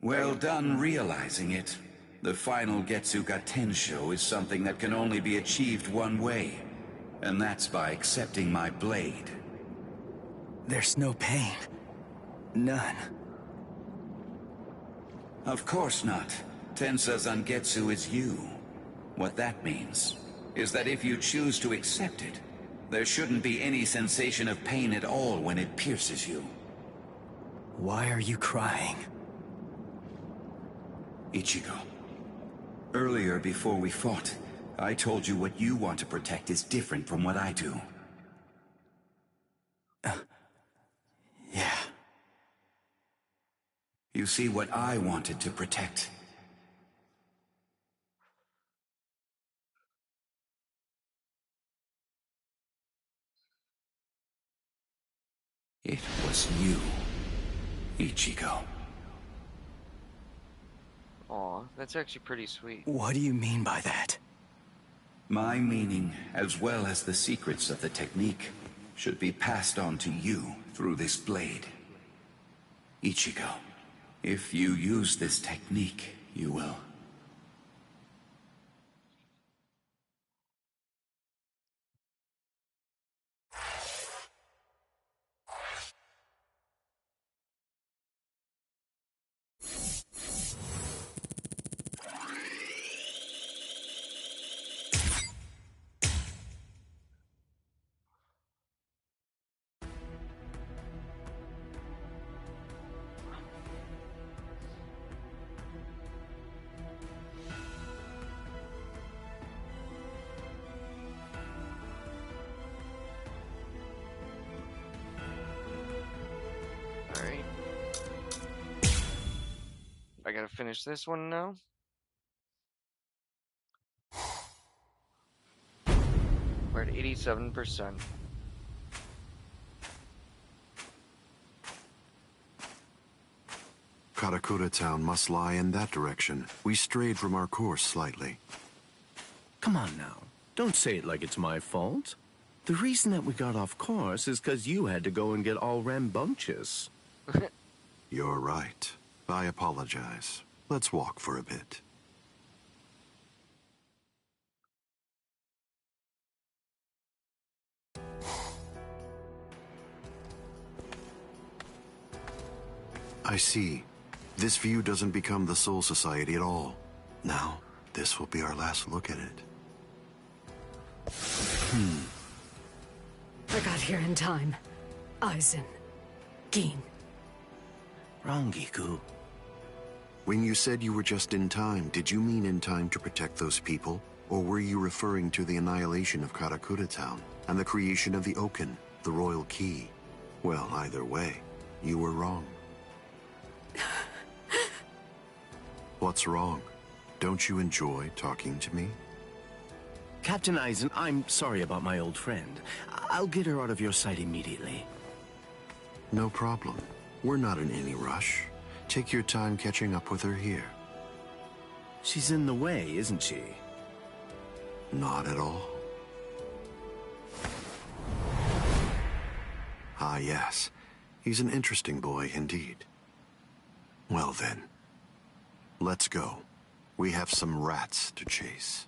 Well done realizing it. The final Getsuga Tensho is something that can only be achieved one way, and that's by accepting my blade. There's no pain. None. Of course not. Tensa Zangetsu is you. What that means is that if you choose to accept it, there shouldn't be any sensation of pain at all when it pierces you. Why are you crying? Ichigo, earlier before we fought, I told you what you want to protect is different from what I do. Yeah. You see, what I wanted to protect. It was you, Ichigo. Aw, that's actually pretty sweet. What do you mean by that? My meaning, as well as the secrets of the technique, should be passed on to you through this blade. Ichigo, if you use this technique, you will. Alright. I gotta finish this one now. We're at 87%. Karakura Town must lie in that direction. We strayed from our course slightly. Come on now. Don't say it like it's my fault. The reason that we got off course is because you had to go and get all rambunctious. You're right. I apologize. Let's walk for a bit. I see. This view doesn't become the Soul Society at all. Now, this will be our last look at it. I got here in time. Aizen. Gin. Rangiku. When you said you were just in time, did you mean in time to protect those people? Or were you referring to the annihilation of Karakura Town and the creation of the Oken, the Royal Key? Well, either way, you were wrong. What's wrong? Don't you enjoy talking to me? Captain Aizen, I'm sorry about my old friend. I'll get her out of your sight immediately. No problem. We're not in any rush. Take your time catching up with her here. She's in the way, isn't she? Not at all. Ah, yes. He's an interesting boy indeed. Well then, let's go. We have some rats to chase.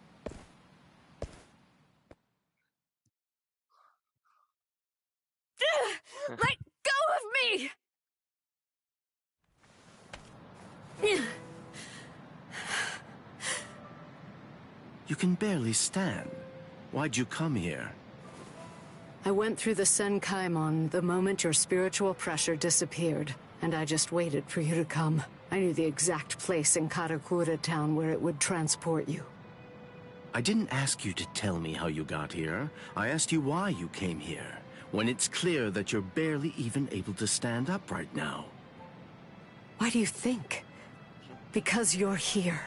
Let go of me! You can barely stand. Why'd you come here? I went through the Senkaimon the moment your spiritual pressure disappeared, and I just waited for you to come. I knew the exact place in Karakura Town where it would transport you. I didn't ask you to tell me how you got here. I asked you why you came here, when it's clear that you're barely even able to stand up right now. Why do you think? Because you're here.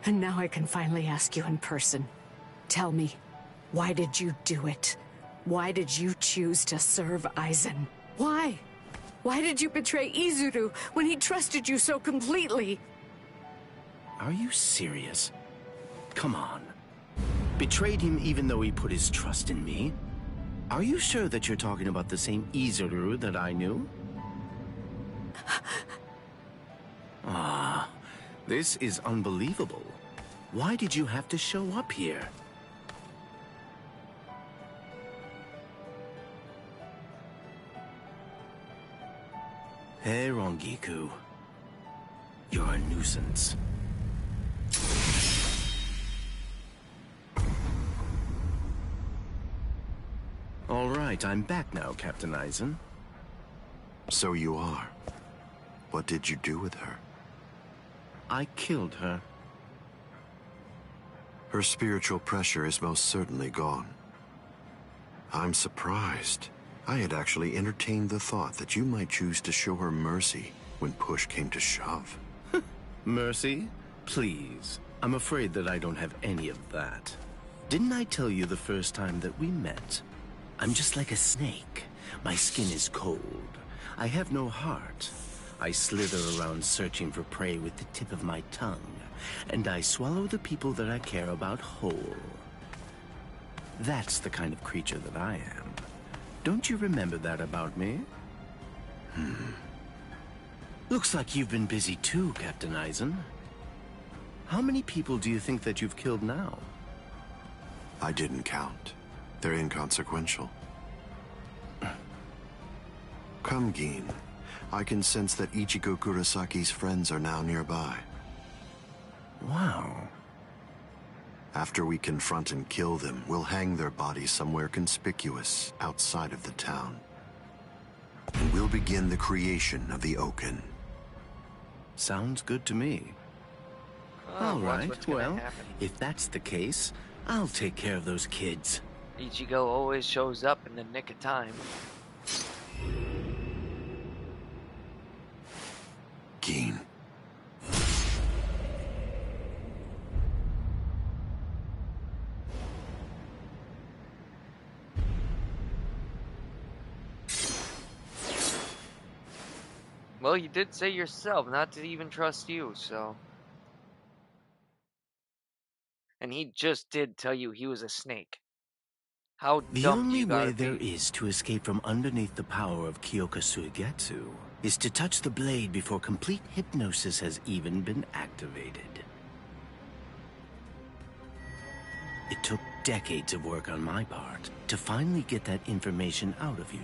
And now I can finally ask you in person. Tell me, why did you do it? Why did you choose to serve Aizen? Why? Why did you betray Izuru when he trusted you so completely? Are you serious? Come on. Betrayed him even though he put his trust in me? Are you sure that you're talking about the same Izuru that I knew? Ah, this is unbelievable. Why did you have to show up here? Hey, Rongiku. You're a nuisance. All right, I'm back now, Captain Aizen. So you are. What did you do with her? I killed her. Her spiritual pressure is most certainly gone. I'm surprised. I had actually entertained the thought that you might choose to show her mercy when push came to shove. Mercy? Please. I'm afraid that I don't have any of that. Didn't I tell you the first time that we met? I'm just like a snake. My skin is cold. I have no heart. I slither around searching for prey with the tip of my tongue, and I swallow the people that I care about whole. That's the kind of creature that I am. Don't you remember that about me? Looks like you've been busy too, Captain Aizen. How many people do you think that you've killed now? I didn't count. They're inconsequential. Come, Gin. I can sense that Ichigo Kurosaki's friends are now nearby. Wow. After we confront and kill them, we'll hang their bodies somewhere conspicuous outside of the town. And we'll begin the creation of the Oaken. Sounds good to me. All right, well, if that's the case, I'll take care of those kids. Ichigo always shows up in the nick of time. Gin. Well, you did say yourself not to even trust you, so... And he just did tell you he was a snake. How The dumb do only you gotta way there be? is to escape from underneath the power of Kyoka Suigetsu is to touch the blade before complete hypnosis has even been activated. It took decades of work on my part to finally get that information out of you.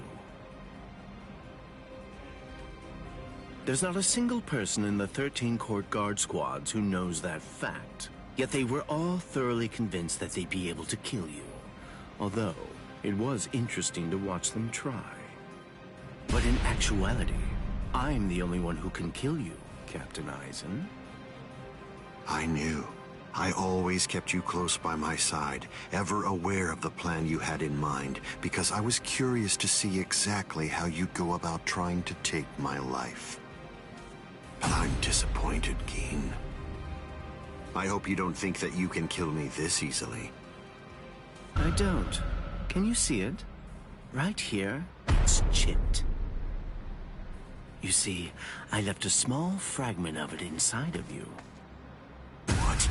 There's not a single person in the 13 court guard squads who knows that fact. Yet they were all thoroughly convinced that they'd be able to kill you. Although, it was interesting to watch them try. But in actuality, I'm the only one who can kill you, Captain Aizen. I knew. I always kept you close by my side, ever aware of the plan you had in mind, because I was curious to see exactly how you'd go about trying to take my life. But I'm disappointed, Gin. I hope you don't think that you can kill me this easily. I don't. Can you see it? Right here, it's chipped. You see, I left a small fragment of it inside of you. What?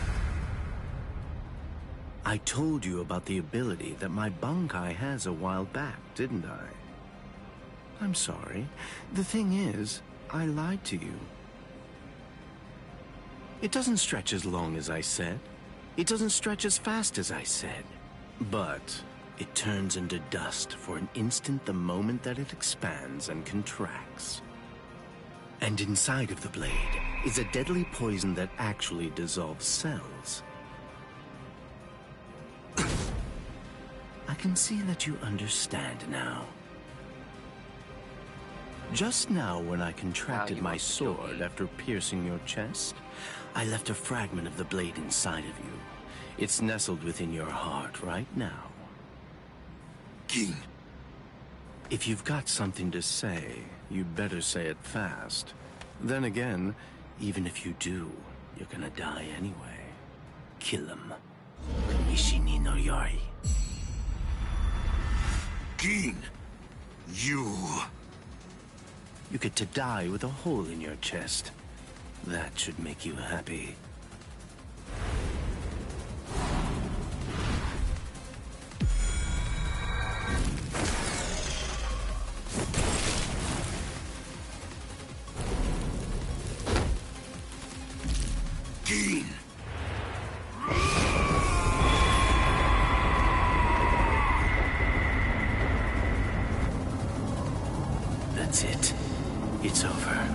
I told you about the ability that my Bankai has a while back, didn't I? I'm sorry. The thing is, I lied to you. It doesn't stretch as long as I said. It doesn't stretch as fast as I said. But it turns into dust for an instant the moment that it expands and contracts. And inside of the blade is a deadly poison that actually dissolves cells. I can see that you understand now. Just now, when I contracted my sword after piercing your chest, I left a fragment of the blade inside of you. It's nestled within your heart right now. King. If you've got something to say, you'd better say it fast. Then again, even if you do, you're gonna die anyway. Kill him. Nishini no Yari. King, you get to die with a hole in your chest. That should make you happy. King. That's it. It's over.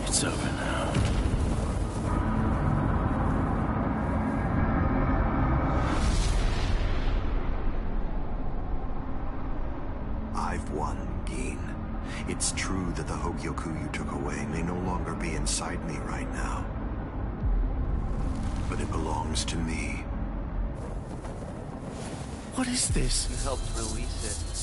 It's over now. I've won, Geen. It's true that the Hogyoku you took away may no longer be inside me right now. But it belongs to me. What is this? You helped release it.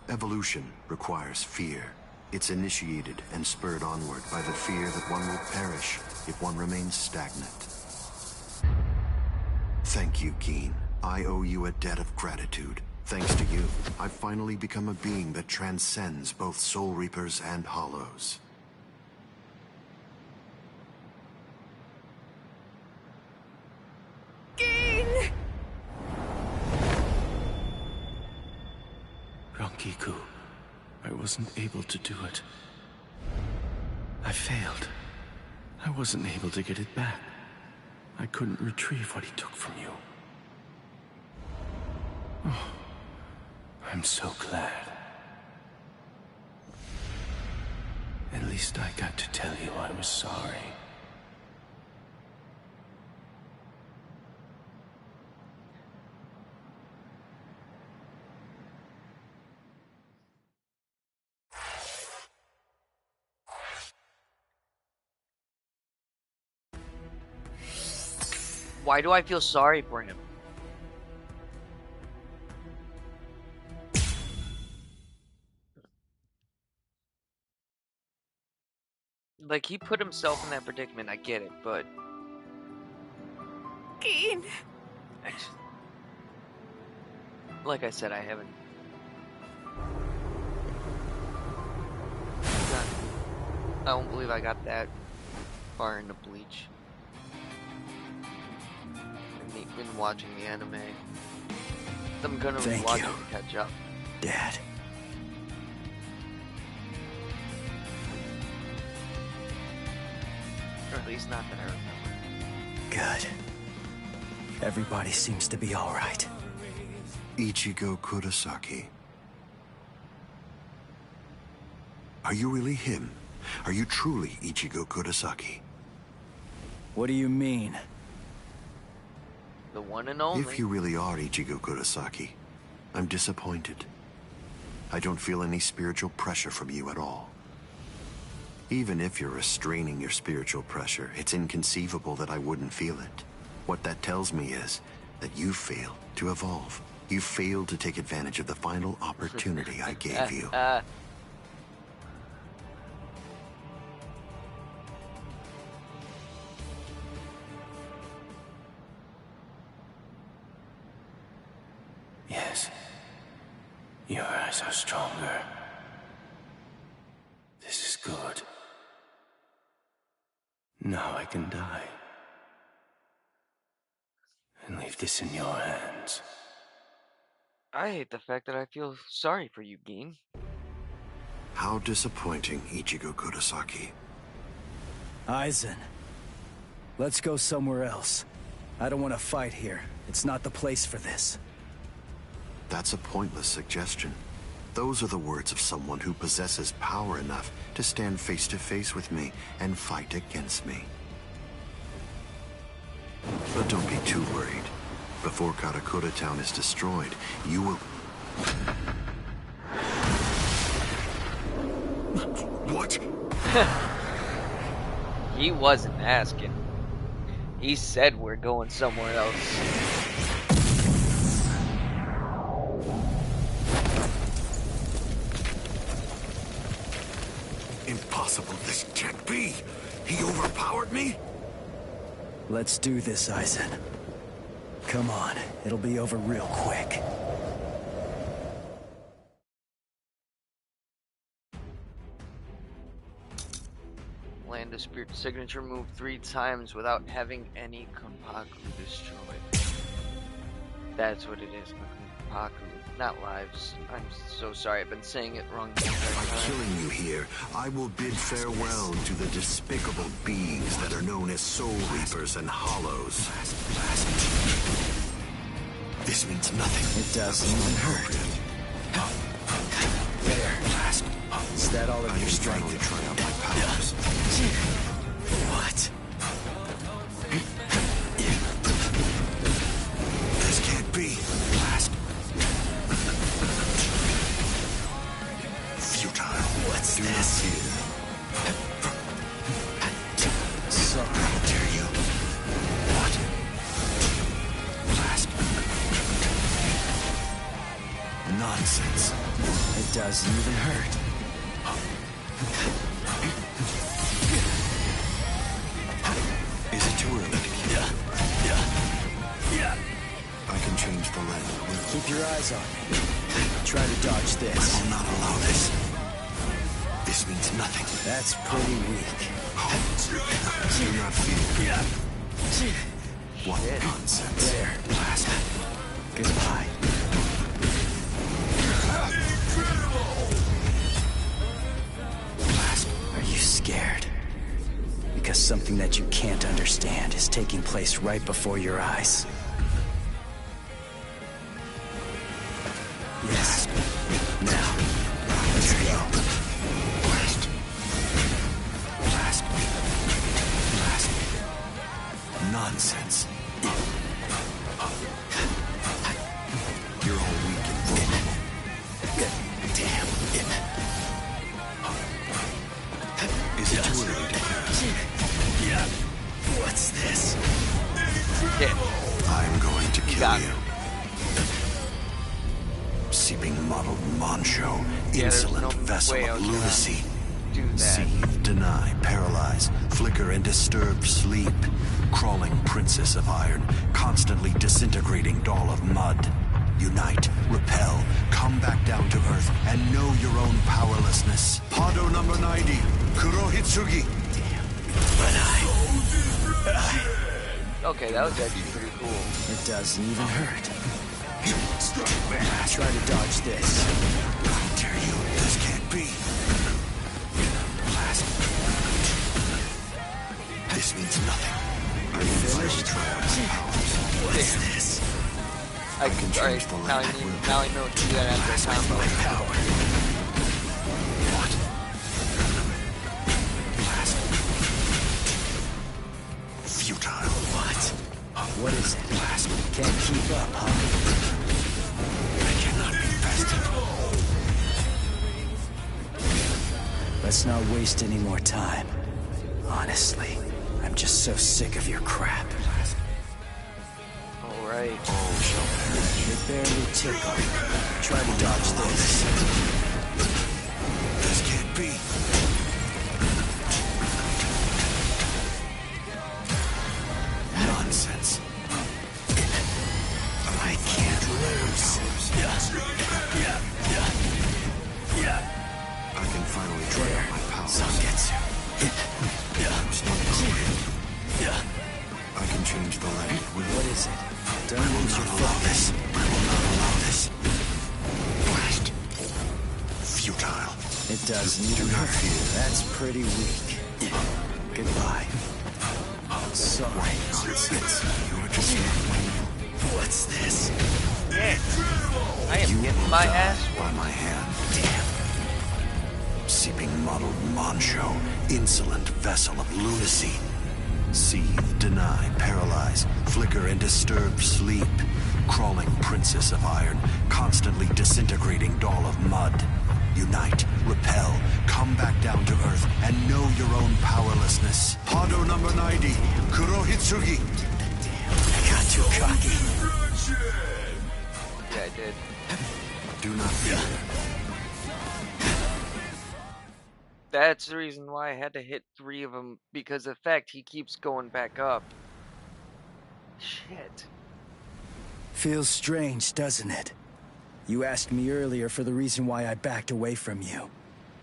Evolution requires fear. It's initiated and spurred onward by the fear that one will perish if one remains stagnant. Thank you, Geen. I owe you a debt of gratitude. Thanks to you, I've finally become a being that transcends both Soul Reapers and Hollows. Rankiku, I wasn't able to do it. I failed. I wasn't able to get it back. I couldn't retrieve what he took from you. Oh, I'm so glad. At least I got to tell you I was sorry. Why do I feel sorry for him? Like, he put himself in that predicament, I get it, but... Geen! Actually, like I said, I haven't... I don't believe I got that far into Bleach. Been watching the anime. I'm gonna watch it to catch up. Dad. Or at least not that I remember. Good. Everybody seems to be all right. Ichigo Kurosaki. Are you really him? Are you truly Ichigo Kurosaki? What do you mean? The one and only. If you really are Ichigo Kurosaki, I'm disappointed. I don't feel any spiritual pressure from you at all. Even if you're restraining your spiritual pressure, it's inconceivable that I wouldn't feel it. What that tells me is that you failed to evolve. You failed to take advantage of the final opportunity I gave you. Yes. Your eyes are stronger. This is good. Now I can die. And leave this in your hands. I hate the fact that I feel sorry for you, Geen. How disappointing, Ichigo Kurosaki. Aizen. Let's go somewhere else. I don't want to fight here. It's not the place for this. That's a pointless suggestion. Those are the words of someone who possesses power enough to stand face to face with me and fight against me. But don't be too worried. Before Karakura Town is destroyed, you will... What? He wasn't asking. He said we're going somewhere else. Impossible, this can't be! He overpowered me? Let's do this, Aizen. Come on, it'll be over real quick. Land a spirit signature move 3 times without having any Konpaku destroyed. That's what it is, Konpaku, not lives. I'm so sorry, I've been saying it wrong the entire By time. killing you here, I will bid farewell to the despicable beings that are known as Soul Reapers and Hollows. This means nothing. It doesn't even hurt. There. Is that all of your strength? Finally try out my powers. What? This can't be. Futile. What's Do not this? fear. Sorry. How dare you? What? Blast. Nonsense. It doesn't even hurt. Is it too early to kill? Yeah. I can change the lens. Keep your eyes on me. Try to dodge I this. will not allow this. This means nothing. That's pretty weak. Do not fear. What nonsense. There. Blast. Goodbye. Are you scared? Because something that you can't understand is taking place right before your eyes. Yes. Now, let's go. Blast. Blast. Blast. Nonsense. You're all weak and vulnerable. Damn. Is it too early to kill? Yeah. What's this? Yeah. I'm going to kill Got you. it. Seeping mottled Moncho. Yeah, there's Insolent no vessel way I of was gonna lunacy. do that. Seethe, deny, paralyze, flicker and disturb sleep. Crawling princess of iron, constantly disintegrating doll of mud. Unite, repel, come back down to earth, and know your own powerlessness. Pado number 90, Kurohitsugi. Okay, that was actually pretty cool. It doesn't even hurt. Try to dodge this. How dare you? This can't be. Blast. This means nothing. I finished. Try out my powers. What's this? I can change the now I land. need, now I know to do that after a combo. Power. What? Blast. Futile. What? What is it? Blast. Can't keep up, huh? I cannot be bested. Let's not waste any more time. Honestly, I'm just so sick of your crap. Alright. All shall perish. They barely tickle. Try to dodge this. This can't be. Nonsense. I can't lose. I can finally try out my powers. Zangetsu. I can change the land. What is it? Don't lose your focus. I will not allow this. Blast. Futile. It doesn't even hurt. That's pretty weak. Goodbye. Sorry. Nonsense. You are just not my... What's this? Shit. I am getting my ass by my hand. Damn. Seeping muddled mancho, insolent vessel of lunacy. Seethe, deny, paralyze, flicker and disturb sleep. Crawling princess of iron, constantly disintegrating doll of mud. Unite, repel, come back down to earth, and know your own powerlessness. Pado number 90, Kurohitsugi. I got too cocky. Yeah, I did. Do not fear. That's the reason why I had to hit 3 of them, because of the fact he keeps going back up. Shit. Feels strange, doesn't it? You asked me earlier for the reason why I backed away from you.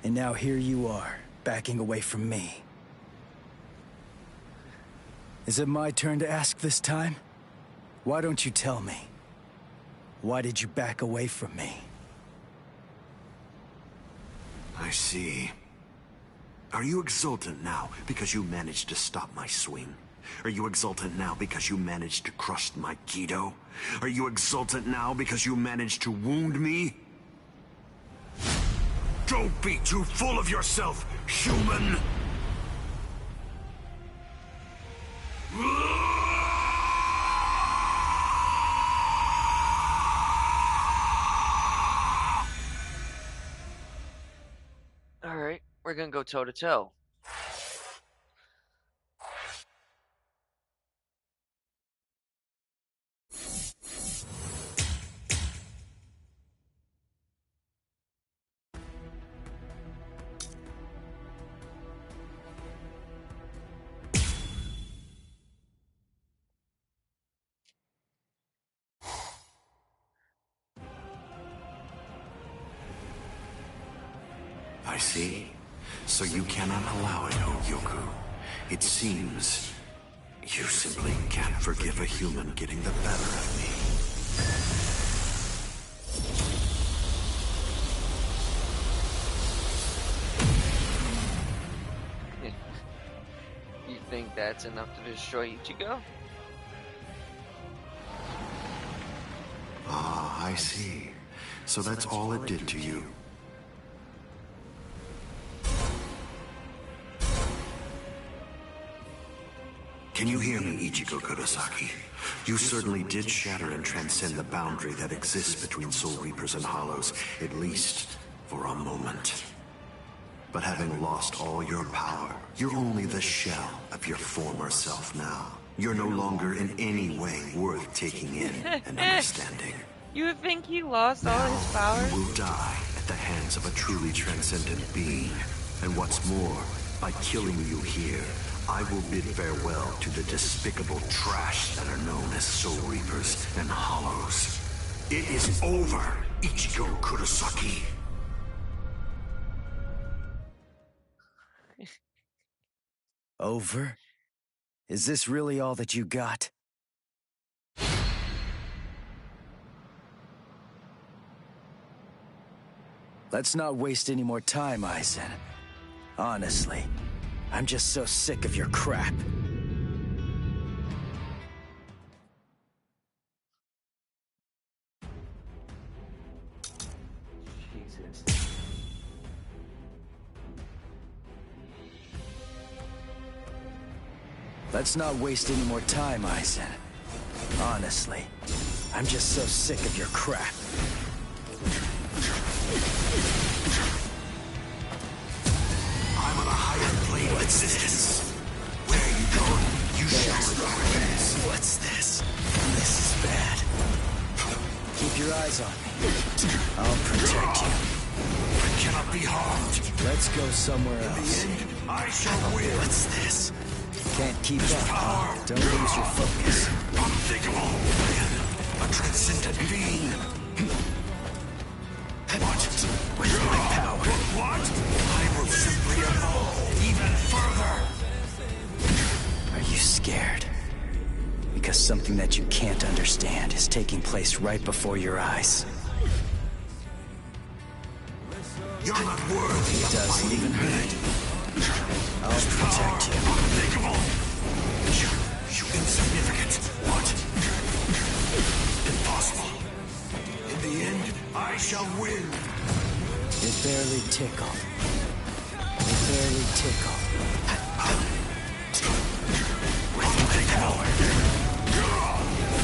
And now here you are, backing away from me. Is it my turn to ask this time? Why don't you tell me? Why did you back away from me? I see. Are you exultant now because you managed to stop my swing? Are you exultant now because you managed to crush my Kido? Are you exultant now because you managed to wound me? Don't be too full of yourself, human! Alright, we're gonna go toe to toe. I see. So you cannot allow it, Hogyoku. It seems you simply can't forgive a human getting the better of me. You think that's enough to destroy Ichigo? Ah, I see. So that's all it did to you. Can you hear me, Ichigo Kurosaki? You certainly did shatter and transcend the boundary that exists between Soul Reapers and Hollows, at least for a moment. But having lost all your power, you're only the shell of your former self now. You're no longer in any way worth taking in and understanding. You think he lost all his power? You will die at the hands of a truly transcendent being. And what's more, by killing you here, I will bid farewell to the despicable trash that are known as Soul Reapers and Hollows. It is over, Ichigo Kurosaki. Over? Is this really all that you got? Let's not waste any more time, Aizen. Honestly, I'm just so sick of your crap. Jesus. Let's not waste any more time, Aizen. Honestly, I'm just so sick of your crap. I'm on a higher plane of existence. Where are you going? You shall regret this. What's this? This is bad. Keep your eyes on me. I'll protect you. I cannot be harmed. Let's go somewhere else. I shall win. What's this? Can't keep up, huh? Don't lose your focus. Unthinkable. A transcendent being. What? With my power. What? I will simply evolve even further. Are you scared? Because something that you can't understand is taking place right before your eyes. You're not worthy. It doesn't even hurt. I'll protect you. Unthinkable. You insignificant. What? Impossible. tickle. They barely tickle. With my power,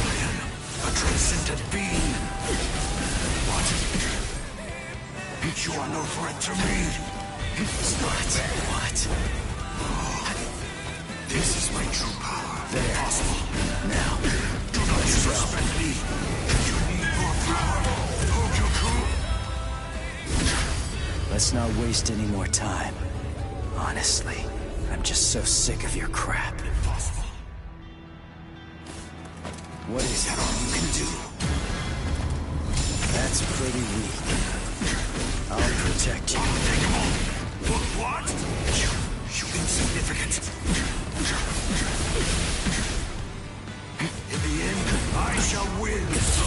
I am a transcendent being. What? You are no threat to me. What? This is my true power. There. Possible. Now. Do not disrespect me. You need more power. Hogyoku. Let's not waste any more time. Honestly, I'm just so sick of your crap. Impossible. What is that all you can do? That's pretty weak. I'll protect you. Take him on. What? You insignificant. In the end, I shall win. So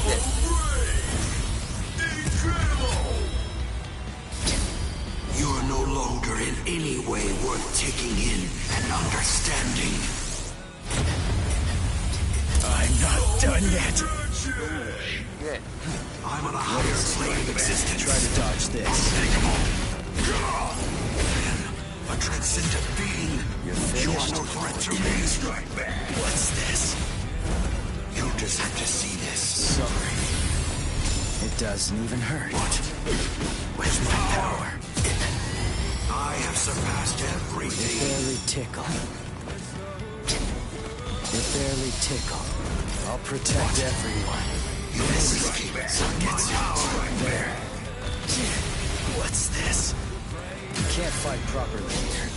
brave! Incredible! You are no longer in any way worth taking in and understanding. I'm not done yet. Yeah. I'm on a higher plane of existence. Try to dodge this. Take him on. A transcendent being. You are no threat to me. Strike back. What's this? You just have to see this. Sorry. It doesn't even hurt. What? Where's my power? I have surpassed They everything. barely tickle. They barely tickle. I'll protect everyone. You won't escape my power. There. What's this? You can't fight properly here.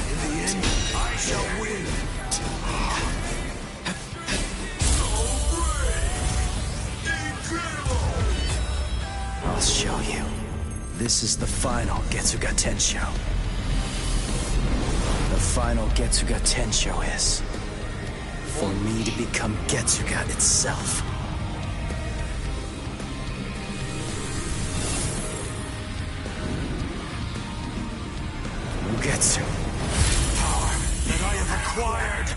In the end, I shall win. So brave! Incredible! I'll show you. This is the final Getsuga Tensho. The final Getsuga Tensho is for me to become Getsuga itself. Mugetsu. Power that I have acquired.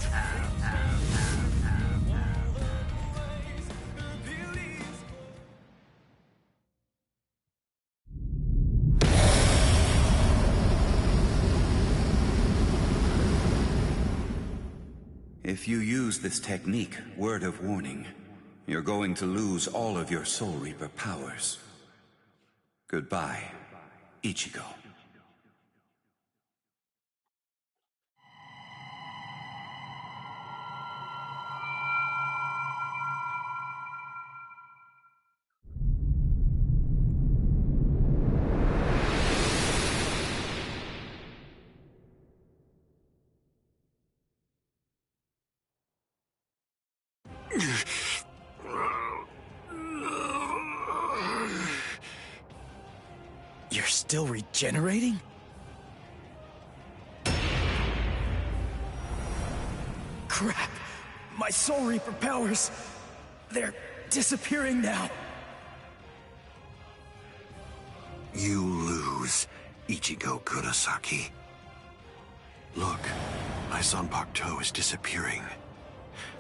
If you use this technique, word of warning, you're going to lose all of your Soul Reaper powers. Goodbye, Ichigo. You're still regenerating? Crap! My Soul Reaper powers! They're disappearing now! You lose, Ichigo Kurosaki. Look, my Zanpakuto is disappearing.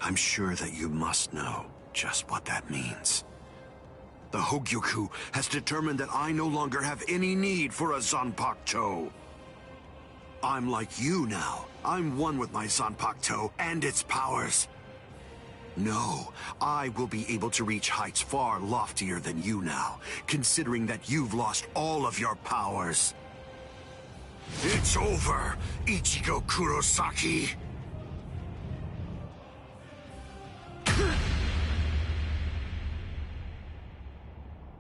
I'm sure that you must know just what that means. The Hogyoku has determined that I no longer have any need for a Zanpakuto. I'm like you now. I'm one with my Zanpakuto and its powers. No, I will be able to reach heights far loftier than you now, considering that you've lost all of your powers. It's over, Ichigo Kurosaki.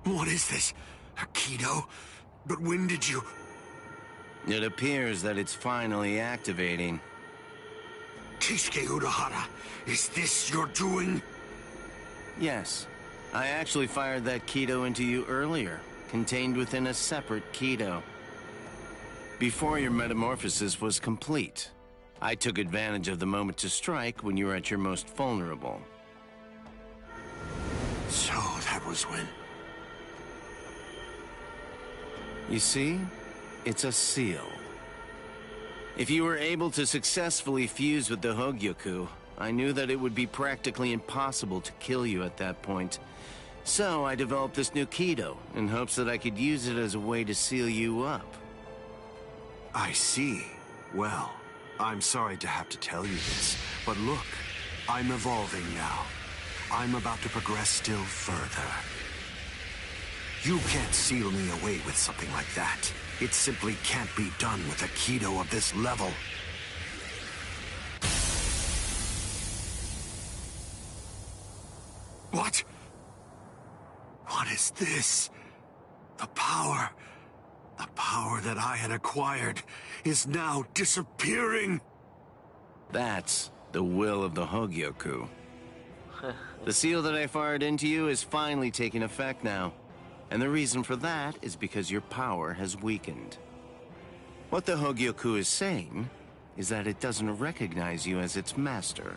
What is this? A Kido? But when did you... It appears that it's finally activating. Kisuke Urahara, is this your doing? Yes. I actually fired that Kido into you earlier, contained within a separate Kido. Before your metamorphosis was complete, I took advantage of the moment to strike when you were at your most vulnerable. So that was when... You see? It's a seal. If you were able to successfully fuse with the Hogyoku, I knew that it would be practically impossible to kill you at that point, So I developed this new Kido in hopes that I could use it as a way to seal you up. I see. Well, I'm sorry to have to tell you this, but look, I'm evolving now. I'm about to progress still further. You can't seal me away with something like that. It simply can't be done with a Kido of this level. What? What is this? The power that I had acquired is now disappearing. That's the will of the Hogyoku. The seal that I fired into you is finally taking effect now. And the reason for that is because your power has weakened. What the Hogyoku is saying is that it doesn't recognize you as its master.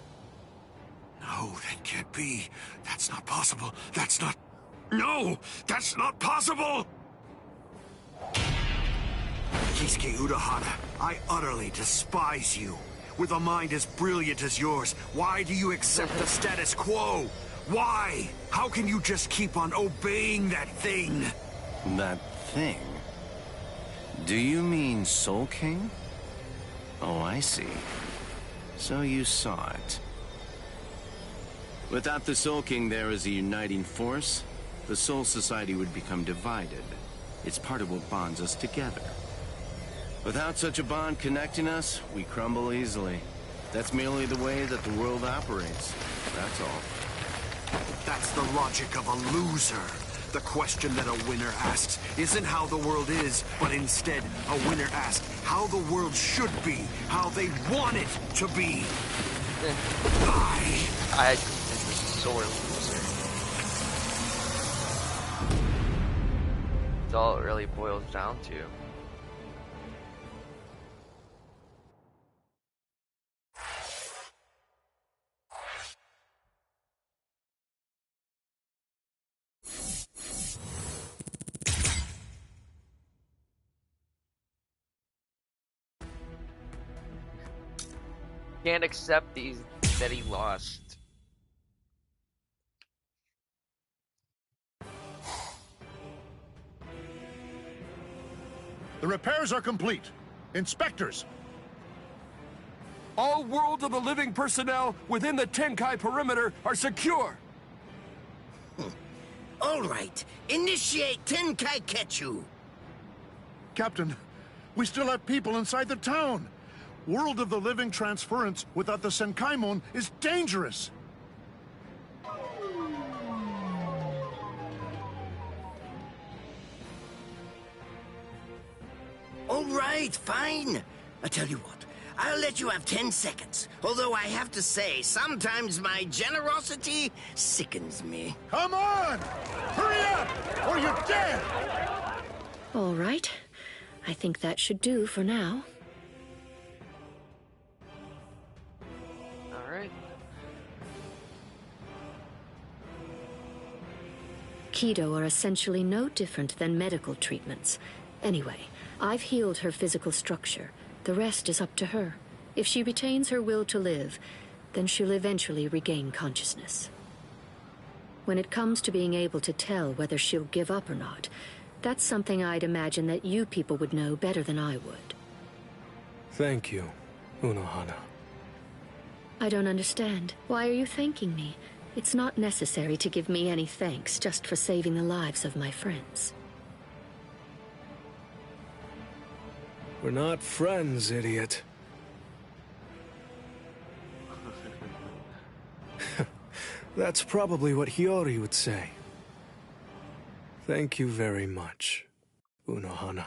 No, that can't be. That's not possible. That's not... No! That's not possible! Kisuke Urahara, I utterly despise you. With a mind as brilliant as yours, why do you accept the status quo? Why? How can you just keep on obeying that thing? That thing? Do you mean Soul King? Oh, I see. So you saw it. Without the Soul King there as a uniting force, the Soul Society would become divided. It's part of what bonds us together. Without such a bond connecting us, we crumble easily. That's merely the way that the world operates. That's all. That's the logic of a loser. The question that a winner asks isn't how the world is, but instead, a winner asks how the world should be, how they want it to be. I think this is sore loser. That's all it really boils down to. Can't accept that he lost. The repairs are complete. Inspectors! All World of the Living personnel within the Tenkai perimeter are secure. All right. Initiate Tenkai Ketchu. Captain, we still have people inside the town. World of the Living transference without the Senkaimon is dangerous. All right, fine. I tell you what, I'll let you have 10 seconds. Although I have to say, sometimes my generosity sickens me. Come on! Hurry up, or you're dead! All right. I think that should do for now. Alright. Kido are essentially no different than medical treatments. Anyway, I've healed her physical structure. The rest is up to her. If she retains her will to live, then she'll eventually regain consciousness. When it comes to being able to tell whether she'll give up or not, that's something I'd imagine that you people would know better than I would. Thank you, Unohana. I don't understand. Why are you thanking me? It's not necessary to give me any thanks just for saving the lives of my friends. We're not friends, idiot. That's probably what Hiyori would say. Thank you very much, Unohana.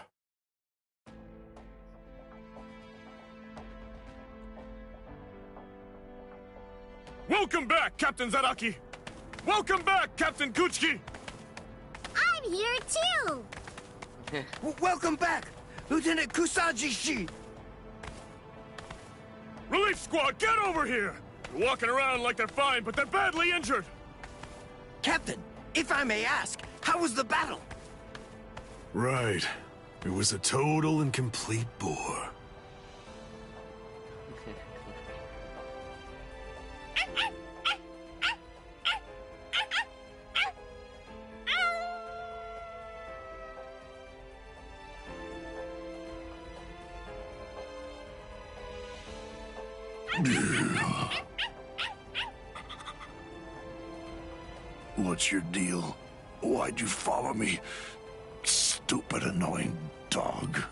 Welcome back, Captain Zaraki! Welcome back, Captain Kuchiki! I'm here too! Welcome back, Lieutenant Kusaji-shi! Relief squad, get over here! They're walking around like they're fine, but they're badly injured! Captain, if I may ask, how was the battle? Right. It was a total and complete bore. What's your deal? Why'd you follow me? Stupid, annoying dog.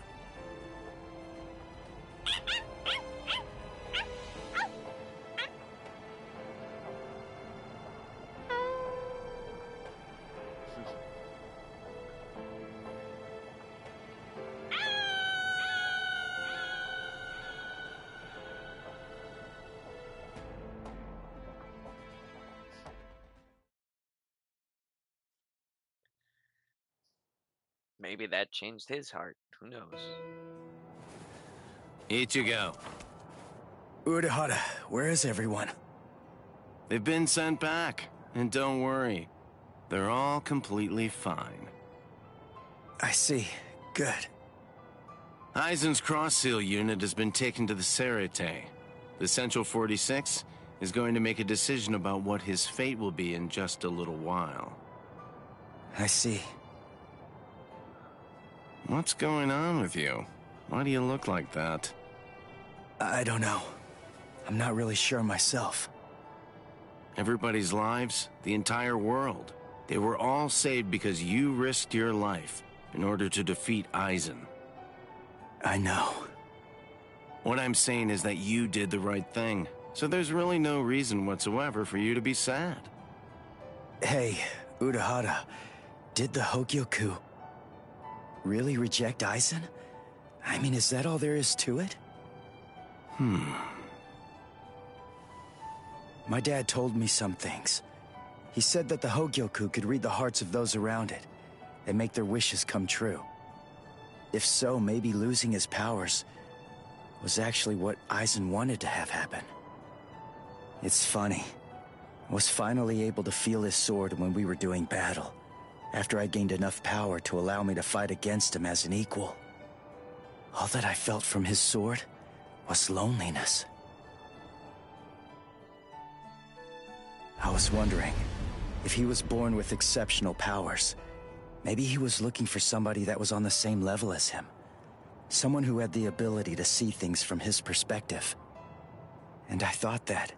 Maybe that changed his heart. Who knows? Ichigo. Urahara, where is everyone? They've been sent back. And don't worry, they're all completely fine. I see. Good. Aizen's cross-seal unit has been taken to the Serite. The Central 46 is going to make a decision about what his fate will be in just a little while. I see. What's going on with you? Why do you look like that? I don't know. I'm not really sure myself. Everybody's lives, the entire world, they were all saved because you risked your life in order to defeat Aizen. I know. What I'm saying is that you did the right thing, so there's really no reason whatsoever for you to be sad. Hey, Urahara, did the Hogyoku really reject Aizen? I mean, is that all there is to it? My dad told me some things. He said that the Hogyoku could read the hearts of those around it and make their wishes come true. If so, maybe losing his powers was actually what Aizen wanted to have happen. It's funny. I was finally able to feel his sword when we were doing battle, after I gained enough power to allow me to fight against him as an equal. All that I felt from his sword was loneliness. I was wondering, if he was born with exceptional powers, maybe he was looking for somebody that was on the same level as him. Someone who had the ability to see things from his perspective. And I thought that,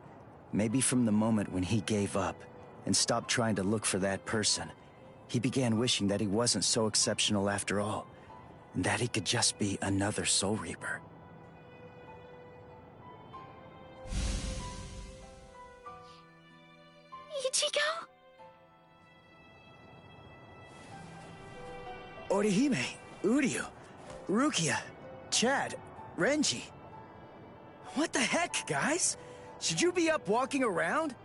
maybe from the moment when he gave up and stopped trying to look for that person, he began wishing that he wasn't so exceptional after all, and that he could just be another Soul Reaper. Ichigo? Orihime, Uryu, Rukia, Chad, Renji. What the heck, guys? Should you be up walking around?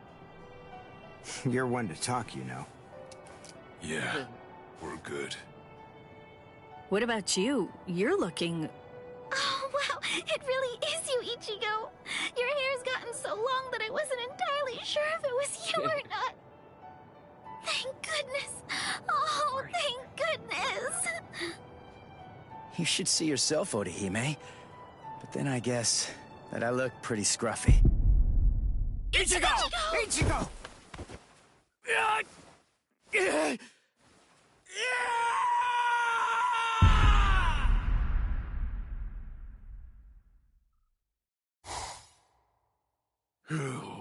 You're one to talk, you know. Yeah, we're good. What about you? You're looking... Oh, wow, it really is you, Ichigo. Your hair's gotten so long that I wasn't entirely sure if it was you or not. Thank goodness. Oh, thank goodness. You should see yourself, Orihime. But then I guess that I look pretty scruffy. Ichigo! Ichigo!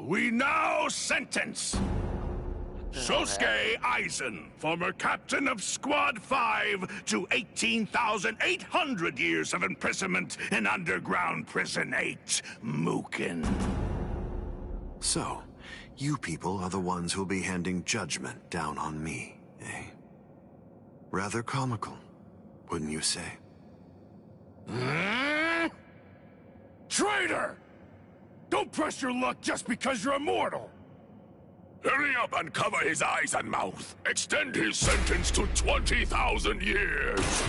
We now sentence Sosuke Aizen, former captain of Squad 5, to 18,800 years of imprisonment in Underground Prison 8, Mukin. So, you people are the ones who'll be handing judgment down on me, eh? Rather comical, wouldn't you say? Traitor! Don't press your luck just because you're immortal! Hurry up and cover his eyes and mouth. Extend his sentence to 20,000 years.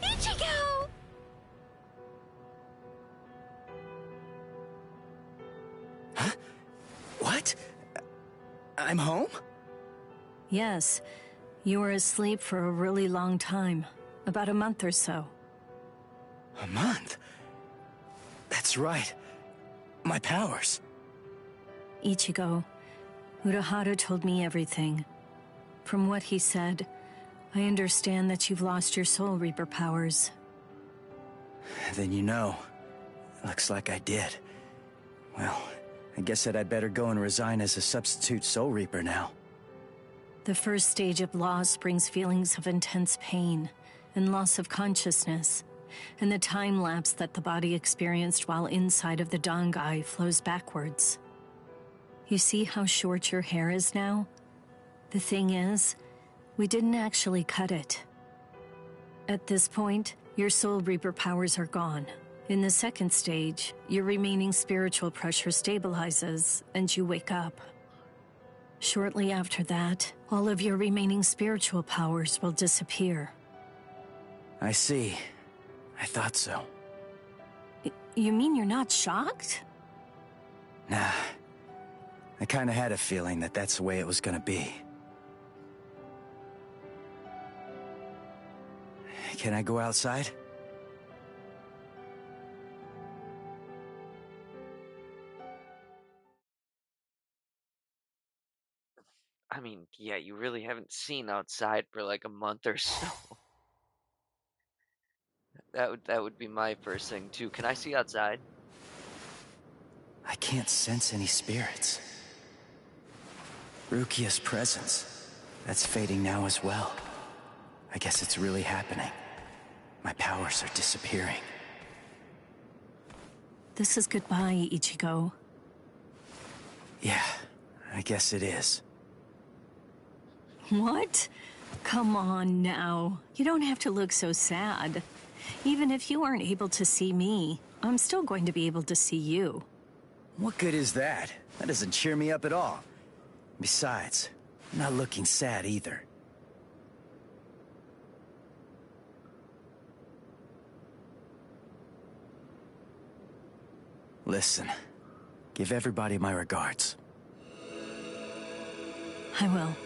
Ichigo! Huh? What? I'm home? Yes. You were asleep for a really long time. About a month or so. A month? That's right. My powers. Ichigo, Urahara told me everything. From what he said, I understand that you've lost your Soul Reaper powers. Then you know. Looks like I did. Well, I guess that I'd better go and resign as a substitute Soul Reaper now. The first stage of loss brings feelings of intense pain and loss of consciousness, and the time lapse that the body experienced while inside of the Dangai flows backwards. You see how short your hair is now? The thing is, we didn't actually cut it. At this point, your Soul Reaper powers are gone. In the second stage, your remaining spiritual pressure stabilizes, and you wake up. Shortly after that, all of your remaining spiritual powers will disappear. I see. I thought so. You mean you're not shocked? Nah. I kinda had a feeling that that's the way it was gonna be. Can I go outside? I mean, yeah, you really haven't seen outside for like a month or so. That would be my first thing too. Can I see outside? I can't sense any spirits. Rukia's presence, that's fading now as well. I guess it's really happening. My powers are disappearing. This is goodbye, Ichigo. Yeah, I guess it is. What? Come on now. You don't have to look so sad. Even if you aren't able to see me, I'm still going to be able to see you. What good is that? That doesn't cheer me up at all. Besides, I'm not looking sad either. Listen, give everybody my regards. I will.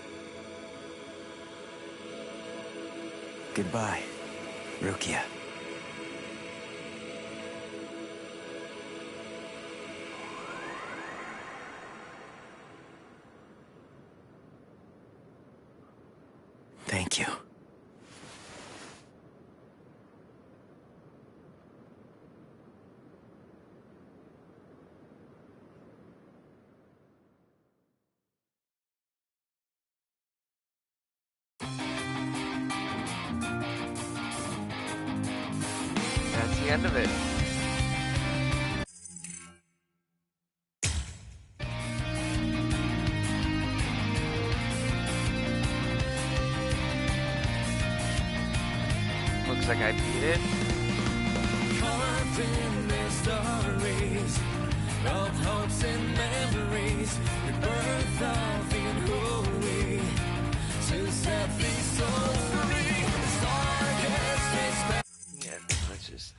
Goodbye, Rukia. Thank you. That's the end of it. Looks like I beat it. Carved in their stories of hopes and memories, rebirth of the unholy, to set these souls free. The darkest is Yeah, let's just.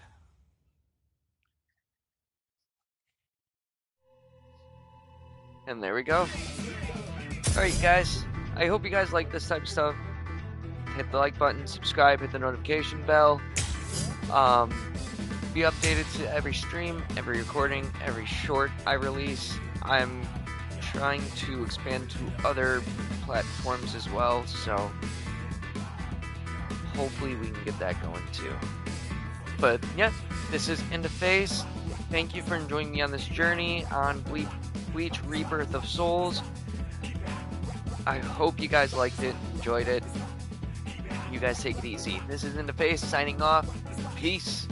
And there we go. Alright, guys. I hope you guys like this type of stuff. Hit the like button, subscribe, hit the notification bell. Be updated to every stream, every recording, every short I release. I'm trying to expand to other platforms as well, so hopefully we can get that going too. But yeah, this is Into Phase. Thank you for joining me on this journey on Bleach Rebirth of Souls. I hope you guys liked it, enjoyed it. You guys take it easy. This is Into Phase signing off. Peace.